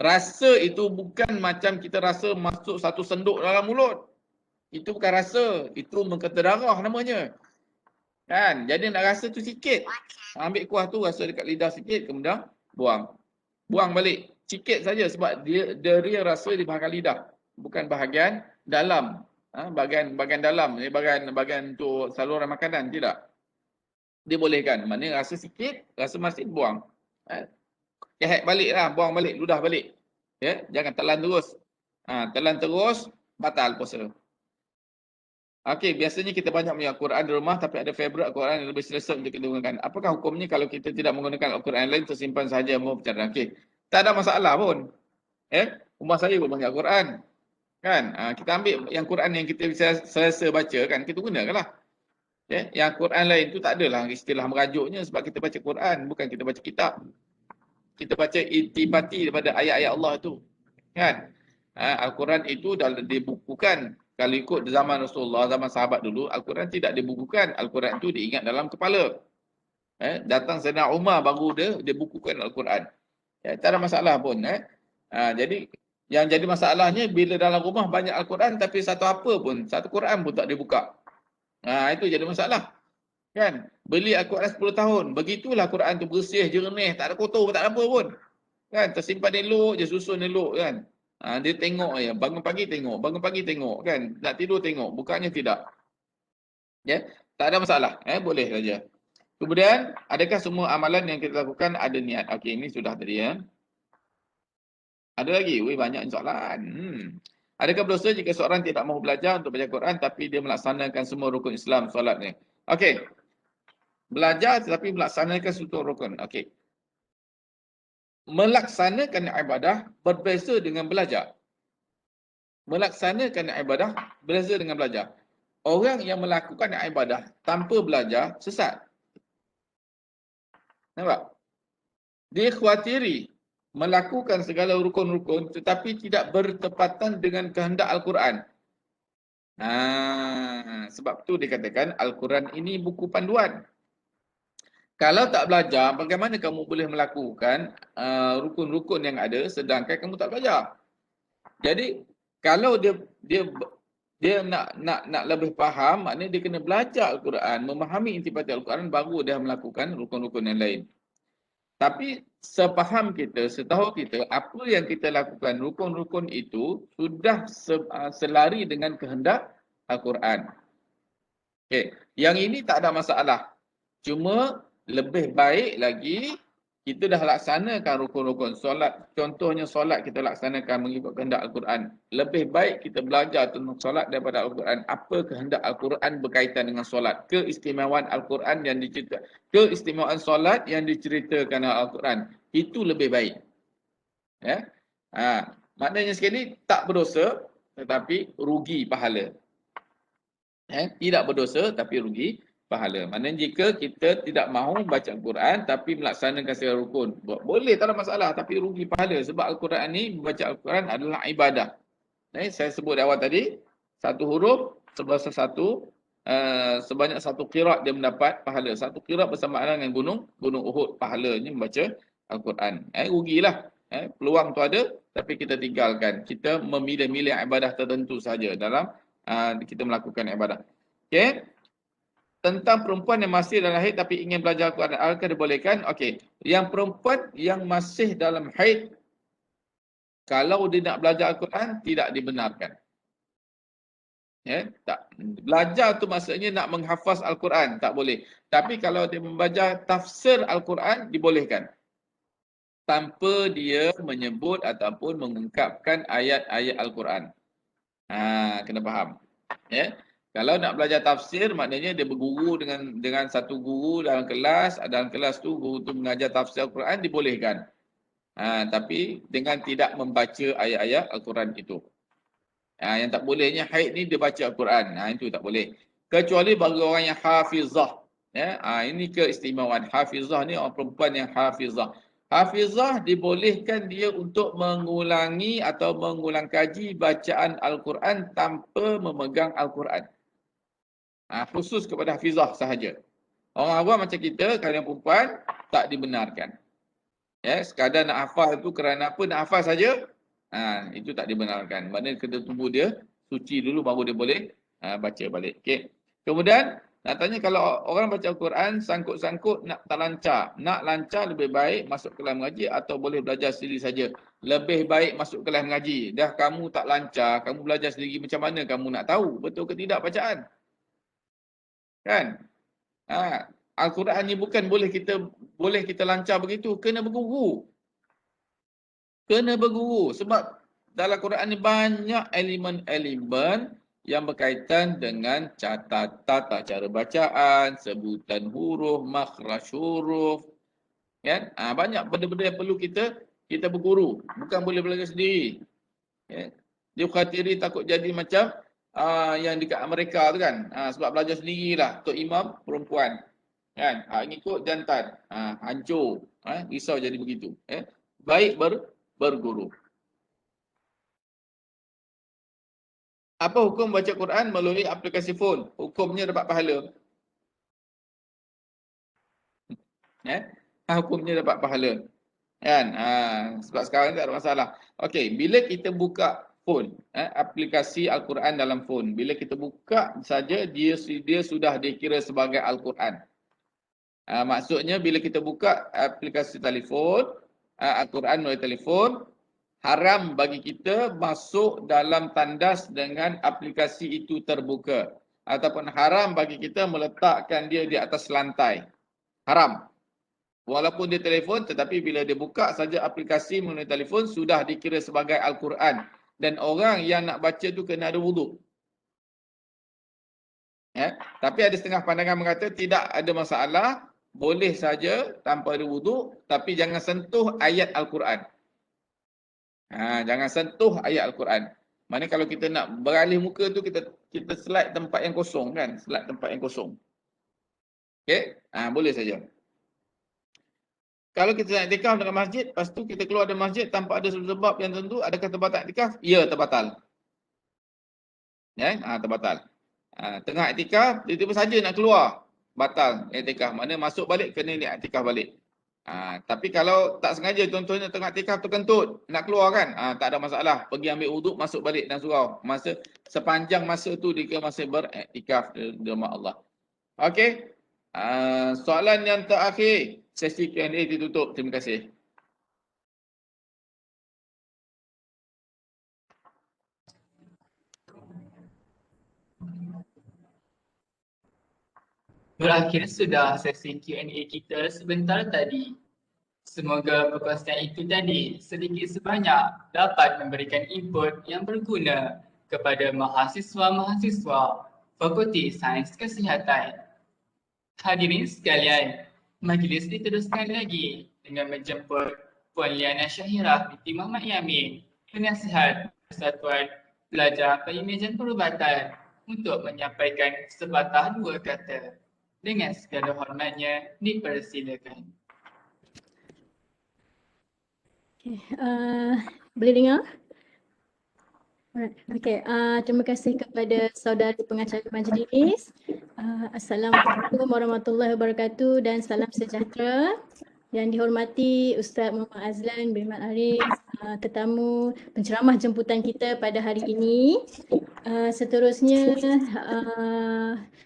Rasa itu bukan macam kita rasa masuk satu senduk dalam mulut. Itu bukan rasa, itu mengkata darah namanya. Kan? Jadi nak rasa tu sikit. Ambil kuah tu rasa dekat lidah sikit, kemudian buang. Buang balik. Sikit saja sebab dia rasa di bahagian lidah, bukan bahagian dalam. Bahagian dalam, bahagian tu saluran makanan, tidak. Dibolehkan. Maknanya rasa sikit, rasa masin, buang. Kehek balik lah, buang balik, ludah balik. Jangan telan terus. Telan terus, batal puasa. Okey, biasanya kita banyak punya Al-Quran di rumah tapi ada favorite Al-Quran yang lebih selesa untuk kita gunakan. Apakah hukumnya kalau kita tidak menggunakan Al-Quran lain tersimpan sahaja mau bercadang? Okey, tak ada masalah pun. Rumah saya pun banyak Al-Quran. Kan? Kita ambil yang Quran yang kita bisa selesa baca kan, kita gunakanlah. Yang Quran lain tu tak adalah istilah merajuknya sebab kita baca Quran, bukan kita baca kitab. Kita baca intipati daripada ayat-ayat Allah tu. Kan? Al-Quran itu dah dibukukan. Kalau ikut zaman Rasulullah, zaman sahabat dulu, Al-Quran tidak dibukukan. Al-Quran itu diingat dalam kepala. Datang Sayyidina Umar baru dia bukukan Al-Quran. Tak ada masalah pun. Jadi, yang jadi masalahnya bila dalam rumah banyak Al-Quran tapi satu Quran pun tak dibuka. Itu jadi masalah. Kan? Beli Al-Quran 10 tahun. Begitulah Quran tu bersih, jernih, tak ada kotor, tak ada apa pun. Kan? Tersimpan elok je, susun elok kan. Dia tengok je, bangun pagi tengok kan. Nak tidur tengok, bukanya tidak. Tak ada masalah, boleh saja. Kemudian, adakah semua amalan yang kita lakukan ada niat? Okey, ini sudah tadi ya. Ada lagi? Banyak soalan. Adakah berdosa jika seorang tidak mahu belajar untuk baca Quran tapi dia melaksanakan semua rukun Islam solatnya? Okey. Belajar tetapi melaksanakan semua rukun. Okey. Melaksanakan ibadah berbeza dengan belajar. Melaksanakan ibadah berbeza dengan belajar. Orang yang melakukan ibadah tanpa belajar sesat. Nampak? Dia khawatiri melakukan segala rukun-rukun tetapi tidak bertepatan dengan kehendak Al-Quran. Sebab tu dikatakan Al-Quran ini buku panduan. Kalau tak belajar, bagaimana kamu boleh melakukan rukun-rukun yang ada sedangkan kamu tak belajar? Jadi kalau dia nak lebih faham, maknanya dia kena belajar Al-Quran, memahami intipati Al-Quran baru dia melakukan rukun-rukun yang lain. Tapi sepaham kita, setahu kita, apa yang kita lakukan rukun-rukun itu sudah selari dengan kehendak Al-Quran. Okay. Yang ini tak ada masalah. Cuma lebih baik lagi kita dah laksanakan rukun-rukun solat. Contohnya solat kita laksanakan mengikut kehendak Al-Quran. Lebih baik kita belajar tentang solat daripada Al-Quran. Apa kehendak Al-Quran berkaitan dengan solat. Keistimewaan Al-Quran yang diceritakan. Keistimewaan solat yang diceritakan Al-Quran. Itu lebih baik. Maknanya sekali tak berdosa tetapi rugi pahala. Tidak berdosa tapi rugi pahala. Maknanya jika kita tidak mahu baca Al-Quran tapi melaksanakan segala rukun, boleh, tak ada masalah, tapi rugi pahala sebab Al-Quran ni, membaca Al-Quran adalah ibadah. Saya sebut di awal tadi, satu huruf sebesar sebanyak satu qiraat dia mendapat pahala. Satu qiraat bersamaan dengan gunung Uhud pahalanya membaca Al-Quran. Rugilah. Peluang tu ada tapi kita tinggalkan. Kita memilih-milih ibadah tertentu saja dalam kita melakukan ibadah. Okey. Tentang perempuan yang masih dalam haid tapi ingin belajar Al-Quran, adakah dibolehkan? Okey. Yang perempuan yang masih dalam haid, kalau dia nak belajar Al-Quran, tidak dibenarkan. Tak. Belajar tu maksudnya nak menghafaz Al-Quran, tak boleh. Tapi kalau dia membaca tafsir Al-Quran, dibolehkan. tanpa dia menyebut ataupun mengungkapkan ayat-ayat Al-Quran. Kena faham. Ya. Kalau nak belajar tafsir, maknanya dia berguru dengan satu guru dalam kelas. Dalam kelas tu guru tu mengajar tafsir Al-Quran, dibolehkan. Tapi dengan tidak membaca ayat-ayat Al-Quran itu. Yang tak bolehnya haid ni dia baca Al-Quran. Itu tak boleh. Kecuali bagi orang yang hafizah. Ya, ini keistimewaan. Hafizah ni orang perempuan yang hafizah. Hafizah dibolehkan dia untuk mengulangi atau mengulang kaji bacaan Al-Quran tanpa memegang Al-Quran. Khusus kepada hafizah sahaja. Orang awam macam kita, kalau yang perempuan, tak dibenarkan. Ya, sekadar nak hafal tu kerana apa? Nak hafal saja. Itu tak dibenarkan. Maknanya kena tunggu dia suci dulu baru dia boleh baca balik. Okey. Kemudian nak tanya, kalau orang baca Al-Quran sangkut-sangkut nak tak lancar. Nak lancar lebih baik masuk kelas mengaji atau boleh belajar sendiri saja. Lebih baik masuk kelas mengaji. Dah kamu tak lancar, kamu belajar sendiri, macam mana kamu nak tahu betul ke tidak bacaan? Kan? Al-Quran ni bukan boleh kita lancar begitu, kena berguru. Kena berguru sebab dalam Quran ni banyak elemen-elemen yang berkaitan dengan tata cara bacaan, sebutan huruf, makhraj huruf. Kan? Banyak benda-benda yang perlu kita berguru, bukan boleh belajar sendiri. Dia khatiri takut jadi macam yang dekat Amerika tu kan. Sebab belajar sendirilah, Tok Imam perempuan. Kan? Ngikut jantan. Hancur. Risau jadi begitu. Baik berguru. Apa hukum baca Quran melalui aplikasi phone? Hukumnya dapat pahala. Hukumnya dapat pahala. Kan? Sebab sekarang tak ada masalah. Okey, bila kita buka phone, aplikasi Al-Quran dalam phone, bila kita buka saja dia sudah dikira sebagai Al-Quran. Maksudnya bila kita buka aplikasi telefon, Al-Quran melalui telefon, haram bagi kita masuk dalam tandas dengan aplikasi itu terbuka. Ataupun haram bagi kita meletakkan dia di atas lantai. Haram. Walaupun dia telefon, tetapi bila dia buka saja aplikasi melalui telefon, sudah dikira sebagai Al-Quran. Dan orang yang nak baca tu kena ada wuduk. Tapi ada setengah pandangan mengata tidak ada masalah, boleh saja tanpa ada wuduk, tapi jangan sentuh ayat Al-Quran. Jangan sentuh ayat Al-Quran. Maknanya kalau kita nak beralih muka tu, kita slide tempat yang kosong kan. Slide tempat yang kosong. Okey? Boleh saja. Kalau kita nak iktikaf dekat masjid, lepas tu kita keluar dari masjid tanpa ada sebab yang tentu, adakah terbatal iktikaf? Ya, terbatal. Terbatal. Tengah iktikaf, tiba-tiba saja nak keluar, batal iktikaf. Maknanya masuk balik, kena iktikaf balik. Tapi kalau tak sengaja, contohnya tengah iktikaf terkentut, nak keluar kan, tak ada masalah. Pergi ambil wuduk, masuk balik dan surau. Sepanjang masa tu dia masih beriktikaf di rumah Allah. Okey. Soalan yang terakhir, sesi Q&A ditutup. Terima kasih. Berakhir sudah sesi Q&A kita sebentar tadi. Semoga perkongsian itu tadi sedikit sebanyak dapat memberikan input yang berguna kepada mahasiswa-mahasiswa Fakulti Sains Kesihatan. Hadirin sekalian, majlis diteruskan lagi dengan menjemput Puan Liana Syahirah binti Muhammad Yamin, Penasihat Persatuan Pelajar Pengimejan Perubatan, untuk menyampaikan sepatah dua kata. Dengan segala hormatnya, dipersilakan. Boleh dengar? Okey, terima kasih kepada saudara pengacara majlis. Assalamualaikum warahmatullahi wabarakatuh dan salam sejahtera. Yang dihormati Ustaz Muhammad Azlan bin Mat Arif, tetamu penceramah jemputan kita pada hari ini. Seterusnya,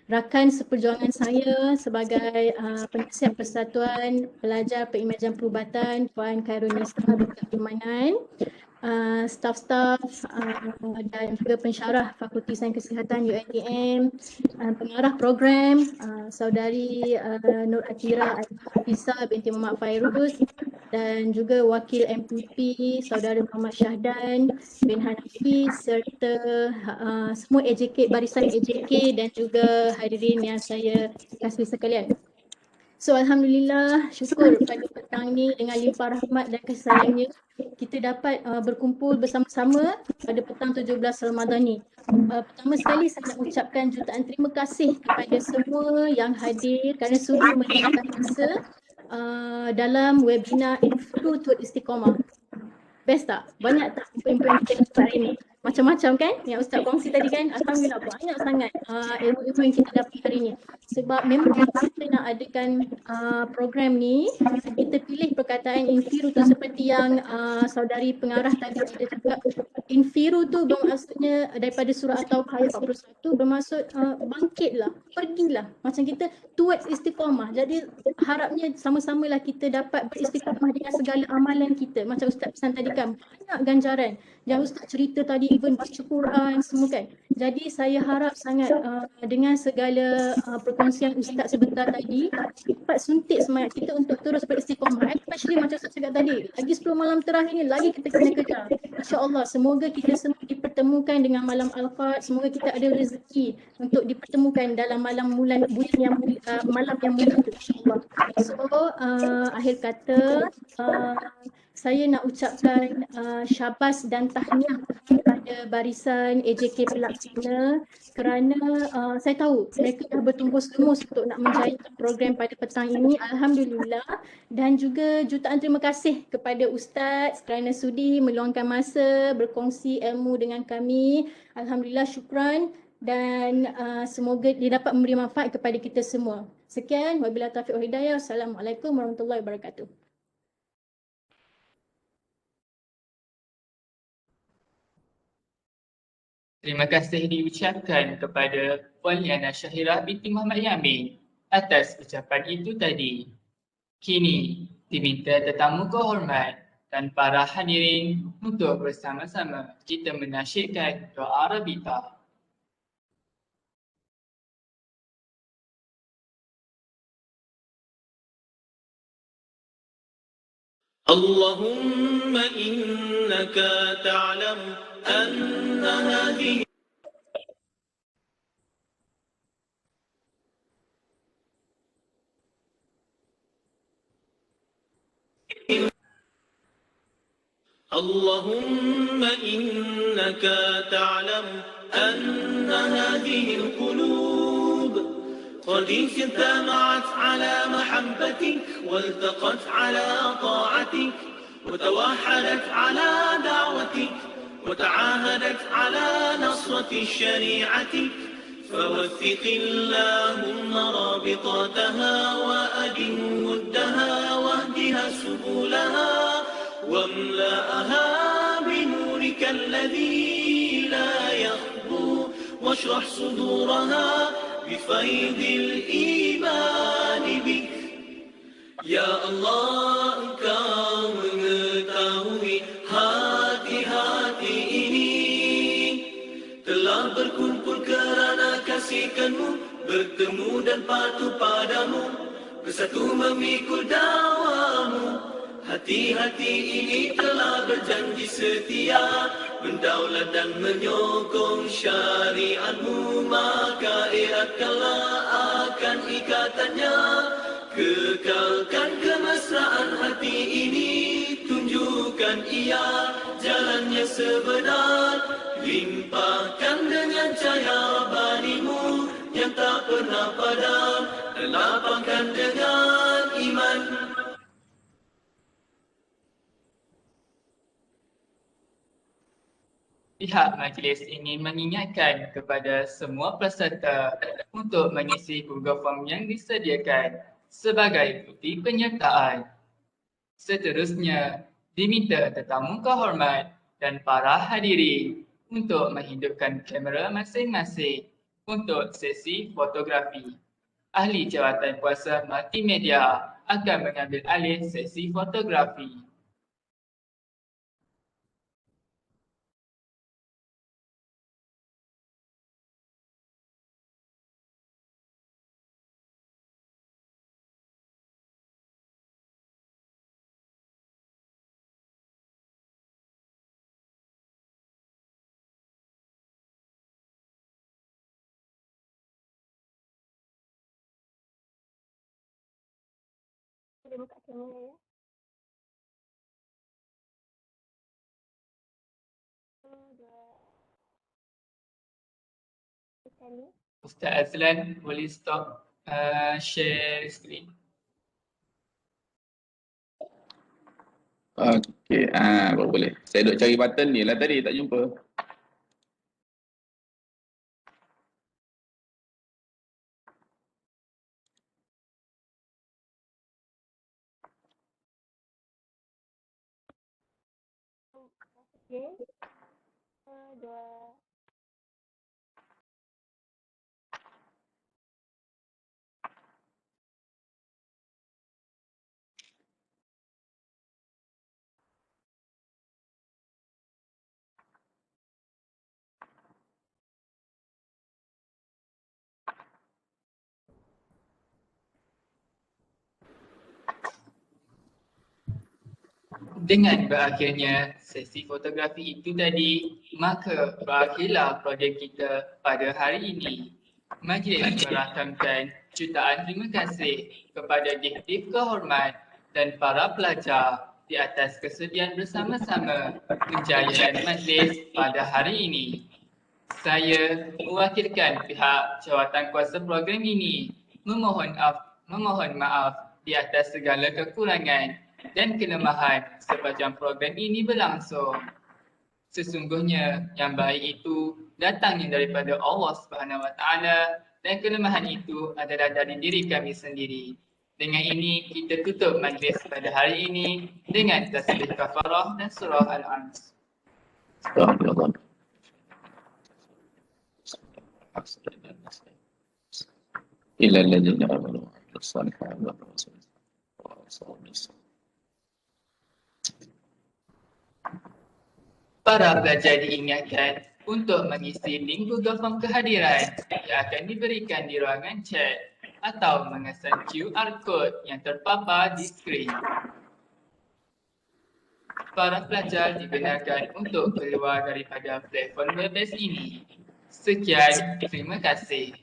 rakan seperjuangan saya sebagai penasihat Persatuan Pelajar Pengimejan Perubatan, Puan Khairunisa binti Abdul Manan, staf-staf dan juga pensyarah Fakulti Sains Kesihatan UiTM, pengarah program Saudari Nur Atira Hafizah binti Muhammad Fairuz, dan juga Wakil MPP Saudara Muhammad Syahdan bin Hanafi serta semua AJK, barisan AJK dan juga hadirin yang saya kasih sekalian. So Alhamdulillah, syukur pada petang ni dengan limpah rahmat dan kasih sayangnya kita dapat berkumpul bersama-sama pada petang 17 Ramadan ni. Pertama sekali saya nak ucapkan jutaan terima kasih kepada semua yang hadir kerana sudi meluangkan masa dalam webinar Info to Istiqomah. Best tak? Banyak tak info-info yang kita dapat hari ni? Macam-macam kan? Yang Ustaz kongsi tadi kan? Alhamdulillah banyak sangat ilmu-ilmu yang kita dapat hari ni. Sebab memang kita nak adakan program ni, kita pilih perkataan infiru tu seperti yang saudari pengarah tadi ada cakap. Infiru tu bermaksudnya daripada surah At-Taubah ayat 41 bermaksud bangkitlah, pergilah. Macam kita towards istiqamah. Jadi harapnya sama-samalah kita dapat beristiqamah dengan segala amalan kita. Macam Ustaz pesan tadi kan, banyak ganjaran. Yang Ustaz cerita tadi even baca Quran semua kan. Jadi saya harap sangat dengan segala perkongsian Ustaz sebentar tadi dapat suntik semangat kita untuk terus beristiqamah. Especially macam Ustaz cakap tadi, lagi 10 malam terakhir ni lagi kita kena kejar. InsyaAllah semoga kita semua dipertemukan dengan malam Al-Qadr. Semoga kita ada rezeki untuk dipertemukan dalam malam bulan yang malam yang mulia itu insyaAllah. So akhir kata saya nak ucapkan syabas dan tahniah kepada barisan AJK pelaksana kerana saya tahu mereka dah bertungkus-lumus untuk nak menjayakan program pada petang ini. Alhamdulillah. Dan juga jutaan terima kasih kepada Ustaz kerana sudi meluangkan masa berkongsi ilmu dengan kami. Alhamdulillah, syukran dan semoga dia dapat memberi manfaat kepada kita semua. Sekian, wabillahi taufiq wal hidayah. Assalamualaikum warahmatullahi wabarakatuh. Terima kasih diucapkan kepada Puan Liana Syahirah binti Muhammad Yamin atas ucapan itu tadi. Kini diminta tetamu kehormat dan para hadirin untuk bersama-sama kita menasyidkan doa Rabita. اللهم إنك تعلم أن هذه اللهم إنك تعلم أن هذه القلوب قد اجتمعت على محبتك والتقت على طاعتك وتوحدت على دعوتك وتعاهدت على نصرة شريعتك فوثق اللهم رابطاتها وأدم ودها واهدها سبلها واملأها بنورك الذي لا يخبو واشرح صدورها بفيض الإيمان بك يا الله engkau mengetahui hati-hati ini telah berkumpul kerana kasihkan-Mu, bertemu dan patuh padamu, bersatu memikul dakwamu. Hati-hati ini telah berjanji setia mendaulat dan menyokong syariat-Mu, maka eratkanlah akan ikatannya. Kekalkan kemesraan hati ini, tunjukkan ia jalannya sebenar. Limpahkan dengan cahaya Rabbani-Mu yang tak pernah padam, dan lapangkan dengan iman. Pihak majlis ingin mengingatkan kepada semua peserta untuk mengisi Google Form yang disediakan sebagai bukti penyertaan. Seterusnya, diminta tetamu kehormat dan para hadirin untuk menghidupkan kamera masing-masing untuk sesi fotografi. Ahli jawatan kuasa multimedia akan mengambil alih sesi fotografi. Boleh buka kamera ya. Sekali. Ustaz Azlan boleh stop share screen. Okey, baru boleh. Saya duk cari button ni lah tadi, tak jumpa. Okey. 2. Dengan berakhirnya sesi fotografi itu tadi, maka berakhirlah projek kita pada hari ini. Majlis merakamkan jutaan terima kasih kepada diktif kehormat dan para pelajar di atas kesediaan bersama-sama menjayakan majlis pada hari ini. Saya mewakilkan pihak jawatan kuasa program ini memohon maaf di atas segala kekurangan dan kelemahan sepanjang program ini berlangsung. Sesungguhnya yang baik itu datangnya daripada Allah Subhanahu Wa Taala dan kelemahan itu adalah dari diri kami sendiri. Dengan ini kita tutup majlis pada hari ini dengan tasbih kafarah dan surah Al-Ans. Astagfirullah. Illa alladzina amanu wa amilus solihati wa tawassaw bis sabr. Para pelajar diingatkan untuk mengisi link Google Form kehadiran yang akan diberikan di ruangan chat atau mengesan QR code yang terpapar di skrin. Para pelajar dibenarkan untuk keluar daripada platform Webex ini. Sekian, terima kasih.